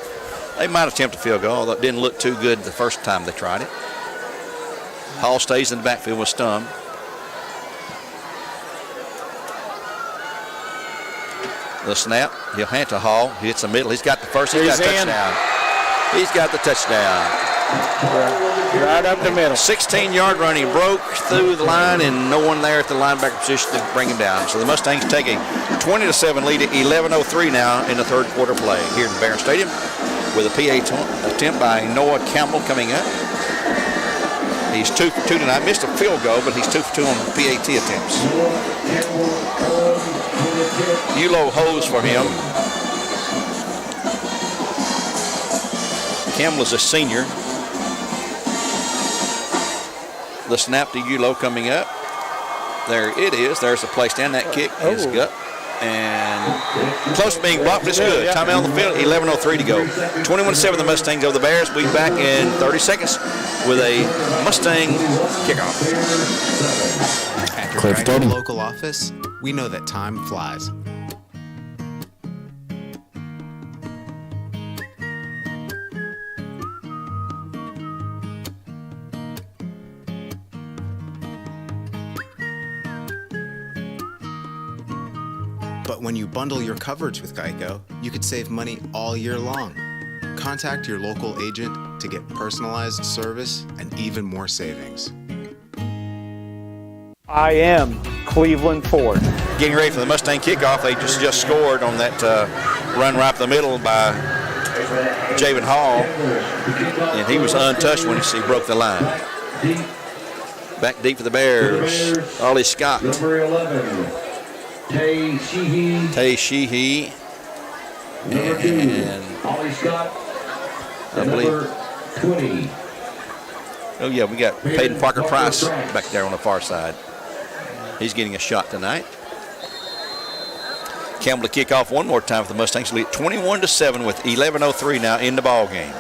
They might attempt a field goal, although it didn't look too good the first time they tried it. Hall stays in the backfield with Stum. The snap, he'll hand to Hall. He hits the middle. He's got the first. He's got the touchdown. He's got the touchdown. Right up the middle. 16-yard run. He broke through the line, and no one there at the linebacker position to bring him down. So the Mustangs take a 20-7 lead at 11:03 now in the third quarter play here in Bear Stadium, with a PA attempt by Noah Campbell coming up. He's 2 for 2 tonight. Missed a field goal, but he's 2 for 2 on PAT attempts. Ulo holds for him. Campbell is a senior. The snap to Ulo coming up. There it is. There's the place down. That kick is gut. And close to being blocked, but it's good. Timeout on the field, 11:03 to go. 21-7 the Mustangs over the Bears. We'll be back in 30 seconds with a Mustang kickoff. At your Geico local office, we know that time flies. But when you bundle your coverage with Geico, you could save money all year long. Contact your local agent to get personalized service and even more savings. I am Cleveland Ford. Getting ready for the Mustang kickoff. They just scored on that run right up the middle by Javen Hall, and he was untouched when he broke the line. Back deep for the Bears, Ollie Scott. Number 11, Tay Sheehy. And Ollie Scott. I believe. 20. Oh, yeah, we got Peyton Parker Price back there on the far side. He's getting a shot tonight. Campbell to kick off one more time for the Mustangs. Lead 21-7 with 11:03 now in the ball game.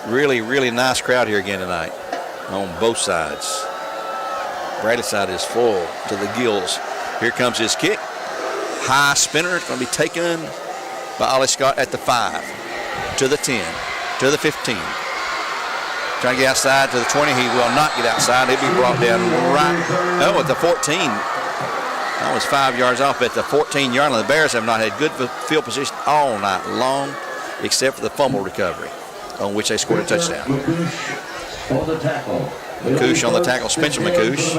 Really, really nice crowd here again tonight on both sides. Bradley's side is full to the gills. Here comes his kick. High spinner. It's going to be taken by Ollie Scott at the 5, to the 10, to the 15. Trying to get outside to the 20. He will not get outside. He'll be brought down right, at the 14. That was 5 yards off at the 14-yard line. The Bears have not had good field position all night long, except for the fumble recovery, on which they scored a touchdown. McCoosh on the tackle. McCoosh on the tackle, Spencer McCoosh.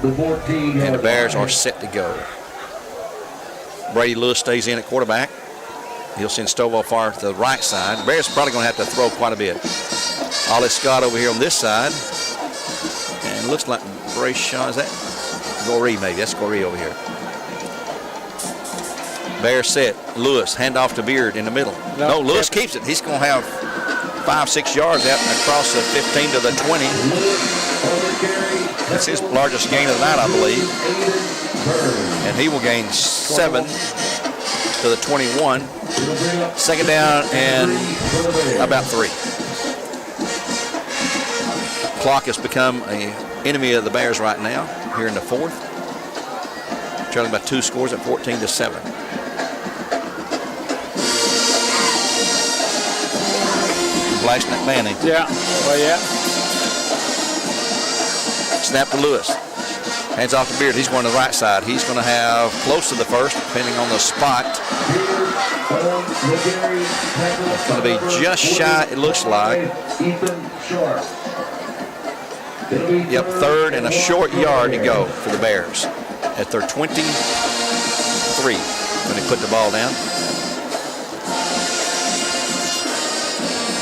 And the Bears are set to go. Brady Lewis stays in at quarterback. He'll send Stovall far to the right side. The Bears are probably going to have to throw quite a bit. Ollie Scott over here on this side. And it looks like Brayshaw, is that? Goree maybe. That's Goree over here. Bears set. Lewis, handoff to Beard in the middle. No, Lewis keeps it. He's going to have 5-6 yards out across the 15 to the 20. That's his largest gain of the night, I believe. And he will gain 7 to the 21. Second down and about 3. Clock has become an enemy of the Bears right now here in the 4th. Trailing by 2 scores at 14-7. Blasting at Manning. Yeah. Well, yeah. Snap to Lewis. Hands off to Beard. He's going to the right side. He's going to have close to the first, depending on the spot. It's going to be just shy, it looks like. Yep, 3rd and a short yard to go for the Bears at their 23 when they put the ball down.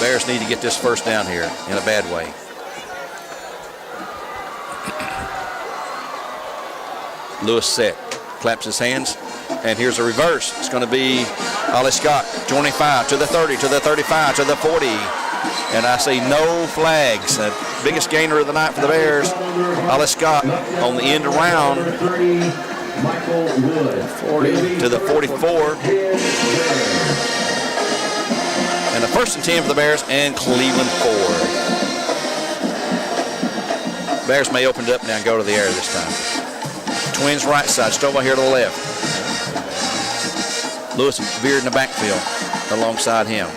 Bears need to get this first down here in a bad way. Lewis set, claps his hands, and here's a reverse. It's going to be Ollie Scott, 25 to the 30, to the 35, to the 40. And I see no flags. The biggest gainer of the night for the Bears, Ollie Scott on the end around, 40 to the 44. And the 1st and 10 for the Bears and Cleveland 4. Bears may open it up now and go to the air this time. Twins right side, Stovall here to the left. Lewis veered in the backfield alongside him.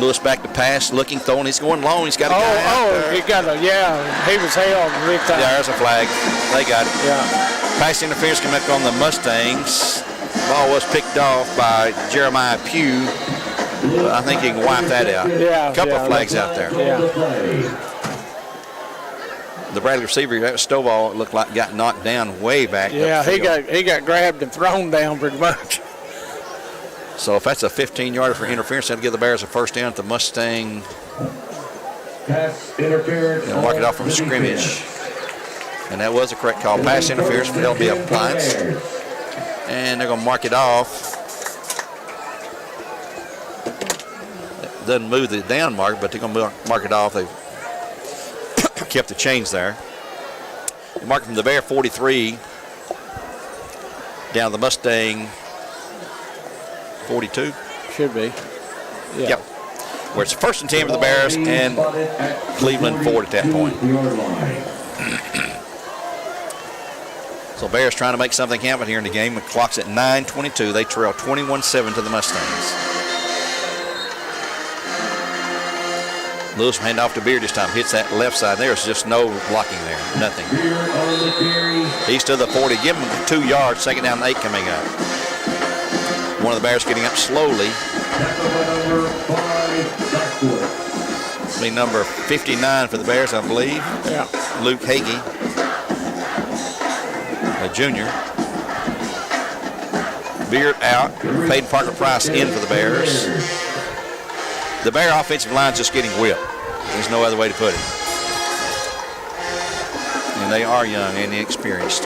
Lewis back to pass, looking, throwing. He's going long. He's got a guy out there. He got a, he was held big time. Yeah, there's a flag. They got it. Yeah. Pass interference coming up on the Mustangs. Ball was picked off by Jeremiah Pugh. I think he can wipe that out. Yeah. A couple of flags out there. Yeah. The Bradley receiver, Stovall, looked like got knocked down way back. Yeah, he got grabbed and thrown down pretty much. So if that's a 15-yarder for interference, that'll give the Bears a first down at the Mustang. Pass interference. They'll mark it off from scrimmage. And that was a correct call. Pass interference for LB Appliance. And they're going to mark it off. Doesn't move the down mark, but they're going to mark it off. They've kept the chains there. They mark it from the Bear 43 down to the Mustang 42. Should be. Yeah. Yep. Where it's 1st and 10 for the Bears and Cleveland 4 at that point. So Bears trying to make something happen here in the game. The clock's at 9:22. They trail 21-7 to the Mustangs. Lewis hand off to Beard this time. Hits that left side. There's just no blocking there. Nothing. He's to the 40. Give him 2 yards. Second down and 8 coming up. One of the Bears getting up slowly. It'll be number 59 for the Bears, I believe. Yeah. Luke Hagee, a junior. Beard out. Peyton Parker Price in for the Bears. The Bear offensive line's just getting whipped. There's no other way to put it. And they are young and inexperienced.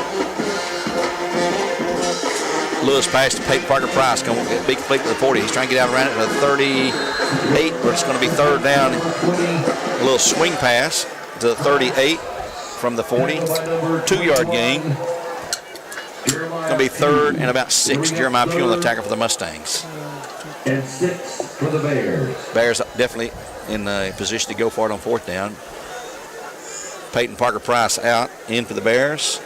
Lewis pass to Peyton Parker Price. Going to be complete with the 40. He's trying to get out around it to 38, but it's going to be third down. A little swing pass to the 38 from the 40. 2-yard gain. Going to be third and about 6. Jeremiah Pugh on the tackle for the Mustangs. And 6 for the Bears. Bears definitely in a position to go for it on 4th down. Peyton Parker Price out, in for the Bears.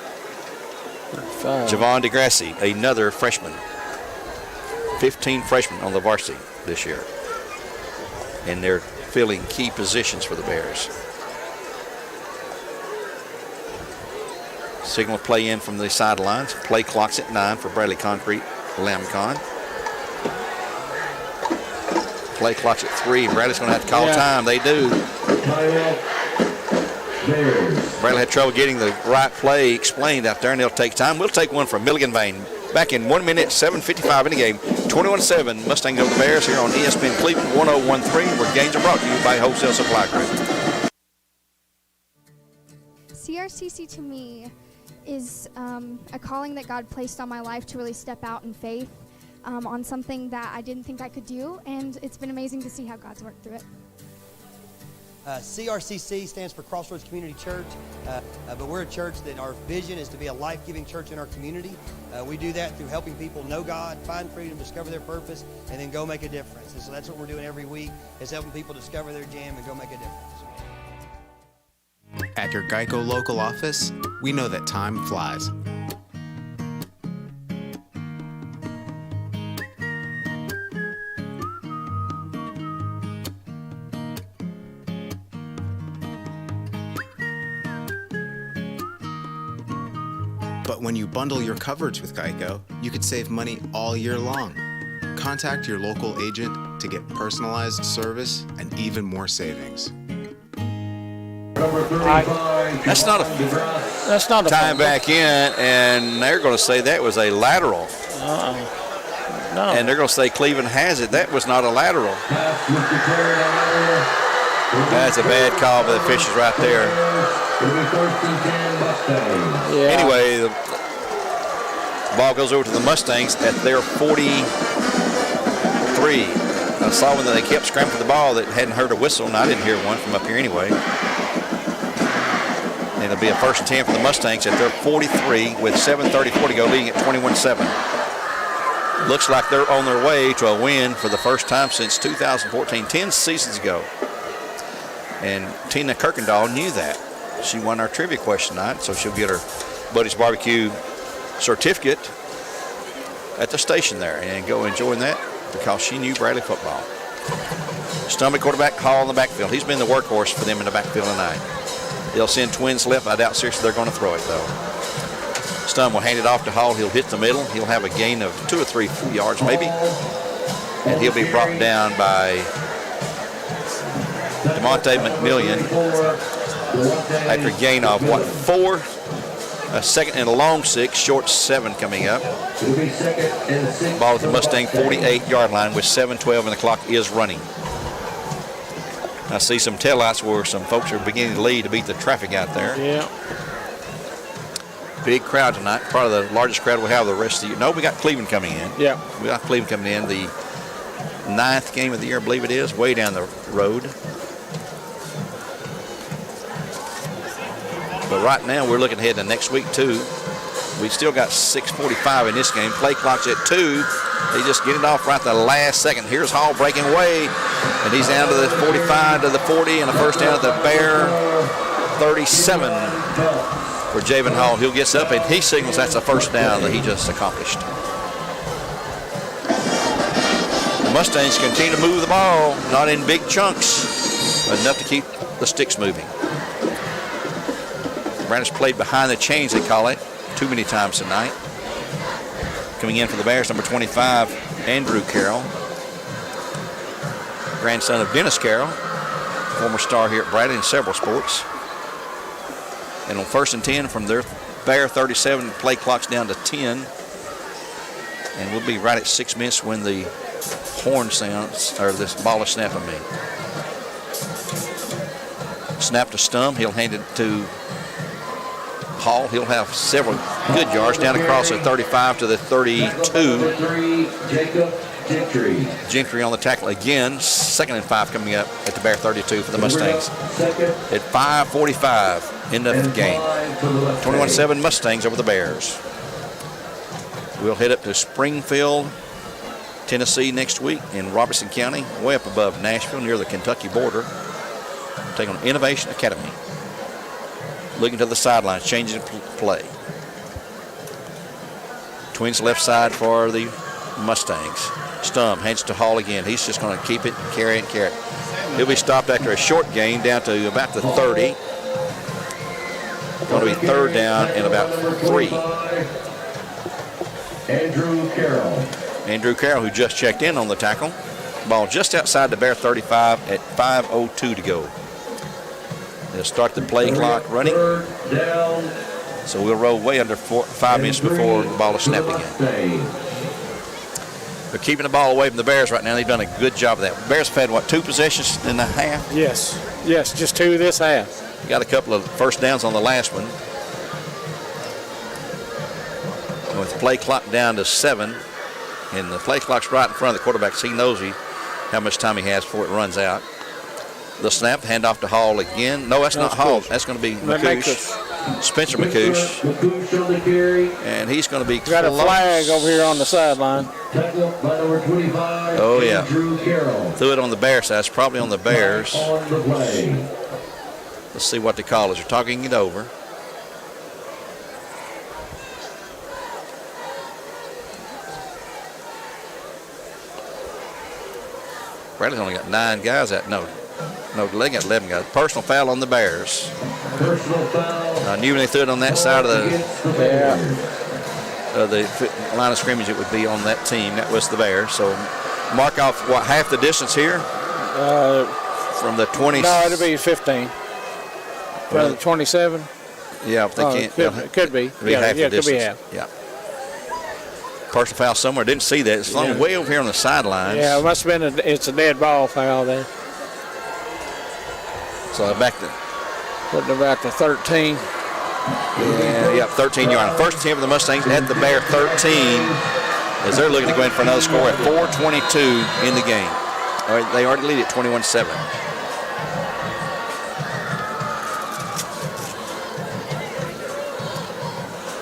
Javon DeGrassi, another freshman. 15 freshmen on the varsity this year. And they're filling key positions for the Bears. Signal play in from the sidelines. Play clocks at 9 for Bradley Concrete Lamcon. Play clocks at 3. Bradley's going to have to call time. They do. Bradley had trouble getting the right play explained out there, and they'll take time. We'll take one from Milligan Vane. Back in 1 minute, 7:55 in the game. 21-7, Mustangs over the Bears here on ESPN Cleveland 1013, where games are brought to you by Wholesale Supply Group. CRCC to me is a calling that God placed on my life to really step out in faith on something that I didn't think I could do, and it's been amazing to see how God's worked through it. CRCC stands for Crossroads Community Church, but we're a church that our vision is to be a life-giving church in our community. We do that through helping people know God, find freedom, discover their purpose, and then go make a difference. And so that's what we're doing every week, is helping people discover their jam and go make a difference. At your Geico local office, we know that time flies. But when you bundle your coverage with Geico, you could save money all year long. Contact your local agent to get personalized service and even more savings. That's not a time back in, and they're going to say that was a lateral. No. And they're going to say Cleveland has it. That was not a lateral. That's a bad call by the officials right there. Anyway, the ball goes over to the Mustangs at their 43. I saw when they kept scrambling for the ball that hadn't heard a whistle, and I didn't hear one from up here anyway. And it'll be a 1st and 10 for the Mustangs at their 43 with 7:34 to go, leading at 21-7. Looks like they're on their way to a win for the first time since 2014, 10 seasons ago. And Tina Kirkendall knew that. She won our trivia question tonight, so she'll get her Buddy's Barbecue certificate at the station there and go enjoying that because she knew Bradley football. Stumby quarterback, Hall in the backfield. He's been the workhorse for them in the backfield tonight. They'll send twins left. I doubt seriously they're going to throw it, though. Stum will hand it off to Hall. He'll hit the middle. He'll have a gain of 2 or 3 yards maybe. And he'll be brought down by DeMonte McMillian after a gain of, 4? A second and a long 6, short 7 coming up. Ball at the Mustang 48-yard line with 7:12 and the clock is running. I see some taillights where some folks are beginning to lead to beat the traffic out there. Yeah. Big crowd tonight, probably the largest crowd we'll have the rest of the year. No, we got Cleveland coming in. Yeah. We got Cleveland coming in, the 9th game of the year, I believe it is, way down the road. But right now we're looking ahead to next week too. We still got 6:45 in this game. Play clock's at 2. They just get it off right the last second. Here's Hall breaking away, and he's down to the 45 to the 40, and a first down at the Bear 37 for Javen Hall. He'll get up and he signals that's a first down that he just accomplished. The Mustangs continue to move the ball, not in big chunks, but enough to keep the sticks moving. Brandon's played behind the chains, they call it, too many times tonight. Coming in for the Bears, number 25, Andrew Carroll, grandson of Dennis Carroll, former star here at Brandon in several sports. And on 1st and 10 from their Bear 37, play clock's down to 10. And we'll be right at 6 minutes when the horn sounds, or this ball is snapping me. Snap to Stum, he'll hand it to Hall. He'll have several good yards down across the 35 to the 32. Gentry on the tackle again. 2nd and 5 coming up at the Bear 32 for the Mustangs. At 5:45, end of the game. 21-7 Mustangs over the Bears. We'll head up to Springfield, Tennessee next week in Robertson County, way up above Nashville near the Kentucky border. Take on Innovation Academy. Looking to the sidelines, changing play. Twins left side for the Mustangs. Stum hands to Hall again. He's just going to keep it, carry it, carry it. He'll be stopped after a short gain down to about the 30. Going to be 3rd down and about 3. Andrew Carroll, who just checked in on the tackle. Ball just outside the Bear 35 at 5:02 to go. They'll start the play clock running. So we'll roll way under 5 minutes before the ball is snapped again. They're keeping the ball away from the Bears right now. They've done a good job of that. The Bears have had, what, 2 possessions in the half? Yes, just 2 this half. Got a couple of first downs on the last one. With the play clock down to 7, and the play clock's right in front of the quarterback, so he knows how much time he has before it runs out. The snap, handoff to Hall again. No, that's not Hall. That's going to be McCoosh. Spencer McCoosh. And he's going to be got a flag over here on the sideline. Oh, yeah. Threw it on the Bears side. It's probably on the Bears. Let's see what the call is. They're talking it over. Bradley's only got 9 guys out. No, they got 11 guys. Personal foul on the Bears. Personal foul. I knew when they threw it on that side of the line of scrimmage, it would be on that team. That was the Bears. So mark off, what, half the distance here? From the 20. No, it'll be 15. From the 27. Yeah, if they can't. It could be. Half the it could be half. Yeah. Personal foul somewhere. Didn't see that. It's flown way over here on the sidelines. Yeah, it must have been it's a dead ball foul there. So back to putting about the 13. Yeah, 13-yard. First attempt for the Mustangs at the Bear 13 as they're looking to go in for another score at 4:22 in the game. All right, they already lead at 21-7.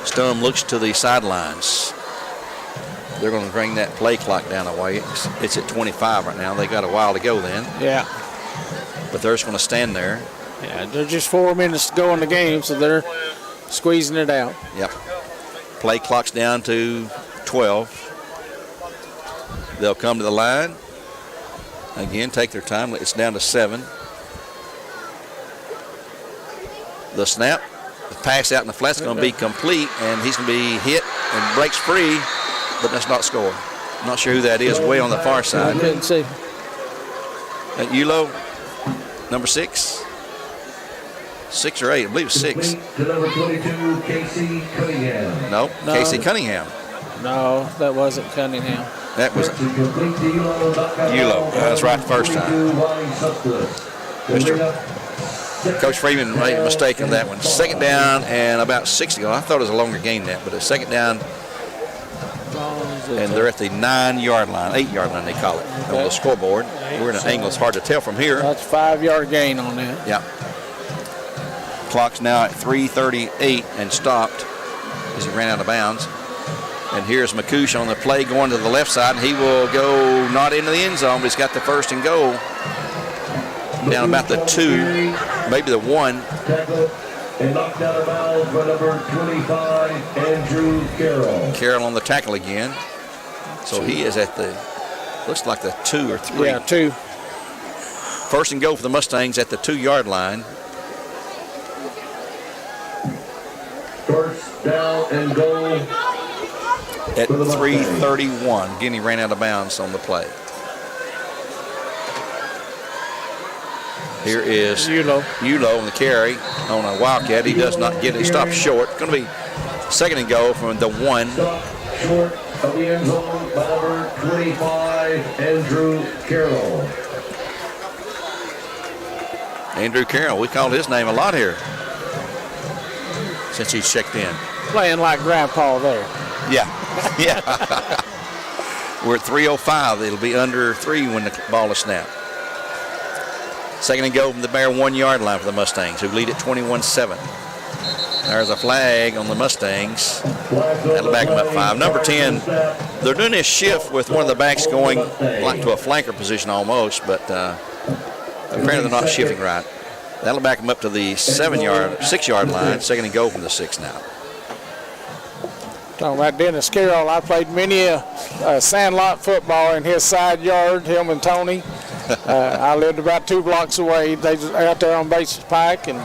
Stum looks to the sidelines. They're going to bring that play clock down away. It's at 25 right now. They got a while to go then. Yeah. But they're just going to stand there. Yeah, there's just 4 minutes to go in the game, so they're squeezing it out. Yep. Play clock's down to 12. They'll come to the line. Again, take their time. It's down to 7. The snap. The pass out in the flat's going to be complete, and he's going to be hit and breaks free. But that's not score. Not sure who that is, way on the far side. I couldn't see. That Ulo, number 6? 6 or 8, I believe it's 6. To number 22, Casey Cunningham. No, Casey Cunningham. No, that wasn't Cunningham. That was Ulo. That's right the first time. Coach Freeman made a mistake on that one. 2nd down and about 60. I thought it was a longer game than that, but a 2nd down. And they're at the 9-yard line, 8-yard line they call it, on the scoreboard. We're in an angle, it's hard to tell from here. That's a 5-yard gain on that. Yeah. Clock's now at 3:38 and stopped as he ran out of bounds. And here's McCoosh on the play going to the left side, and he will go not into the end zone, but he's got the 1st and goal. Down about the 2, maybe the 1. And knocked out of bounds by number 25, Andrew Carroll. Carroll on the tackle again. So he is at the, looks like the 2 or 3. Yeah, 2. 1st and goal for the Mustangs at the 2-yard line. First down and goal. At 3:31. Again, he ran out of bounds on the play. Here is Ulo on the carry on a Wildcat. He does not get it. He stops short. Going to be 2nd and goal from the 1. Short of the end zone by number 25, Andrew Carroll. Andrew Carroll. We called his name a lot here since he's checked in. playing like Grandpa there. Yeah, yeah. We're at 3:05. It'll be under 3 when the ball is snapped. Second and goal from the Bear 1 yard line for the Mustangs, who lead at 21-7. There's a flag on the Mustangs. That'll back them up 5. Number 10, they're doing this shift with one of the backs going like to a flanker position almost, but apparently they're not shifting right. That'll back them up to the 6-yard line. Second and goal from the 6 now. Talking about Dennis Carroll, I played many a sandlot football in his side yard, him and Tony. I lived about 2 blocks away. They was out there on Basis Pike, and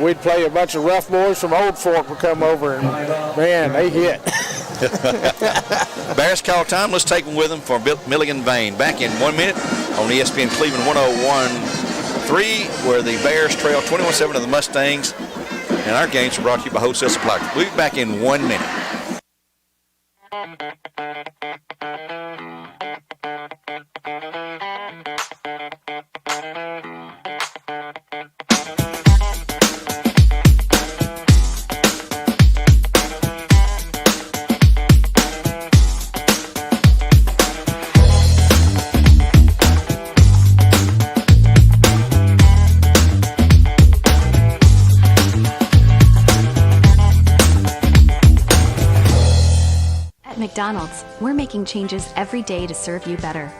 we'd play. A bunch of rough boys from Old Fork would come over, and man, they hit. Bears call time. Let's take them with them for Milligan Vane. Back in 1 minute on ESPN Cleveland 101.3, where the Bears trail 21-7 to the Mustangs. And our games are brought to you by Wholesale Supply. We'll be back in 1 minute. McDonald's, we're making changes every day to serve you better.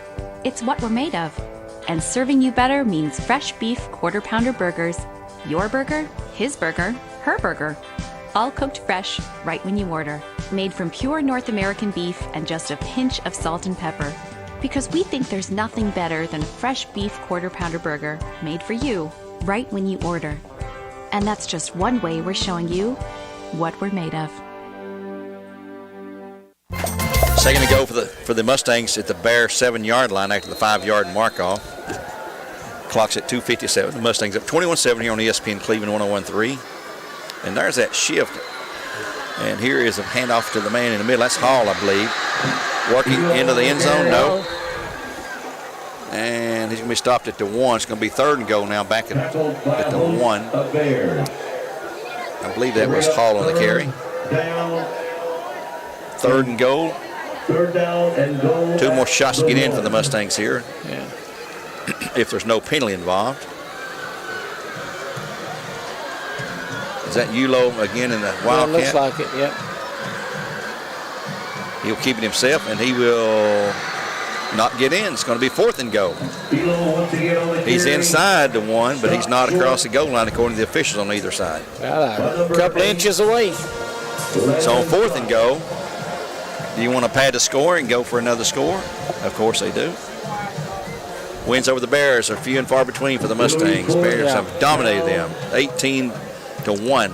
It's what we're made of. And serving you better means fresh beef quarter-pounder burgers. Your burger, his burger, her burger. All cooked fresh, right when you order. Made from pure North American beef and just a pinch of salt and pepper. Because we think there's nothing better than a fresh beef quarter-pounder burger made for you, right when you order. And that's just one way we're showing you what we're made of. Second to go for the Mustangs at the Bear 7-yard line after the 5-yard mark-off. Clock's at 2:57. The Mustangs up 21-7 here on ESPN Cleveland 101.3. And there's that shift. And here is a handoff to the man in the middle. That's Hall, I believe. Working into the end zone. No. And he's going to be stopped at the 1. It's going to be third and goal now back at the 1. I believe that was Hall on the carry. Third and goal. Third down and goal. 2 more shots to get in for the Mustangs here. Yeah. If there's no penalty involved. Is that Yulo again in the Wildcat? Yeah, looks like it, yeah. He'll keep it himself, and he will not get in. It's going to be 4th and goal. He's inside the 1, but he's not across the goal line according to the officials on either side. Well, a couple inches away. So on 4th and goal, do you want to pad the score and go for another score? Of course they do. Wins over the Bears are few and far between for the Mustangs. Bears have dominated them 18-1.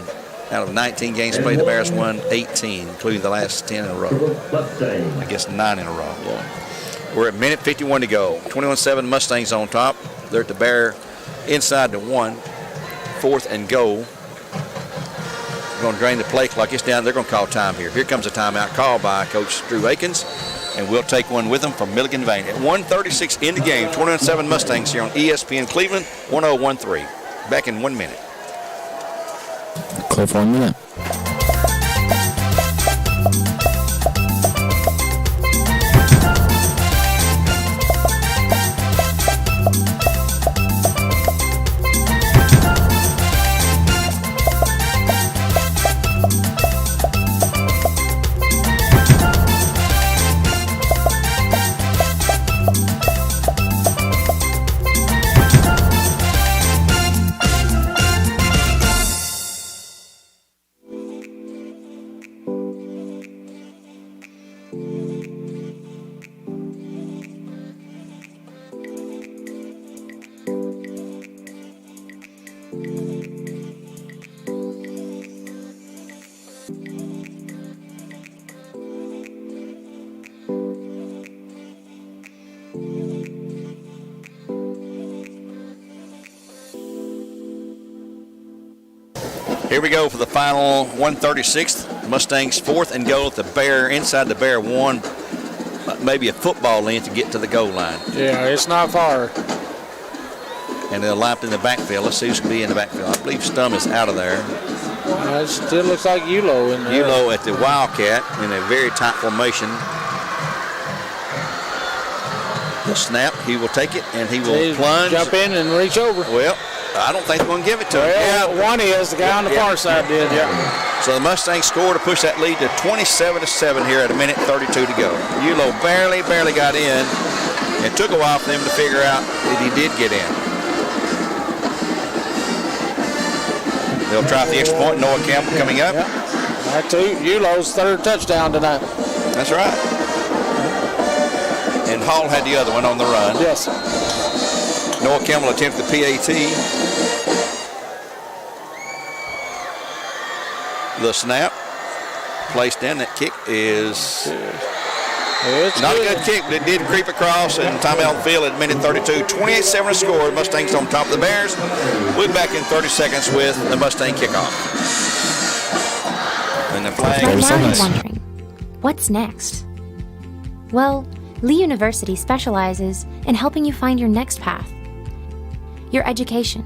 Out of 19 games played, the Bears won 18, including the last 10 in a row. I guess 9 in a row. Yeah. We're at minute 51 to go. 21-7 Mustangs on top. They're at the Bear inside the 1. 4th and goal. Going to drain the play clock. It's down. They're going to call time here. Here comes a timeout call by Coach Drew Akins, and we'll take one with them from Milligan Vane. At 1:36 in the game, 21-7 Mustangs here on ESPN Cleveland 101.3. Back in 1 minute. Call for 1 minute. Here we go for the final 136th. Mustangs 4th and goal at the Bear, inside the Bear 1, maybe a football length to get to the goal line. Yeah, it's not far. And they'll line up in the backfield. Let's see who's going to be in the backfield. I believe Stum is out of there. It still looks like Ulo in there. Ulo at the Wildcat in a very tight formation. The snap, he will take it, and he will plunge. Jump in and reach over. Well, I don't think they're going to give it to him. Yeah, one is. The guy on the far side did, So the Mustangs score to push that lead to 27-7 here at 1:32 to go. Ulo barely got in. It took a while for them to figure out that he did get in. They'll try for the extra point. Noah Campbell coming up. That too. Ulo's third touchdown tonight. That's right. And Hall had the other one on the run. Yes. Noah Campbell attempted the PAT. The snap placed in. That kick is not a good kick, but it did creep across and timeout the field at 1:32. 28-7 to score. Mustangs on top of the Bears. We'll be back in 30 seconds with the Mustang kickoff. And the flag You're is probably wondering, what's next? Well, Lee University specializes in helping you find your next path. Your education.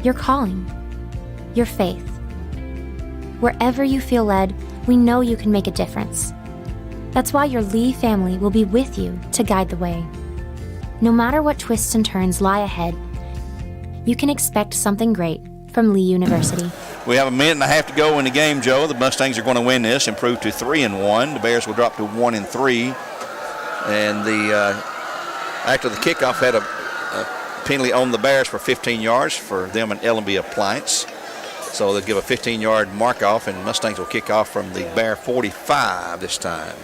Your calling. Your faith. Wherever you feel led, we know you can make a difference. That's why your Lee family will be with you to guide the way. No matter what twists and turns lie ahead, you can expect something great from Lee University. We have 1.5 minutes to go in the game, Joe. The Mustangs are going to win this, improve to 3-1. The Bears will drop to 1-3. And after the kickoff, had a penalty on the Bears for 15 yards for them an L&B appliance. So they'll give a 15-yard mark off, and Mustangs will kick off from the Bear 45 this time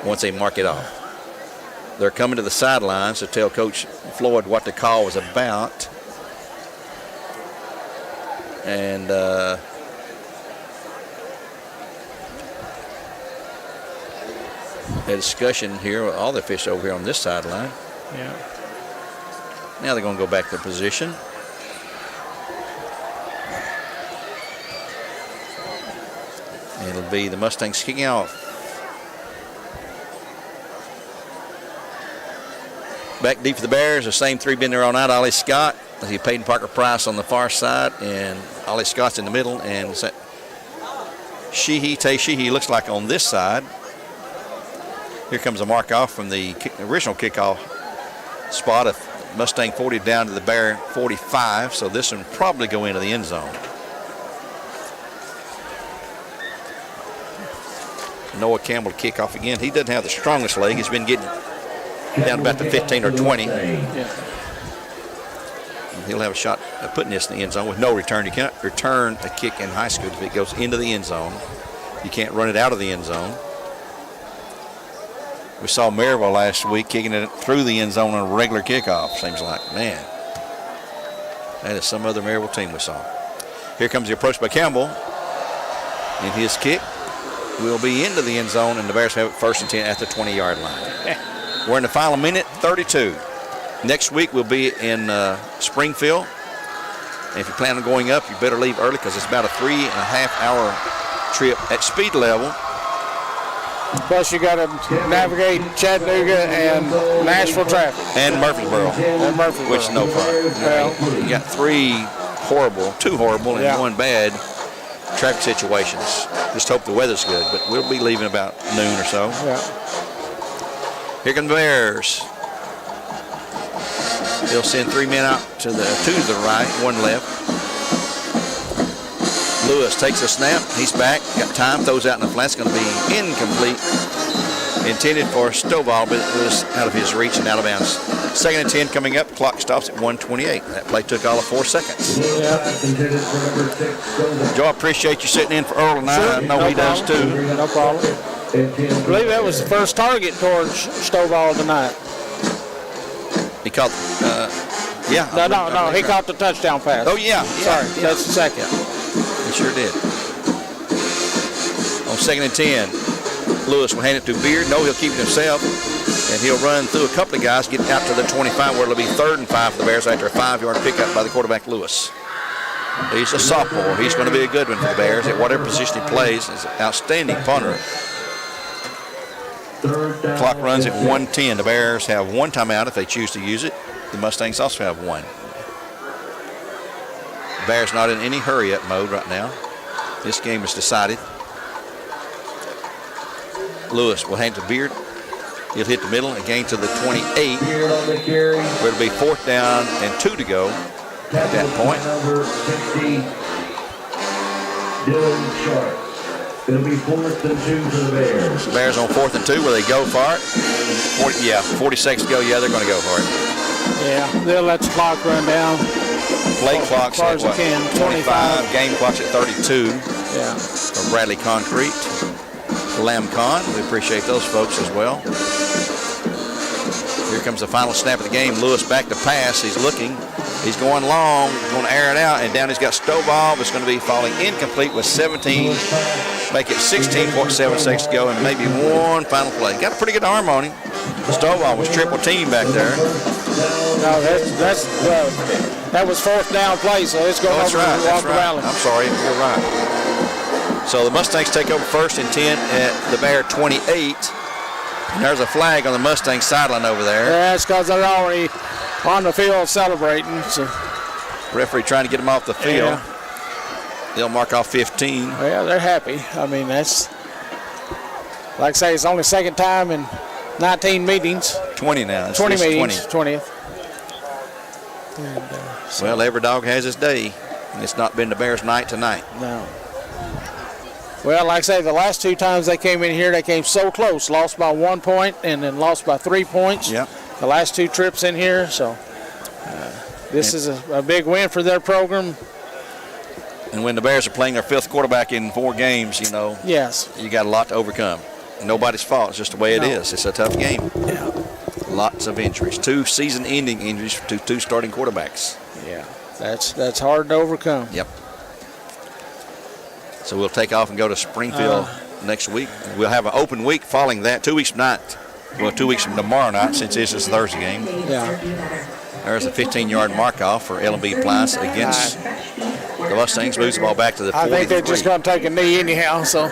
once they mark it off. They're coming to the sidelines to tell Coach Floyd what the call was about. And a discussion here with all the officials over here on this sideline. Yeah. Now they're going to go back to position. It'll be the Mustangs kicking off. Back deep for the Bears, the same three been there all night. Ollie Scott, he Peyton Parker Price on the far side, and Ollie Scott's in the middle, and Tay Sheehy looks like on this side. Here comes a mark off from the original kickoff spot of Mustang 40 down to the Bear 45, so this one probably go into the end zone. Noah Campbell kick off again. He doesn't have the strongest leg. He's been getting down about the 15 or 20. And he'll have a shot at putting this in the end zone with no return. You cannot return a kick in high school if it goes into the end zone. You can't run it out of the end zone. We saw Maryville last week kicking it through the end zone on a regular kickoff. Seems like, man, that is some other Maryville team we saw. Here comes the approach by Campbell. And his kick will be into the end zone, and the Bears have it 1st and 10 at the 20-yard line. We're in the final minute, 32. Next week we'll be in Springfield. And if you plan on going up, you better leave early because it's about a 3.5-hour trip at speed level. Plus you got to navigate Chattanooga and Nashville traffic. And Murfreesboro. Which is no fun. Well, you got two horrible and one bad traffic situations. Just hope the weather's good, but we'll be leaving about noon or so. Yeah. Here come the Bears. They'll send 3 men out to the right, 1 left. Lewis takes a snap. He's back. Got time. Throws out in the flat. It's going to be incomplete. Intended for Stovall, but it was out of his reach and out of bounds. 2nd and 10 coming up. Clock stops at 1:28. That play took all of 4 seconds. Yeah. Joe, I appreciate you sitting in for Earl tonight. Sure. I know he does too. No problem. I believe that was the first target towards Stovall tonight. He caught, yeah. No, he caught the touchdown pass. Oh, yeah. Sorry, that's the second. He sure did. On 2nd and 10, Lewis will hand it to Beard. No, he'll keep it himself, and he'll run through a couple of guys, get out to the 25, where it'll be 3rd and 5 for the Bears after a 5-yard pickup by the quarterback, Lewis. He's a sophomore. He's going to be a good one for the Bears at whatever position he plays. He's an outstanding punter. Clock runs at 1:10. The Bears have 1 timeout if they choose to use it. The Mustangs also have 1. Bears not in any hurry-up mode right now. This game is decided. Lewis will hand to Beard. He'll hit the middle and gain to the 28. Where it'll be 4th down and 2 to go at that point. Number 60, Dylan Sharp. It'll be 4th and 2 for the Bears. The Bears on 4th and 2 where they go for it. 40 seconds to go. Yeah, they're going to go for it. Yeah, they'll let the clock run down. Play clock's as far at as what? they can. 25. Game clock's at 32. Yeah. For Bradley Concrete. Lamb Con. We appreciate those folks as well. Here comes the final snap of the game. Lewis back to pass. He's looking. He's going long. He's going to air it out. And down he's got Stovall. It's going to be falling incomplete with 17. Make it 16.7 seconds to go and maybe one final play. Got a pretty good arm on him. Stovall was triple team back there. No, that was 4th down play, so it's going over Walker Valley. I'm sorry, you're right. So the Mustangs take over 1st and 10 at the Bear 28. And there's a flag on the Mustang sideline over there. Yeah, it's because they're already on the field celebrating. So. Referee trying to get them off the field. Yeah. They'll mark off 15. Yeah, they're happy. I mean, that's, like I say, it's only 2nd time in 19 meetings. 20 now. 20 meetings. 20th. And, well, every dog has his day. And it's not been the Bears' night tonight. No. Well, like I say, the last 2 times they came in here, they came so close. Lost by 1 point and then lost by 3 points. Yep. The last 2 trips in here. So this is a big win for their program. And when the Bears are playing their 5th quarterback in 4 games, you know, yes, you got a lot to overcome. Nobody's fault. It's just the way it is. It's a tough game. Yeah. Lots of injuries. 2 season-ending injuries to 2 starting quarterbacks. Yeah, that's hard to overcome. Yep. So we'll take off and go to Springfield next week. We'll have an open week following that. 2 weeks from tonight. Well, 2 weeks from tomorrow night, since this is a Thursday game. Yeah. There's a 15-yard mark-off for L&B Appliance against the Mustangs. Moves the ball back to the 43. I think they're just going to take a knee anyhow, so.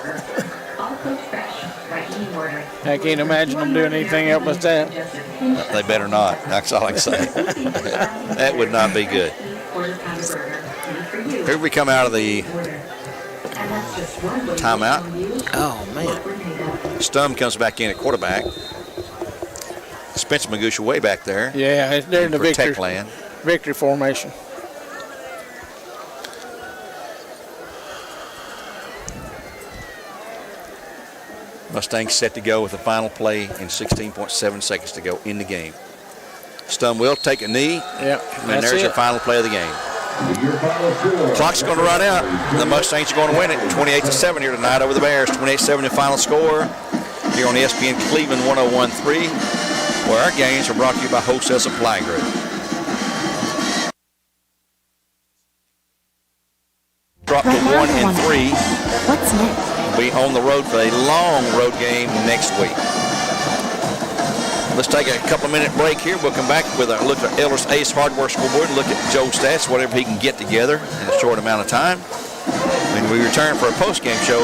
I can't imagine them doing anything else with that. They better not. That's all I can say. That would not be good. Here we come out of the timeout. Oh, man. Stum comes back in at quarterback. Spencer Magusha way back there. Yeah, they're in the victory formation. Mustangs set to go with the final play in 16.7 seconds to go in the game. Stum will take a knee. Yep. And there's your final play of the game. Clock's going to run out. The Mustangs are going to win it 28-7 here tonight over the Bears. 28-7 the final score here on ESPN Cleveland 101.3, where our games are brought to you by Wholesale Supply Group. Drop to 1-3. What's next? We'll be on the road for a long road game next week. Let's take a couple-minute break here. We'll come back with a look at Elder's Ace Hardware scoreboard and look at Joe's stats, whatever he can get together in a short amount of time. When we return for a post-game show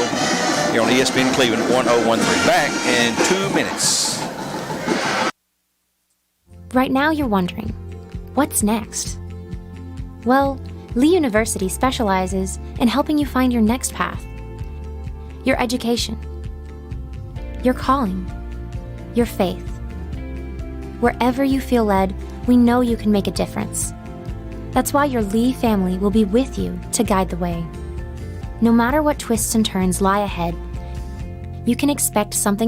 here on ESPN Cleveland 101.3. Back in 2 minutes. Right now you're wondering, what's next? Well, Lee University specializes in helping you find your next path. Your education, your calling, your faith. Wherever you feel led, we know you can make a difference. That's why your Lee family will be with you to guide the way. No matter what twists and turns lie ahead, you can expect something